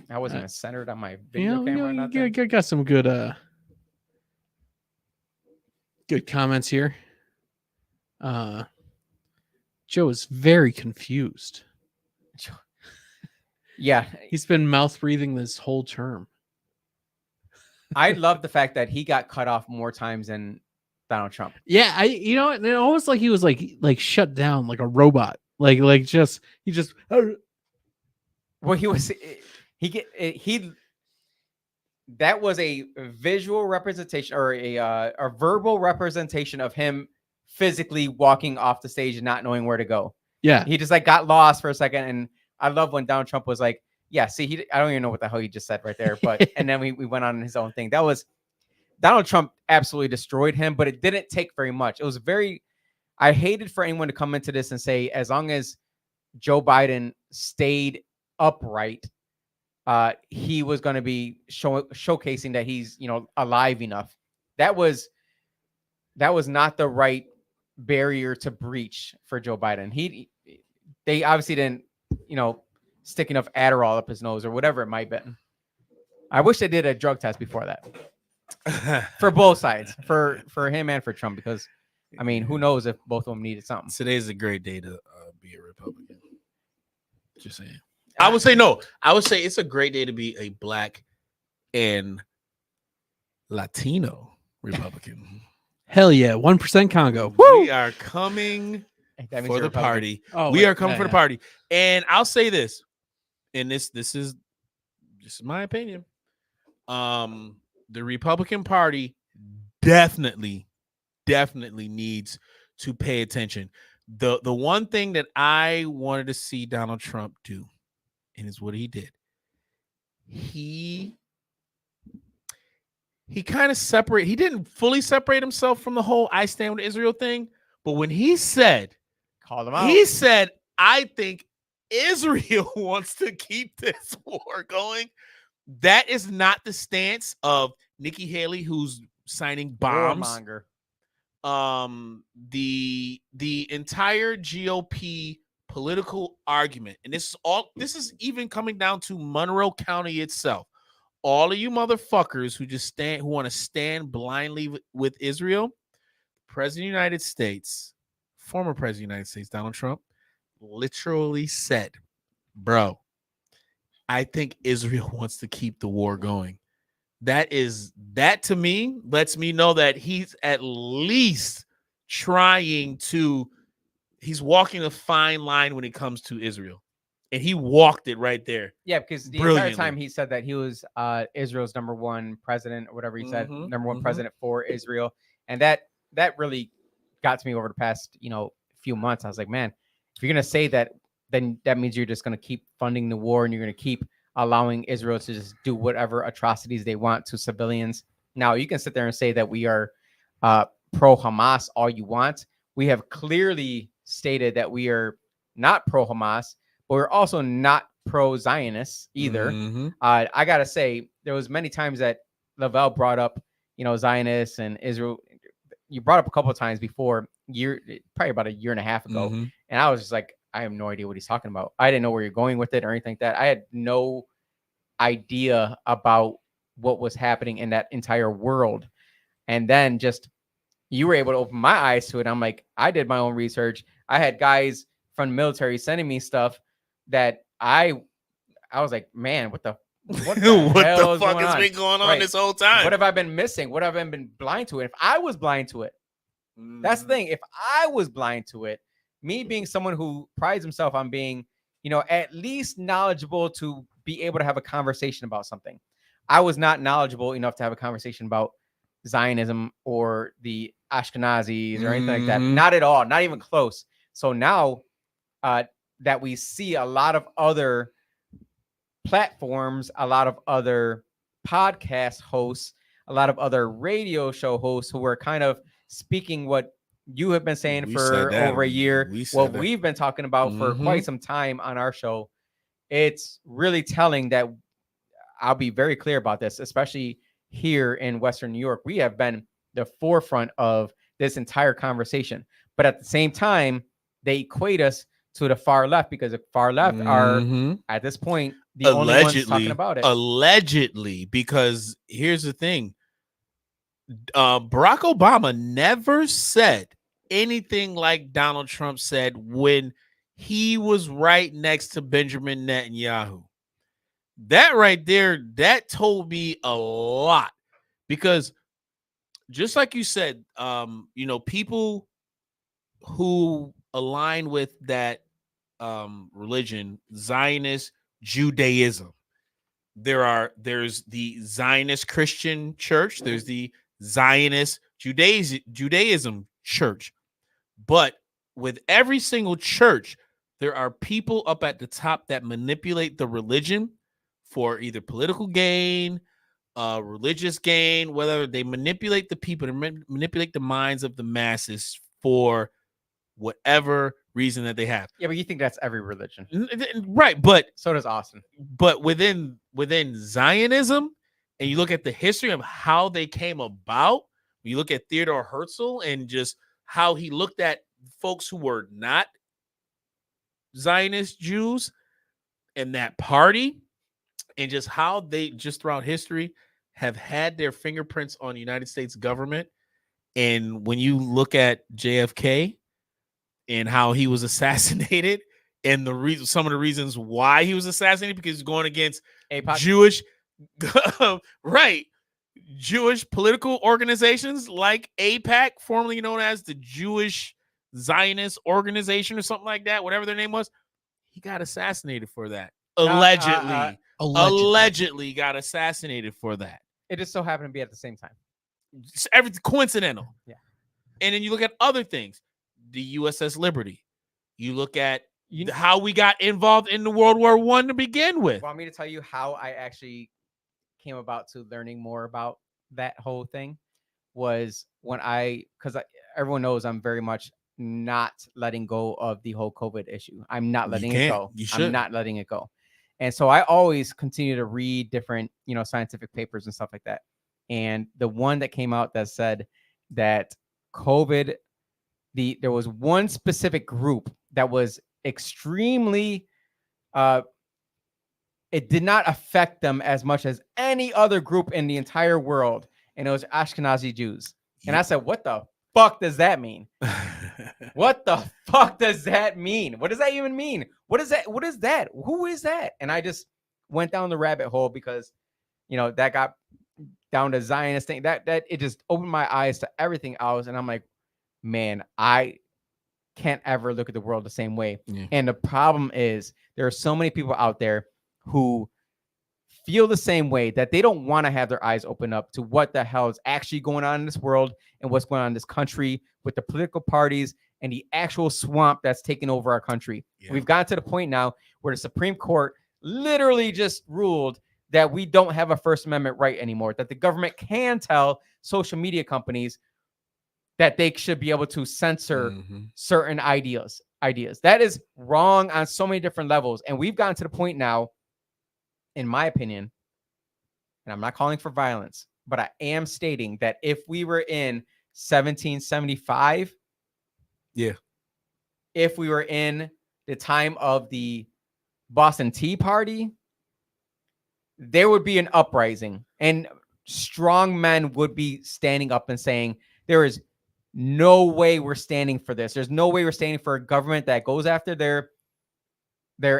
I wasn't even centered on my video camera. Or nothing. Got some good comments here. Joe is very confused. Yeah, He's been mouth breathing this whole term. I love the fact that he got cut off more times than Donald Trump. Yeah, it almost like he was like shut down like a robot. Like he just Well, that was a visual representation or a verbal representation of him physically walking off the stage and not knowing where to go. Yeah. He just like got lost for a second. And I love when Donald Trump was like, yeah, see, I don't even know what the hell he just said right there. But and then we went on his own thing. That was Donald Trump absolutely destroyed him, but it didn't take very much. It was I hated for anyone to come into this and say, as long as Joe Biden stayed upright, he was going to be showcasing that he's, alive enough. That was not the right barrier to breach for Joe Biden. They obviously didn't, stick enough Adderall up his nose or whatever it might have been. I wish they did a drug test before that for both sides, for him and for Trump, because I mean, who knows if both of them needed something. Today's a great day to be a Republican. Just saying. I would say no. I would say it's a great day to be a Black and Latino Republican. Hell yeah. 1% Congo. We are coming That means for you're the Republican. party. Oh, We wait, are coming yeah, for the yeah. party. And I'll say this, and this is my opinion. The Republican Party definitely needs to pay attention. The one thing that I wanted to see Donald Trump do, and is what he did. He kind of he didn't fully separate himself from the whole I stand with Israel thing, but when he said, Call them out. he said, I think Israel wants to keep this war going. That is not the stance of Nikki Haley, who's signing bombs. Warmonger. The entire GOP political argument, and this is even coming down to Monroe County itself. All of you motherfuckers who want to stand blindly with Israel, President of the United States, former President of the United States, Donald Trump, literally said, bro, I think Israel wants to keep the war going. That to me lets me know that he's at least he's walking a fine line when it comes to Israel. And he walked it right there. Yeah, because the Brilliantly. entire time he said that he was Israel's number one president, or whatever he said, Mhm, number one mhm. president for Israel. And that really got to me over the past, few months. I was like, man, if you're going to say that, then that means you're just going to keep funding the war and you're going to keep allowing Israel to just do whatever atrocities they want to civilians. Now, you can sit there and say that we are pro-Hamas all you want. We have clearly stated that we are not pro-Hamas, but we're also not pro-Zionist either. Mhm. I got to say, there was many times that Lavelle brought up, Zionists and Israel. You brought up a couple of times before, probably about a year and a half ago. Mhm. And I was just like, I have no idea what he's talking about. I didn't know where you're going with it or anything like that. I had no idea about what was happening in that entire world. And then just you were able to open my eyes to it. I'm like, I did my own research. I had guys from the military sending me stuff that I was like, man, what the What hell the is fuck going has on? been going on Right. this whole time? What have I been missing? What have I been blind to it? If I was blind to it, that's the thing. If I was blind to it, me being someone who prides himself on being, at least knowledgeable to be able to have a conversation about something, I was not knowledgeable enough to have a conversation about Zionism or the Ashkenazis or anything like that. Mhm. Not at all. Not even close. So now that we see a lot of other platforms, a lot of other podcast hosts, a lot of other radio show hosts who are kind of speaking what you have been saying We for said that. over a year, We said what that. we've been talking about for Mhm. quite some time on our show. It's really telling that I'll be very clear about this, especially here in Western New York. We have been the forefront of this entire conversation, but at the same time, they equate us to the far left because the far left are Mhm. at this point the only ones talking about it. Allegedly, because here's the thing. Barack Obama never said anything like Donald Trump said when he was right next to Benjamin Netanyahu. That right there, that told me a lot, because just like you said, people who align with that religion, Zionist Judaism. There's the Zionist Christian church, there's the Zionist Judaism church. But with every single church, there are people up at the top that manipulate the religion for either political gain, religious gain, whether they manipulate the people and manipulate the minds of the masses for whatever reason that they have. Yeah, but you think that's every religion. Right, but So does Austin. but within Zionism, and you look at the history of how they came about, you look at Theodore Herzl and just how he looked at folks who were not Zionist Jews and that party, and just how they just throughout history have had their fingerprints on the United States government. And when you look at JFK and how he was assassinated, and the reason, some of the reasons why he was assassinated, because he's going against AIPAC. Jewish, right, Jewish political organizations like AIPAC, formerly known as the Jewish Zionist Organization or something like that, whatever their name was. He got assassinated for that. Allegedly got assassinated for that. It just so happened to be at the same time. It's everything coincidental. Yeah. And then you look at other things, the USS Liberty. You look at how we got involved in the World War I to begin with. Want me to tell you how I actually came about to learning more about that whole thing? Was when because everyone knows I'm very much not letting go of the whole COVID issue. I'm not letting it go. I'm not letting it go. And so I always continue to read different, scientific papers and stuff like that. And the one that came out that said that COVID, there was one specific group that was extremely, it did not affect them as much as any other group in the entire world. And it was Ashkenazi Jews. And I said, what the fuck does that mean? What the fuck does that mean? What does that even mean? What is that? What is that? Who is that? And I just went down the rabbit hole because, that got down to Zionist thing. That it just opened my eyes to everything else. And I'm like, man, I can't ever look at the world the same way. Yeah. And the problem is there are so many people out there who feel the same way, that they don't want to have their eyes open up to what the hell is actually going on in this world and what's going on in this country with the political parties and the actual swamp that's taking over our country. Yeah. We've gotten to the point now where the Supreme Court literally just ruled that we don't have a First Amendment right anymore, that the government can tell social media companies that they should be able to censor certain ideas. That is wrong on so many different levels. And we've gotten to the point now, in my opinion, and I'm not calling for violence, but I am stating that if we were in 1775, if we were in the time of the Boston Tea Party, there would be an uprising and strong men would be standing up and saying, there is no way we're standing for this. There's no way we're standing for a government that goes after their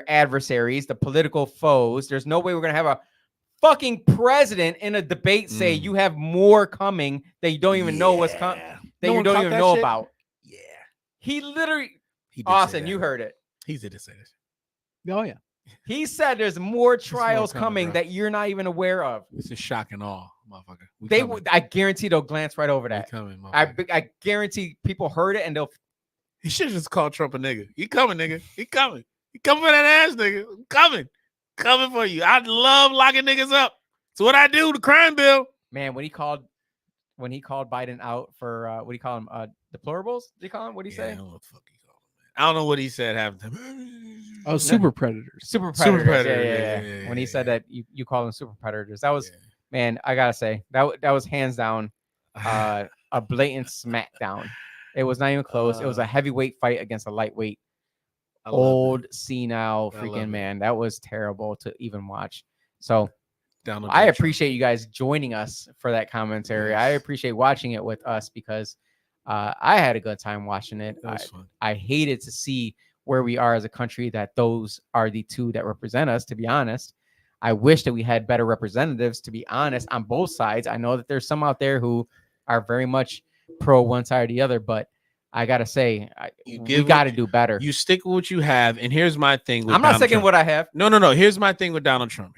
adversaries, the political foes. There's no way we're going to have a fucking president in a debate say you have more coming that you don't even know what's coming, that you don't even know about. Yeah. He literally, He did say Austin, that. you heard it. He did say this. Oh yeah. He said there's more trials coming, coming bro. that you're not even aware of. This is shock and awe, motherfucker. We They coming. would, I guarantee they'll glance right over We that. coming, motherfucker. I guarantee people heard it and they'll. He should have just called Trump a nigga. He coming, nigga. He coming. He coming for that ass, nigga. I'm coming. Coming for you. I love locking niggas up. So what I do, the crime bill. Man, when he called Biden out for what do you call him? Deplorables? Did he call him? What did he I say? don't know what the fuck he called him, man. I don't know what he said half the time. Oh, super predators. Super Super predators. predator. Yeah. When he said that you call them super predators, that was, Yeah. man, I gotta say that was hands down a blatant smackdown. It was not even close. It was a heavyweight fight against a lightweight, I love old, senile I love freaking it. man. That was terrible to even watch. So Donald I J. Trump. appreciate you guys joining us for that commentary. I Yes. appreciate watching it with us because I had a good time watching it. That was fun. I hated to see where we are as a country, that those are the two that represent us, to be honest. I wish that we had better representatives, to be honest, on both sides. I know that there's some out there who are very much pro one side or the other, but I got to say, You we give got to what do better. You stick with what you have. And here's my thing with I'm not Donald sticking Trump. what I have. No. Here's my thing with Donald Trump.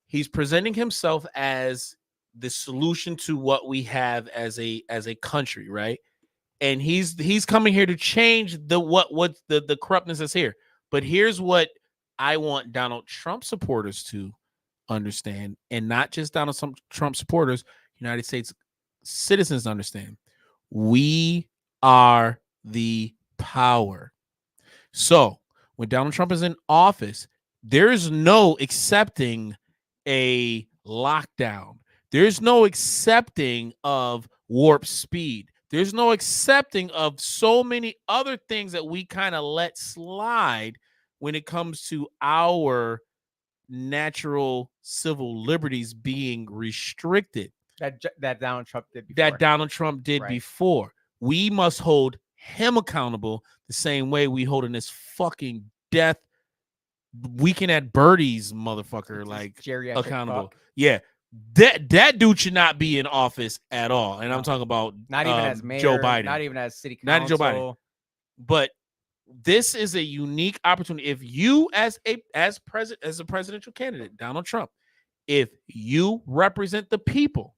He's presenting himself as the solution to what we have as a country, right? and he's coming here to change the corruptness that's here. But here's what I want Donald Trump supporters to understand, and not just Donald Trump supporters, United States citizens understand. We are the power. So when Donald Trump is in office, there is no accepting a lockdown. There's no accepting of warp speed. There's no accepting of so many other things that we kind of let slide when it comes to our natural civil liberties being restricted. That Donald Trump did before. That Donald Trump did before. We must hold him accountable the same way we holding this fucking death Weekend at Bertie's motherfucker like accountable. Fuck. Yeah. That dude should not be in office at all. And I'm talking about not even as mayor, Joe Biden. not even as city council. Not Joe Biden. But this is a unique opportunity. If you as a presidential candidate, Donald Trump, if you represent the people,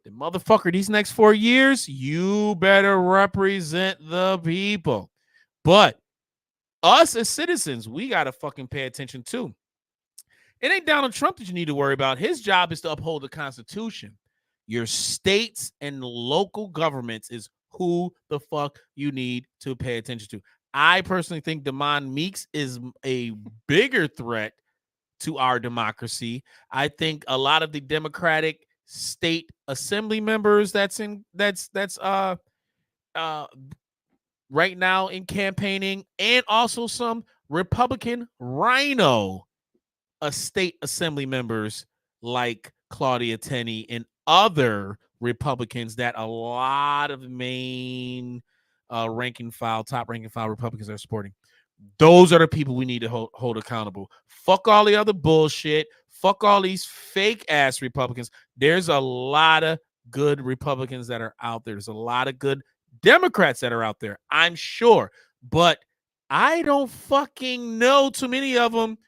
the motherfucker, these next 4 years, you better represent the people. But us as citizens, we got to fucking pay attention too. It ain't Donald Trump that you need to worry about. His job is to uphold the Constitution. Your states and local governments is who the fuck you need to pay attention to. I personally think Demond Meeks is a bigger threat to our democracy. I think a lot of the Democratic state assembly members that's right now in campaigning, and also some Republican rhino state assembly members like Claudia Tenney and other Republicans that a lot of main top ranking file Republicans are supporting. Those are the people we need to hold accountable. Fuck all the other bullshit. Fuck all these fake ass Republicans. There's a lot of good Republicans that are out there. There's a lot of good Democrats that are out there, I'm sure. But I don't fucking know too many of them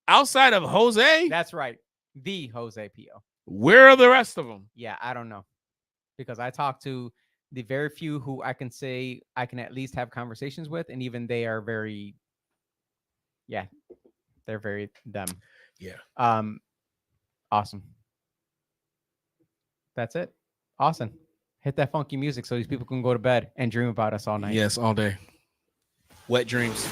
outside of Jose. That's right. The Jose Pio. Where are the rest of them? Yeah, I don't know. Because I talked to the very few who I can say I can at least have conversations with, and even they are very, they're very them. Yeah. Awesome. That's it. Awesome. Hit that funky music so these people can go to bed and dream about us all night. Yes, all day. Wet dreams.